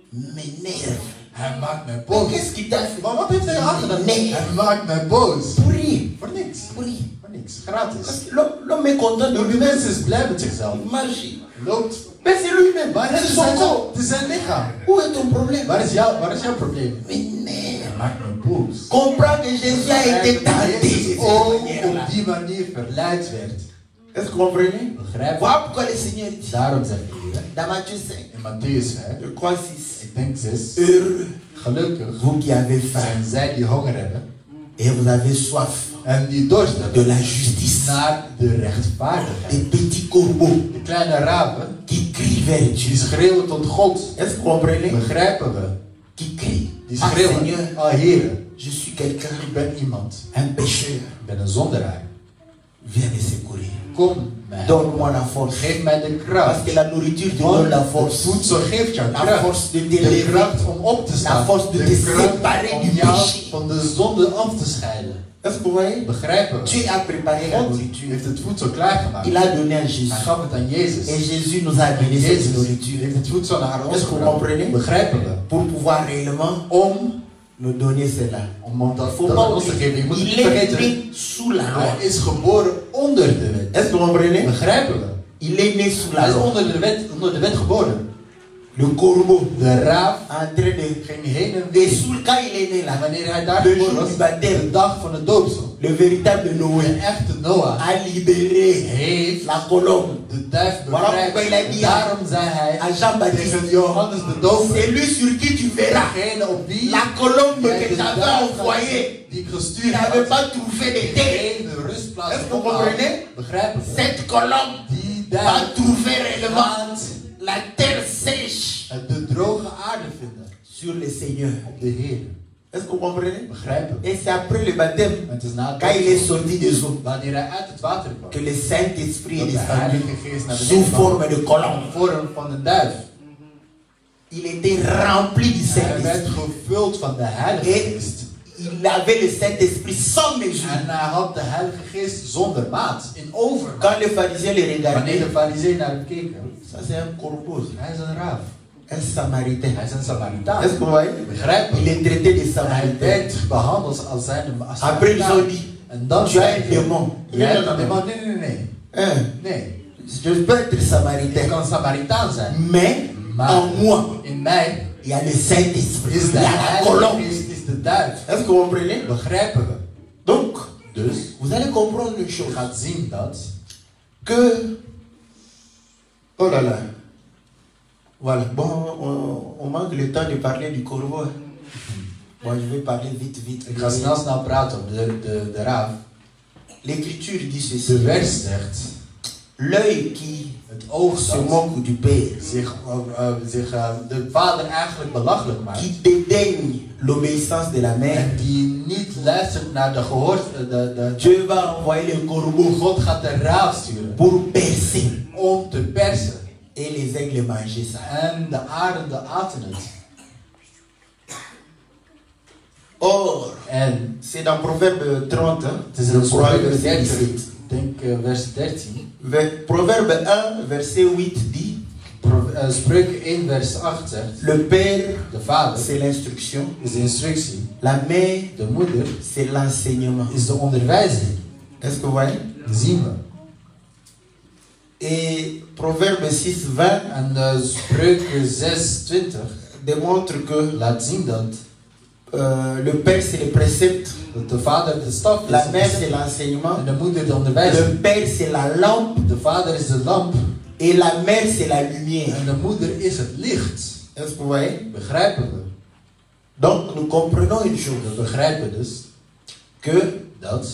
Speaker 1: M'énerve.
Speaker 2: Hij maakt mij
Speaker 1: Mais
Speaker 2: boos.
Speaker 1: qu'est-ce qu'il t'a fait?
Speaker 2: Maar wat heeft hij aangedaan?
Speaker 1: Nee.
Speaker 2: Hij maakt mij boos.
Speaker 1: Pour rien.
Speaker 2: Voor niks.
Speaker 1: Pour rien.
Speaker 2: Voor niks.
Speaker 1: Parce
Speaker 2: Gratis.
Speaker 1: que l'homme est content de
Speaker 2: De
Speaker 1: lui-même.
Speaker 2: mens is blij met zichzelf.
Speaker 1: Il marche.
Speaker 2: Loopt.
Speaker 1: Mais c'est lui-même.
Speaker 2: Maar het
Speaker 1: C'est
Speaker 2: is
Speaker 1: son
Speaker 2: zijn,
Speaker 1: corps.
Speaker 2: het is zijn lichaam.
Speaker 1: Où est ton problème?
Speaker 2: Waar is jouw probleem?
Speaker 1: M'énerve.
Speaker 2: Hij maakt me boos.
Speaker 1: Comprends que Jésus a été tenté de
Speaker 2: Jezus
Speaker 1: cette
Speaker 2: ook
Speaker 1: manière-là.
Speaker 2: op die manier verleid werd.
Speaker 1: Est-ce que vous comprenez?
Speaker 2: Begrijp je?
Speaker 1: Voilà pourquoi le Seigneur dit
Speaker 2: Daarom zegt hij
Speaker 1: dans Matthieu 5,
Speaker 2: in Matthäus 5,
Speaker 1: je crois 6,
Speaker 2: ik denk 6,
Speaker 1: heureux,
Speaker 2: gelukkig
Speaker 1: vous qui avez faim
Speaker 2: zijn zij die honger hebben
Speaker 1: et vous avez soif
Speaker 2: en die dorst
Speaker 1: de
Speaker 2: hebben
Speaker 1: la justice.
Speaker 2: naar de
Speaker 1: Des
Speaker 2: rechtvaardigheid.
Speaker 1: petits corbeaux
Speaker 2: De kleine raven
Speaker 1: qui crient vers
Speaker 2: die
Speaker 1: Dieu.
Speaker 2: schreeuwen tot God.
Speaker 1: Est-ce que vous comprenez?
Speaker 2: Begrijpen we?
Speaker 1: Qui crient.
Speaker 2: Die
Speaker 1: Ah
Speaker 2: schreeuwen,
Speaker 1: Seigneur,
Speaker 2: oh Heer,
Speaker 1: je suis quelqu'un,
Speaker 2: ik ben iemand,
Speaker 1: un pécheur.
Speaker 2: ik ben een zondaar.
Speaker 1: Viens me secourir.
Speaker 2: Kom mij.
Speaker 1: Donne-moi la force.
Speaker 2: Geef mij de
Speaker 1: Parce
Speaker 2: kracht.
Speaker 1: que la nourriture te
Speaker 2: Want
Speaker 1: donne la
Speaker 2: het
Speaker 1: force.
Speaker 2: voedsel geeft jou
Speaker 1: La
Speaker 2: kracht.
Speaker 1: force de te
Speaker 2: De
Speaker 1: lever.
Speaker 2: kracht om op te staan.
Speaker 1: La force de te
Speaker 2: De kracht
Speaker 1: séparer
Speaker 2: om
Speaker 1: du
Speaker 2: jou
Speaker 1: péché.
Speaker 2: van de zonde af te scheiden.
Speaker 1: Est-ce que vous voyez?
Speaker 2: Begrijpen we?
Speaker 1: Dieu a préparé la
Speaker 2: God
Speaker 1: nourriture.
Speaker 2: heeft het voedsel klaargemaakt.
Speaker 1: Il a donné à Jésus.
Speaker 2: Hij gaf het aan Jezus.
Speaker 1: Et Jésus nous a donné cette
Speaker 2: Jezus
Speaker 1: nourriture
Speaker 2: heeft het voedsel naar ons
Speaker 1: Est-ce que vous
Speaker 2: gebracht.
Speaker 1: comprenez?
Speaker 2: Begrijpen we?
Speaker 1: pour pouvoir réellement
Speaker 2: Om
Speaker 1: nous donner cela.
Speaker 2: dat
Speaker 1: Faut
Speaker 2: aan
Speaker 1: pas
Speaker 2: ons te geven. Je moet het
Speaker 1: oublier,
Speaker 2: niet
Speaker 1: il est
Speaker 2: vergeten.
Speaker 1: né sous la loi.
Speaker 2: Hij is geboren onder de wet.
Speaker 1: Est-ce que vous comprenez?
Speaker 2: Begrijpen we?
Speaker 1: Il est né sous
Speaker 2: Hij
Speaker 1: la
Speaker 2: is
Speaker 1: loi.
Speaker 2: onder de wet geboren.
Speaker 1: Le corbeau
Speaker 2: De raaf
Speaker 1: en train de...
Speaker 2: ging heen en
Speaker 1: Et
Speaker 2: weer.
Speaker 1: sous, quand il est né
Speaker 2: En
Speaker 1: là,
Speaker 2: wanneer hij daar
Speaker 1: Le
Speaker 2: geboren
Speaker 1: jour
Speaker 2: was,
Speaker 1: du baptême.
Speaker 2: de dag van het doopsel,
Speaker 1: le véritable
Speaker 2: de
Speaker 1: Noé
Speaker 2: echte Noah
Speaker 1: a libéré
Speaker 2: heeft
Speaker 1: la colombe
Speaker 2: de duif
Speaker 1: Voilà pourquoi il a
Speaker 2: bevrijd.
Speaker 1: dit
Speaker 2: Daarom zei hij
Speaker 1: à Jean-Baptiste.
Speaker 2: tegen Johannes de doper,
Speaker 1: C'est lui sur qui tu verras
Speaker 2: degene op wie
Speaker 1: la colombe
Speaker 2: jij
Speaker 1: que
Speaker 2: de
Speaker 1: j'avais
Speaker 2: duif
Speaker 1: envoyée.
Speaker 2: die ik
Speaker 1: Il
Speaker 2: gestuurd
Speaker 1: n'avait
Speaker 2: had,
Speaker 1: pas trouvé de terre.
Speaker 2: geen rustplaats
Speaker 1: Est-ce que vous
Speaker 2: opgehaald.
Speaker 1: comprenez?
Speaker 2: Begrijpen we?
Speaker 1: Cette colombe
Speaker 2: Die
Speaker 1: va
Speaker 2: duif
Speaker 1: trouver réellement
Speaker 2: gaat
Speaker 1: la terre sèche
Speaker 2: de droge aarde vinden
Speaker 1: sur le Seigneur.
Speaker 2: op de Heer.
Speaker 1: Est-ce que vous comprenez?
Speaker 2: Begrijpen we?
Speaker 1: Et c'est après le baptême,
Speaker 2: Het is na het
Speaker 1: quand il est sorti des eaux,
Speaker 2: wanneer hij uit het water kwam,
Speaker 1: que le Saint-Esprit est
Speaker 2: dat de
Speaker 1: descendu
Speaker 2: Heilige Geest naar
Speaker 1: sous
Speaker 2: beneden kwam,
Speaker 1: forme de colombe.
Speaker 2: vorm van een duif.
Speaker 1: Il était rempli du
Speaker 2: Hij werd
Speaker 1: Saint-Esprit.
Speaker 2: gevuld van de Heilige
Speaker 1: Et
Speaker 2: Geest.
Speaker 1: il avait le Saint-Esprit sans mesure.
Speaker 2: En hij had de Heilige Geest zonder maat, in overmaat.
Speaker 1: Quand les pharisiens le
Speaker 2: Wanneer
Speaker 1: regardaient,
Speaker 2: de fariseeën naar hem keken,
Speaker 1: ça c'est un corbeau,
Speaker 2: hij is een raaf.
Speaker 1: un samaritain.
Speaker 2: Hij is een Samaritaan.
Speaker 1: Est-ce que vous voyez?
Speaker 2: Begrijp
Speaker 1: Il
Speaker 2: je?
Speaker 1: est traité de
Speaker 2: Hij
Speaker 1: samaritain.
Speaker 2: werd behandeld als zijn
Speaker 1: Après ils ont dit,
Speaker 2: En dan
Speaker 1: tu as
Speaker 2: zei
Speaker 1: un
Speaker 2: hij,
Speaker 1: démon.
Speaker 2: jij hebt een demon. Nee.
Speaker 1: Hein?
Speaker 2: Nee.
Speaker 1: Je peux être
Speaker 2: Ik
Speaker 1: samaritain.
Speaker 2: kan Samaritaan zijn.
Speaker 1: Mais
Speaker 2: Maar
Speaker 1: en moi,
Speaker 2: in mij
Speaker 1: il y a le Saint-Esprit.
Speaker 2: is
Speaker 1: Il
Speaker 2: de
Speaker 1: y a la
Speaker 2: Heilige
Speaker 1: colombe.
Speaker 2: Geest, is de duif.
Speaker 1: Est-ce que vous comprenez?
Speaker 2: Begrijpen we?
Speaker 1: Donc,
Speaker 2: Dus
Speaker 1: vous allez comprendre une
Speaker 2: je
Speaker 1: chose.
Speaker 2: gaat zien dat
Speaker 1: Que, oh là là, voilà, bon, on manque le temps de parler du corbeau. Hein. Bon, je vais parler vite.
Speaker 2: ik ga snel praten op de raaf.
Speaker 1: L'écriture dit
Speaker 2: De
Speaker 1: ceci.
Speaker 2: vers zegt,
Speaker 1: L'œil qui
Speaker 2: het oog
Speaker 1: se
Speaker 2: dat
Speaker 1: moque du Père,
Speaker 2: de vader eigenlijk belachelijk maakt.
Speaker 1: qui dédaigne l'obéissance de la mère,
Speaker 2: En die niet luistert naar de gehoor.
Speaker 1: Dieu va envoyer le corbeau
Speaker 2: God gaat de raaf sturen
Speaker 1: pour percer.
Speaker 2: om te persen.
Speaker 1: Et les aigles mangeaient ça.
Speaker 2: En de arenden aten het.
Speaker 1: Or,
Speaker 2: En
Speaker 1: c'est dans Proverbe 30, hein,
Speaker 2: het is
Speaker 1: je
Speaker 2: in
Speaker 1: crois,
Speaker 2: Spreuken
Speaker 1: verset
Speaker 2: 30,
Speaker 1: 17.
Speaker 2: ik denk vers 13.
Speaker 1: Proverbe 1, verset 8 dit,
Speaker 2: Spreuken 1 vers 8 zegt,
Speaker 1: le Père,
Speaker 2: de vader
Speaker 1: c'est l'instruction.
Speaker 2: is de instructie,
Speaker 1: La mère,
Speaker 2: de moeder
Speaker 1: c'est l'enseignement.
Speaker 2: is de onderwijzing.
Speaker 1: Est-ce que vous voyez?
Speaker 2: Zien we.
Speaker 1: Et Proverbe 6, 20
Speaker 2: En Spreuken 6:20
Speaker 1: démontre que
Speaker 2: laat zien dat
Speaker 1: Le père, c'est le précepte.
Speaker 2: De vader de staf is.
Speaker 1: La mère, c'est l'enseignement.
Speaker 2: En de moeder de onderwijzer.
Speaker 1: Le père, c'est la lampe.
Speaker 2: De vader is de lamp.
Speaker 1: Et la mère, c'est la lumière.
Speaker 2: En de moeder is het licht.
Speaker 1: Est-ce que vous voyez?
Speaker 2: Begrijpen we?
Speaker 1: Donc, nous comprenons une chose.
Speaker 2: We begrijpen dus
Speaker 1: que
Speaker 2: dat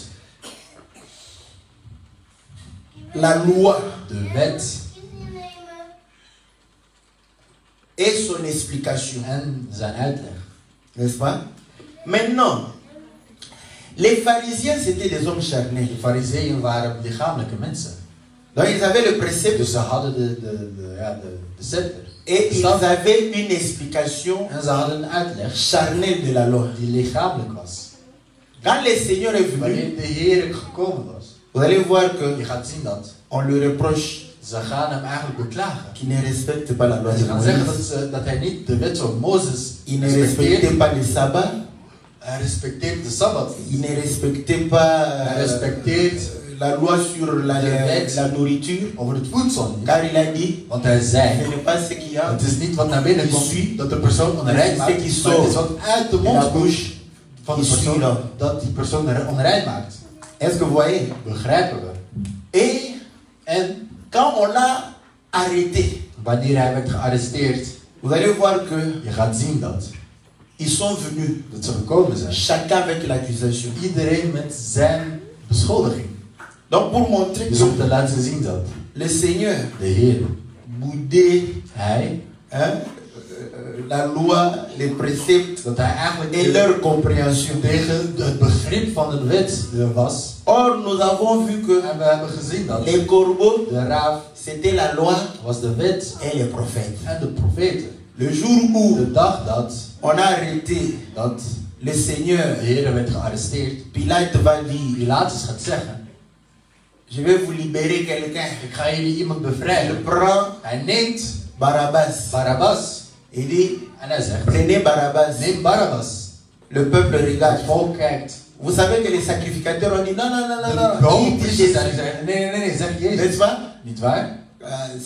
Speaker 1: la loi
Speaker 2: de wet
Speaker 1: et son explication.
Speaker 2: en zijn uitleg.
Speaker 1: N'est-ce pas? Maintenant, les pharisiens, c'était des hommes charnels.
Speaker 2: De fariseeën waren lichamelijke mensen.
Speaker 1: Donc, ils avaient le précepte.
Speaker 2: Dus ze hadden de scepter.
Speaker 1: Et ils avaient une explication
Speaker 2: En ze hadden een uitleg
Speaker 1: charnelle de la loi.
Speaker 2: die lichamelijk was.
Speaker 1: Quand le Seigneur est venu,
Speaker 2: Wanneer de Heer gekomen was,
Speaker 1: vous allez voir que
Speaker 2: je gaat zien dat
Speaker 1: on lui reproche
Speaker 2: ze gaan hem eigenlijk beklagen.
Speaker 1: qu'il ne respecte pas la loi
Speaker 2: En
Speaker 1: de
Speaker 2: ze gaan zeggen
Speaker 1: Moïse.
Speaker 2: dat hij niet de wet van Mozes
Speaker 1: Il ne respectait pas le sabbat.
Speaker 2: Hij respecteert de Sabbat.
Speaker 1: Il ne respectait pas
Speaker 2: Hij respecteert
Speaker 1: la loi sur la nourriture.
Speaker 2: over het voedsel niet.
Speaker 1: Car il a dit,
Speaker 2: Want hij
Speaker 1: ce
Speaker 2: zei,
Speaker 1: n'est pas ce qu'il y a
Speaker 2: het is niet wat naar binnen komt dat de persoon onrein maakt, maar het is wat uit de
Speaker 1: de la
Speaker 2: mond
Speaker 1: bouche.
Speaker 2: komt van de persoon dat die persoon onrein maakt.
Speaker 1: Est-ce que vous voyez?
Speaker 2: Begrijpen we? En
Speaker 1: Quand on l'a arrêté,
Speaker 2: wanneer hij werd gearresteerd,
Speaker 1: vous allez voir que
Speaker 2: je gaat zien dat
Speaker 1: ils sont venus,
Speaker 2: dat ze gekomen zijn.
Speaker 1: chacun avec l'accusation.
Speaker 2: Iedereen met zijn beschuldiging.
Speaker 1: Donc pour montrer
Speaker 2: Dus om
Speaker 1: que
Speaker 2: te laten zien dat
Speaker 1: le Seigneur
Speaker 2: de Heer,
Speaker 1: boudait
Speaker 2: hij,
Speaker 1: la loi, les préceptes
Speaker 2: dat hij eigenlijk
Speaker 1: et leur compréhension.
Speaker 2: tegen het begrip van de wet was.
Speaker 1: Or, nous avons vu que
Speaker 2: En we hebben gezien dat
Speaker 1: les corbeaux,
Speaker 2: de raaf
Speaker 1: c'était la loi
Speaker 2: was de wet
Speaker 1: et les prophètes.
Speaker 2: en de profeten.
Speaker 1: Le jour où
Speaker 2: De dag dat
Speaker 1: on a arrêté le Seigneur,
Speaker 2: de Heer werd gearresteerd,
Speaker 1: Pilate va dire,
Speaker 2: Pilatus gaat zeggen,
Speaker 1: je vais vous libérer quelqu'un.
Speaker 2: ik ga jullie iemand
Speaker 1: Je
Speaker 2: bevrijden.
Speaker 1: prends
Speaker 2: Hij neemt
Speaker 1: Barabbas.
Speaker 2: Barabbas
Speaker 1: Il dit,
Speaker 2: en hij zegt,
Speaker 1: prenez Barabbas.
Speaker 2: neem Barabbas.
Speaker 1: Le peuple regarde.
Speaker 2: Het volk kijkt.
Speaker 1: Vous savez que les sacrificateurs ont dit, non, non, non,
Speaker 2: De
Speaker 1: non, non.
Speaker 2: hoge
Speaker 1: Il dit
Speaker 2: priesters
Speaker 1: Jésus.
Speaker 2: zeggen, nee, zeg
Speaker 1: N'est-ce
Speaker 2: Jezus.
Speaker 1: pas?
Speaker 2: Niet waar?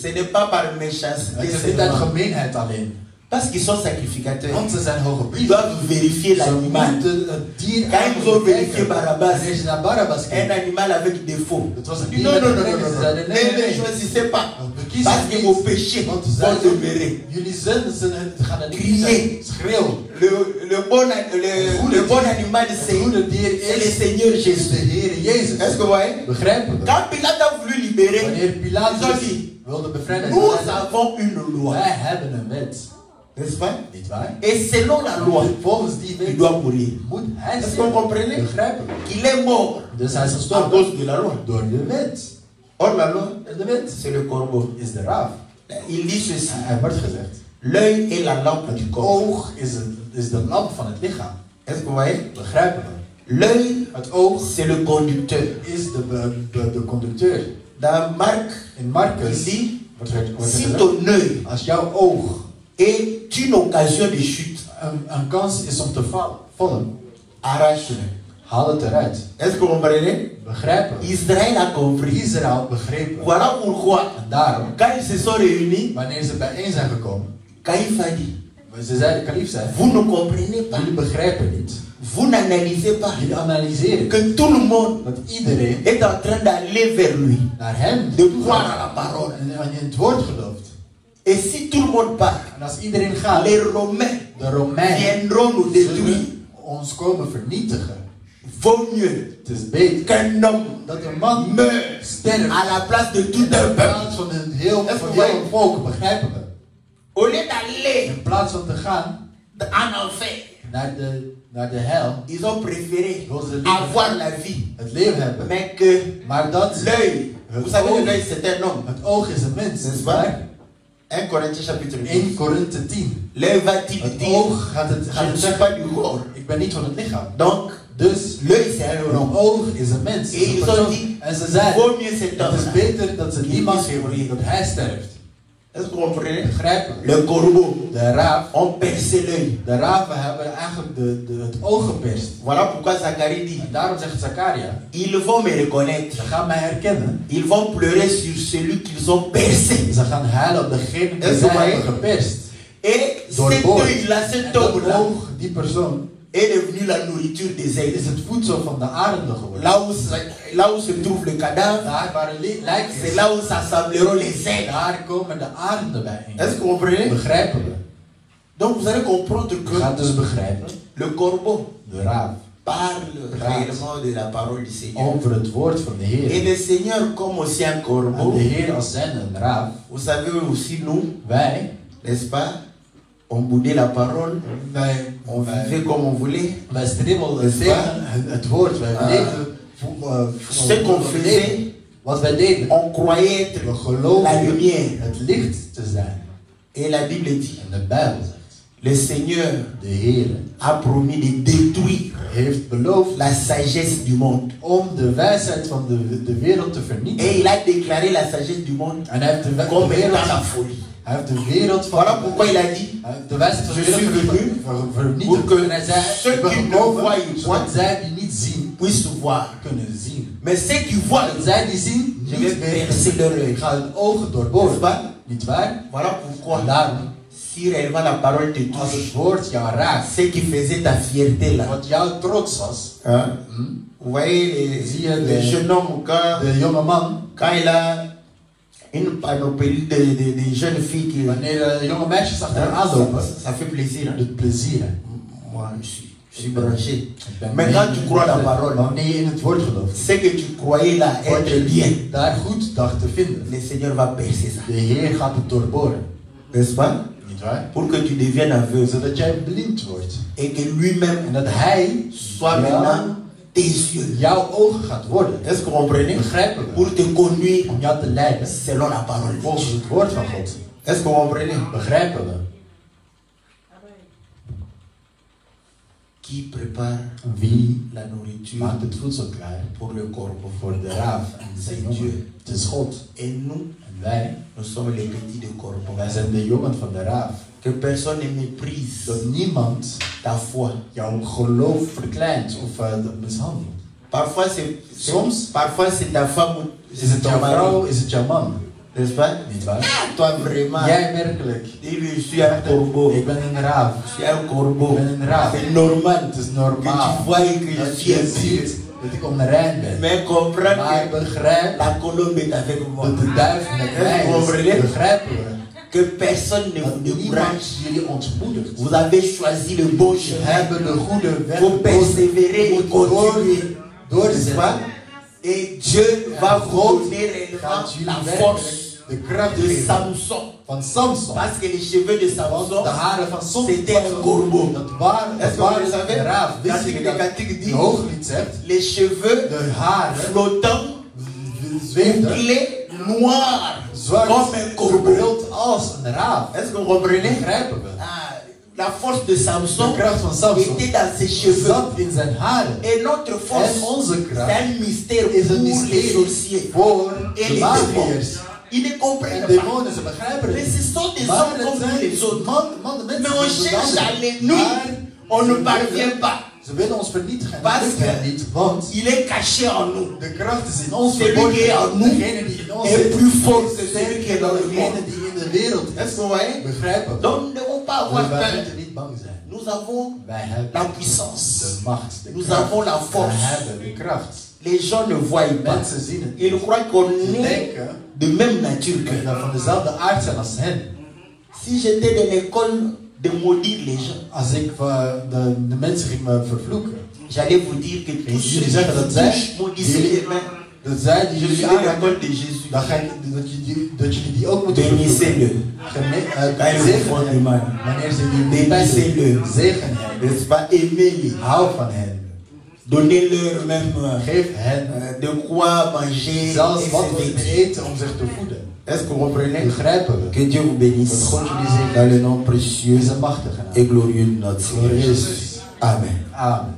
Speaker 1: Ce n'est pas par méchanceté
Speaker 2: Het is niet uit
Speaker 1: seulement.
Speaker 2: gemeenheid alleen.
Speaker 1: Parce qu'ils sont sacrificateurs.
Speaker 2: Want ze zijn hoge
Speaker 1: Ils
Speaker 2: priesters.
Speaker 1: doivent vérifier
Speaker 2: Ze
Speaker 1: l'animal.
Speaker 2: moeten het dier
Speaker 1: Quand ils ont vérifié
Speaker 2: kijken.
Speaker 1: Barabbas,
Speaker 2: Wanneer ze naar Barabbas
Speaker 1: un
Speaker 2: kijken.
Speaker 1: animal avec défaut.
Speaker 2: Het was een
Speaker 1: Il dit,
Speaker 2: dier
Speaker 1: non,
Speaker 2: met
Speaker 1: non, non,
Speaker 2: een
Speaker 1: non,
Speaker 2: nek.
Speaker 1: non,
Speaker 2: Ze
Speaker 1: non.
Speaker 2: zeiden,
Speaker 1: Ne
Speaker 2: nee.
Speaker 1: choisissez pas.
Speaker 2: We kiezen
Speaker 1: Parce que
Speaker 2: niet.
Speaker 1: vos péchés
Speaker 2: Want
Speaker 1: vont demeurer.
Speaker 2: jullie zonden gaan er niet
Speaker 1: Crier.
Speaker 2: zijn. Schreeuw.
Speaker 1: Le bon animal,
Speaker 2: Het
Speaker 1: c'est
Speaker 2: goede dier
Speaker 1: le
Speaker 2: is
Speaker 1: Seigneur
Speaker 2: de
Speaker 1: Jésus.
Speaker 2: Heer Jezus.
Speaker 1: Est-ce que vous voyez?
Speaker 2: Begrijpen we?
Speaker 1: Quand Pilate a voulu libérer,
Speaker 2: Wanneer
Speaker 1: ils ont
Speaker 2: Pilatus
Speaker 1: dit,
Speaker 2: wilde bevrijden,
Speaker 1: nous
Speaker 2: zei hij,
Speaker 1: avons une loi.
Speaker 2: wij hebben een wet.
Speaker 1: N'est-ce pas?
Speaker 2: Niet waar?
Speaker 1: Et selon la loi,
Speaker 2: Volgens die
Speaker 1: il
Speaker 2: wet
Speaker 1: doit mourir.
Speaker 2: moet hij
Speaker 1: Est-ce que vous comprenez?
Speaker 2: Begrijpen we?
Speaker 1: Qu'il est mort
Speaker 2: Dus hij is
Speaker 1: à
Speaker 2: gestorven
Speaker 1: cause de la loi.
Speaker 2: door de wet.
Speaker 1: Or, la loi,
Speaker 2: En de wet
Speaker 1: c'est le corbeau.
Speaker 2: is de raaf.
Speaker 1: Il dit ceci.
Speaker 2: Er wordt gezegd,
Speaker 1: L'œil est la lampe du
Speaker 2: het
Speaker 1: corps.
Speaker 2: oog is de lamp van het lichaam.
Speaker 1: Est-ce que vous voyez?
Speaker 2: Begrijpen we?
Speaker 1: L'œil,
Speaker 2: Het oog
Speaker 1: c'est le conducteur.
Speaker 2: is de conducteur.
Speaker 1: Dans Marc,
Speaker 2: In
Speaker 1: il
Speaker 2: Marcus
Speaker 1: dit,
Speaker 2: wordt er
Speaker 1: si
Speaker 2: gezegd,
Speaker 1: ton œil
Speaker 2: als jouw oog
Speaker 1: est une occasion de chute,
Speaker 2: een kans is om te vallen,
Speaker 1: arrache-le.
Speaker 2: haal het eruit.
Speaker 1: Est-ce que vous comprenez?
Speaker 2: Begrijpen we?
Speaker 1: Israël a compris.
Speaker 2: Israël begrepen.
Speaker 1: Voilà pourquoi,
Speaker 2: En daarom,
Speaker 1: quand ils se sont réunis,
Speaker 2: wanneer ze bijeen zijn gekomen,
Speaker 1: Caïphe a dit,
Speaker 2: ze zeiden, kalif zei,
Speaker 1: vous ne comprenez pas,
Speaker 2: jullie begrijpen niet.
Speaker 1: vous n'analysez pas
Speaker 2: Jullie analyseren
Speaker 1: que tout le monde
Speaker 2: dat iedereen
Speaker 1: est en train d'aller vers lui,
Speaker 2: naar hem
Speaker 1: de
Speaker 2: toe
Speaker 1: croire à
Speaker 2: gaat.
Speaker 1: la parole.
Speaker 2: En wanneer je het woord gelooft.
Speaker 1: Et si tout le monde part,
Speaker 2: En als iedereen gaat,
Speaker 1: les Romains
Speaker 2: de Romeinen
Speaker 1: viendront nous détruire.
Speaker 2: zullen ons komen vernietigen.
Speaker 1: Vaut mieux
Speaker 2: Het is beter
Speaker 1: qu'un homme
Speaker 2: dat een man
Speaker 1: meurt
Speaker 2: sterft
Speaker 1: à la place de tout
Speaker 2: in
Speaker 1: un peuple.
Speaker 2: plaats van een heel volk, begrijpen we?
Speaker 1: Au lieu d'aller
Speaker 2: In plaats van te gaan
Speaker 1: en enfer,
Speaker 2: naar de hel,
Speaker 1: ils ont préféré
Speaker 2: wilden ze
Speaker 1: avoir
Speaker 2: liever
Speaker 1: la vie,
Speaker 2: het leven hebben.
Speaker 1: mais que
Speaker 2: Maar dat
Speaker 1: l'œil, vous savez, l'œil c'est un homme.
Speaker 2: het oog is een mens,
Speaker 1: N'est-ce
Speaker 2: niet
Speaker 1: pas?
Speaker 2: waar?
Speaker 1: 1 Corinthiens chapitre 10.
Speaker 2: 1 Korinthe 10.
Speaker 1: L'œil va-t-il
Speaker 2: Het
Speaker 1: dire,
Speaker 2: oog gaat
Speaker 1: je
Speaker 2: het
Speaker 1: ne suis
Speaker 2: zeggen,
Speaker 1: pas du corps.
Speaker 2: ik ben niet van het lichaam.
Speaker 1: Donc,
Speaker 2: Dus
Speaker 1: l'œil c'est un
Speaker 2: een
Speaker 1: homme.
Speaker 2: oog is een mens,
Speaker 1: Et
Speaker 2: is een
Speaker 1: ils ont
Speaker 2: persoon.
Speaker 1: dit,
Speaker 2: En ze zeiden,
Speaker 1: vaut mieux cet
Speaker 2: het is
Speaker 1: homme.
Speaker 2: beter dat ze
Speaker 1: Die
Speaker 2: niemand
Speaker 1: puisse mourir.
Speaker 2: dat hij sterft.
Speaker 1: Est-ce que vous comprenez?
Speaker 2: Begrijpen we?
Speaker 1: Le corbeau
Speaker 2: De raaf,
Speaker 1: ont percé l'œil.
Speaker 2: de raven hebben eigenlijk het oog geperst.
Speaker 1: Voilà pourquoi Zacharie dit,
Speaker 2: En daarom zegt Zakaria,
Speaker 1: ils vont me reconnaître.
Speaker 2: ze gaan mij herkennen.
Speaker 1: Ils vont pleurer sur celui qu'ils ont percé.
Speaker 2: Ze gaan huilen op degene die
Speaker 1: Est-ce
Speaker 2: zij
Speaker 1: que vous
Speaker 2: hebben geperst.
Speaker 1: Et
Speaker 2: Door de
Speaker 1: cet
Speaker 2: boord.
Speaker 1: œil-là,
Speaker 2: En
Speaker 1: cet
Speaker 2: dat
Speaker 1: homme-là,
Speaker 2: oog, die persoon,
Speaker 1: est devenue la nourriture des ailes.
Speaker 2: is het voedsel van de arenden geworden.
Speaker 1: Là où se trouve le cadavre,
Speaker 2: Daar waar het lijk
Speaker 1: c'est
Speaker 2: is,
Speaker 1: là où s'assembleront les ailes.
Speaker 2: daar komen de arenden bijeen.
Speaker 1: Est-ce que vous comprenez?
Speaker 2: Begrijpen we?
Speaker 1: Donc vous allez comprendre
Speaker 2: Je
Speaker 1: que
Speaker 2: gaat dus begrijpen,
Speaker 1: le corbeau
Speaker 2: de raaf,
Speaker 1: parle réellement de la parole du Seigneur.
Speaker 2: over het woord van de
Speaker 1: Et
Speaker 2: Heer.
Speaker 1: le Seigneur, comme aussi un
Speaker 2: En
Speaker 1: corbeau,
Speaker 2: de Heer als zijn een raaf,
Speaker 1: vous savez aussi nous,
Speaker 2: wij,
Speaker 1: n'est-ce pas? On boudait la parole, on
Speaker 2: wij
Speaker 1: vivait comme on voulait.
Speaker 2: stribbelden tegen het woord. Wij deden
Speaker 1: Ce qu'on faisait,
Speaker 2: wat wij deden.
Speaker 1: on croyait être
Speaker 2: We geloven
Speaker 1: la lumière.
Speaker 2: het licht te zijn.
Speaker 1: Et la Bible dit,
Speaker 2: En de Bijbel zegt,
Speaker 1: le Seigneur
Speaker 2: de Heer
Speaker 1: a promis de détruire
Speaker 2: heeft beloofd
Speaker 1: la sagesse du monde.
Speaker 2: om de wijsheid van de wereld te
Speaker 1: Et
Speaker 2: vernietigen.
Speaker 1: il a déclaré la sagesse du monde
Speaker 2: En hij heeft de
Speaker 1: comme
Speaker 2: wereld,
Speaker 1: étant la folie.
Speaker 2: hij heeft de wereld van
Speaker 1: Voilà pourquoi il a dit,
Speaker 2: de wijsheid van de
Speaker 1: Je suis
Speaker 2: wereld
Speaker 1: venu
Speaker 2: vernietigd.
Speaker 1: pour que
Speaker 2: En hij zei,
Speaker 1: ceux
Speaker 2: ik ben
Speaker 1: qui ne
Speaker 2: gekomen
Speaker 1: voient
Speaker 2: zodat
Speaker 1: point
Speaker 2: zij die niet zien,
Speaker 1: puissent voir.
Speaker 2: kunnen zien.
Speaker 1: Mais ceux qui voient,
Speaker 2: En zij die zien,
Speaker 1: je
Speaker 2: niet
Speaker 1: vais
Speaker 2: meer
Speaker 1: percer leur œil.
Speaker 2: ik ga hun ogen
Speaker 1: N'est-ce
Speaker 2: doorboren.
Speaker 1: pas?
Speaker 2: Niet waar?
Speaker 1: Voilà pourquoi,
Speaker 2: En daarom,
Speaker 1: si réellement la parole te
Speaker 2: als het
Speaker 1: touche,
Speaker 2: woord jou raakt,
Speaker 1: ce qui faisait ta fierté là,
Speaker 2: wat jouw trots was,
Speaker 1: hein? Vous voyez
Speaker 2: Zie je
Speaker 1: les
Speaker 2: de-
Speaker 1: jeunes hommes
Speaker 2: de jonge man,
Speaker 1: quand il a une panoplie de jeunes filles qui...
Speaker 2: wanneer de jonge meisjes achteraan aanlopen,
Speaker 1: Ça fait plaisir. Hein?
Speaker 2: doet plezier.
Speaker 1: Moi, je suis branché.
Speaker 2: Ik ben
Speaker 1: Mais quand tu crois la parole,
Speaker 2: wanneer je in het woord gelooft,
Speaker 1: ce que tu croyais là
Speaker 2: wat
Speaker 1: être
Speaker 2: je
Speaker 1: bien,
Speaker 2: daar goed dacht te vinden,
Speaker 1: le Seigneur va percer ça.
Speaker 2: de Heer gaat het doorboren.
Speaker 1: N'est-ce pas?
Speaker 2: Niet waar?
Speaker 1: Pour que tu deviennes aveugle.
Speaker 2: Zodat jij blind wordt.
Speaker 1: Et que lui-même
Speaker 2: En dat Hij
Speaker 1: soit maintenant tes yeux.
Speaker 2: jouw ogen gaat worden.
Speaker 1: Est-ce que vous comprenez?
Speaker 2: Begrijpen we?
Speaker 1: Pour te conduire
Speaker 2: Om jou te leiden
Speaker 1: selon la parole de
Speaker 2: volgens
Speaker 1: Dieu.
Speaker 2: het woord van God.
Speaker 1: Est-ce que vous comprenez?
Speaker 2: Begrijpen we?
Speaker 1: Qui prépare
Speaker 2: Wie
Speaker 1: la nourriture
Speaker 2: maakt het voedsel klaar
Speaker 1: pour le corbeau?
Speaker 2: voor de raaf en zijn jongen? Het is God.
Speaker 1: Et nous,
Speaker 2: En wij,
Speaker 1: nous sommes les petits de corbeau.
Speaker 2: wij zijn de jongen van de raaf.
Speaker 1: Que personne ne méprise
Speaker 2: Dat niemand
Speaker 1: ta foi.
Speaker 2: jouw geloof verkleint of mishandelt.
Speaker 1: Parfois c'est ta femme ou
Speaker 2: Is
Speaker 1: c'est
Speaker 2: het
Speaker 1: ton
Speaker 2: jouw vrouw,
Speaker 1: mari.
Speaker 2: is het jouw man?
Speaker 1: N'est-ce pas?
Speaker 2: Niet waar?
Speaker 1: Toi vraiment.
Speaker 2: Jij werkelijk.
Speaker 1: Dis-lui, je suis un corbeau.
Speaker 2: Ik ben een raaf.
Speaker 1: Je suis un corbeau.
Speaker 2: Ik ben een raaf.
Speaker 1: C'est normal
Speaker 2: Het is
Speaker 1: que
Speaker 2: normaal
Speaker 1: tu vois que je
Speaker 2: dat
Speaker 1: suis
Speaker 2: je
Speaker 1: un
Speaker 2: ziet dat ik onrein ben.
Speaker 1: Mais comprends
Speaker 2: Maar
Speaker 1: que
Speaker 2: begrijp
Speaker 1: la colombe est avec moi.
Speaker 2: dat de duif met mij is. Begrijpen we
Speaker 1: Que personne ne
Speaker 2: dat
Speaker 1: vous
Speaker 2: niemand
Speaker 1: décourage.
Speaker 2: jullie ontmoedigt.
Speaker 1: Vous avez choisi le bon
Speaker 2: We
Speaker 1: chemin.
Speaker 2: hebben de goede weg
Speaker 1: Vous persévérer et continuer.
Speaker 2: door te
Speaker 1: N'est-ce pas?
Speaker 2: zetten.
Speaker 1: Et Dieu va vous donner réellement
Speaker 2: Gaat jullie
Speaker 1: la
Speaker 2: werkelijk
Speaker 1: force
Speaker 2: de kracht
Speaker 1: de
Speaker 2: geven
Speaker 1: Samson.
Speaker 2: van Samson.
Speaker 1: Parce que les cheveux de Samson,
Speaker 2: De haren van
Speaker 1: c'était un corbeau.
Speaker 2: Dat waren
Speaker 1: Est-ce que vous le savez?
Speaker 2: de raaf.
Speaker 1: Quand
Speaker 2: Wist je
Speaker 1: le
Speaker 2: dat
Speaker 1: cantique
Speaker 2: de
Speaker 1: dit,
Speaker 2: hooglied zegt,
Speaker 1: les cheveux
Speaker 2: de haren
Speaker 1: flottants,
Speaker 2: zweefden
Speaker 1: bouclés, noirs,
Speaker 2: zwart
Speaker 1: comme un corbeau.
Speaker 2: gebruld als een raaf.
Speaker 1: Est-ce que vous comprenez?
Speaker 2: Begrijpen we?
Speaker 1: Ah, la force de Samson
Speaker 2: De kracht van Samson
Speaker 1: était dans ses cheveux.
Speaker 2: zat in zijn haren.
Speaker 1: Et notre force,
Speaker 2: En onze
Speaker 1: c'est
Speaker 2: kracht
Speaker 1: un mystère
Speaker 2: is
Speaker 1: pour
Speaker 2: een
Speaker 1: les
Speaker 2: mysterie
Speaker 1: sorciers
Speaker 2: voor
Speaker 1: et
Speaker 2: de
Speaker 1: les
Speaker 2: magiërs.
Speaker 1: démons. Ils ne
Speaker 2: En
Speaker 1: comprennent pas.
Speaker 2: demonen, ze begrijpen
Speaker 1: Mais
Speaker 2: het.
Speaker 1: ce sont des
Speaker 2: Maar
Speaker 1: hommes
Speaker 2: het
Speaker 1: comme nous les
Speaker 2: zijn
Speaker 1: autres.
Speaker 2: mannen, mensen
Speaker 1: Mais on
Speaker 2: zoals
Speaker 1: cherche
Speaker 2: wij.
Speaker 1: à les nuire.
Speaker 2: Maar
Speaker 1: On ne
Speaker 2: ze
Speaker 1: parvient
Speaker 2: willen-
Speaker 1: pas.
Speaker 2: Ze willen ons vernietigen.
Speaker 1: Parce
Speaker 2: Dat lukt hen
Speaker 1: que
Speaker 2: niet, want
Speaker 1: il est caché en nous.
Speaker 2: de kracht is in ons
Speaker 1: Celui qui est en nous
Speaker 2: Degene die in ons
Speaker 1: est plus fort que celui
Speaker 2: sterker
Speaker 1: qui est dans
Speaker 2: dan
Speaker 1: le
Speaker 2: degene
Speaker 1: monde.
Speaker 2: die in de wereld is.
Speaker 1: Est-ce que vous voyez?
Speaker 2: Begrijpen we?
Speaker 1: Donc nous ne devons pas avoir
Speaker 2: Wij
Speaker 1: peur.
Speaker 2: moeten niet bang zijn.
Speaker 1: Nous avons
Speaker 2: Wij hebben
Speaker 1: la
Speaker 2: de
Speaker 1: puissance.
Speaker 2: macht, de
Speaker 1: Nous
Speaker 2: kracht.
Speaker 1: avons la
Speaker 2: Wij
Speaker 1: force.
Speaker 2: hebben de kracht.
Speaker 1: Les gens ne voient pas.
Speaker 2: Mensen zien het.
Speaker 1: Ils croient qu'on
Speaker 2: Ze
Speaker 1: est
Speaker 2: denken
Speaker 1: de même nature
Speaker 2: dat
Speaker 1: que.
Speaker 2: we van dezelfde aard zijn als hen.
Speaker 1: Si j'étais de l'école de maudire les gens,
Speaker 2: Als ik de mensen ging me vervloeken.
Speaker 1: j'allais vous dire que tous ceux
Speaker 2: Jullie
Speaker 1: qui
Speaker 2: zeggen dat zij,
Speaker 1: touchent maudissez les mains.
Speaker 2: dat zij die
Speaker 1: Je suis
Speaker 2: jullie
Speaker 1: de
Speaker 2: aanraken,
Speaker 1: l'école de Jésus.
Speaker 2: dan ga je, dat jullie die ook moeten vervloeken.
Speaker 1: Bénissez-le. Quand ils vous font du mal.
Speaker 2: Wanneer ze jullie
Speaker 1: Bénissez-le.
Speaker 2: zegen hen.
Speaker 1: N'est-ce pas? Aimez-les.
Speaker 2: Hou van hen.
Speaker 1: Donnez-leur même
Speaker 2: Geef hen
Speaker 1: de quoi manger
Speaker 2: zelfs
Speaker 1: et
Speaker 2: wat
Speaker 1: se
Speaker 2: te
Speaker 1: vêtir.
Speaker 2: eten om zich te voeden.
Speaker 1: Est-ce que vous comprenez?
Speaker 2: Begrijpen we?
Speaker 1: Que Dieu vous bénisse.
Speaker 2: Dat God jullie zegen.
Speaker 1: Dans le nom précieux
Speaker 2: Is een machtige naam.
Speaker 1: et glorieux de notre Seigneur
Speaker 2: Glorieux.
Speaker 1: Jésus. Amen.
Speaker 2: Amen.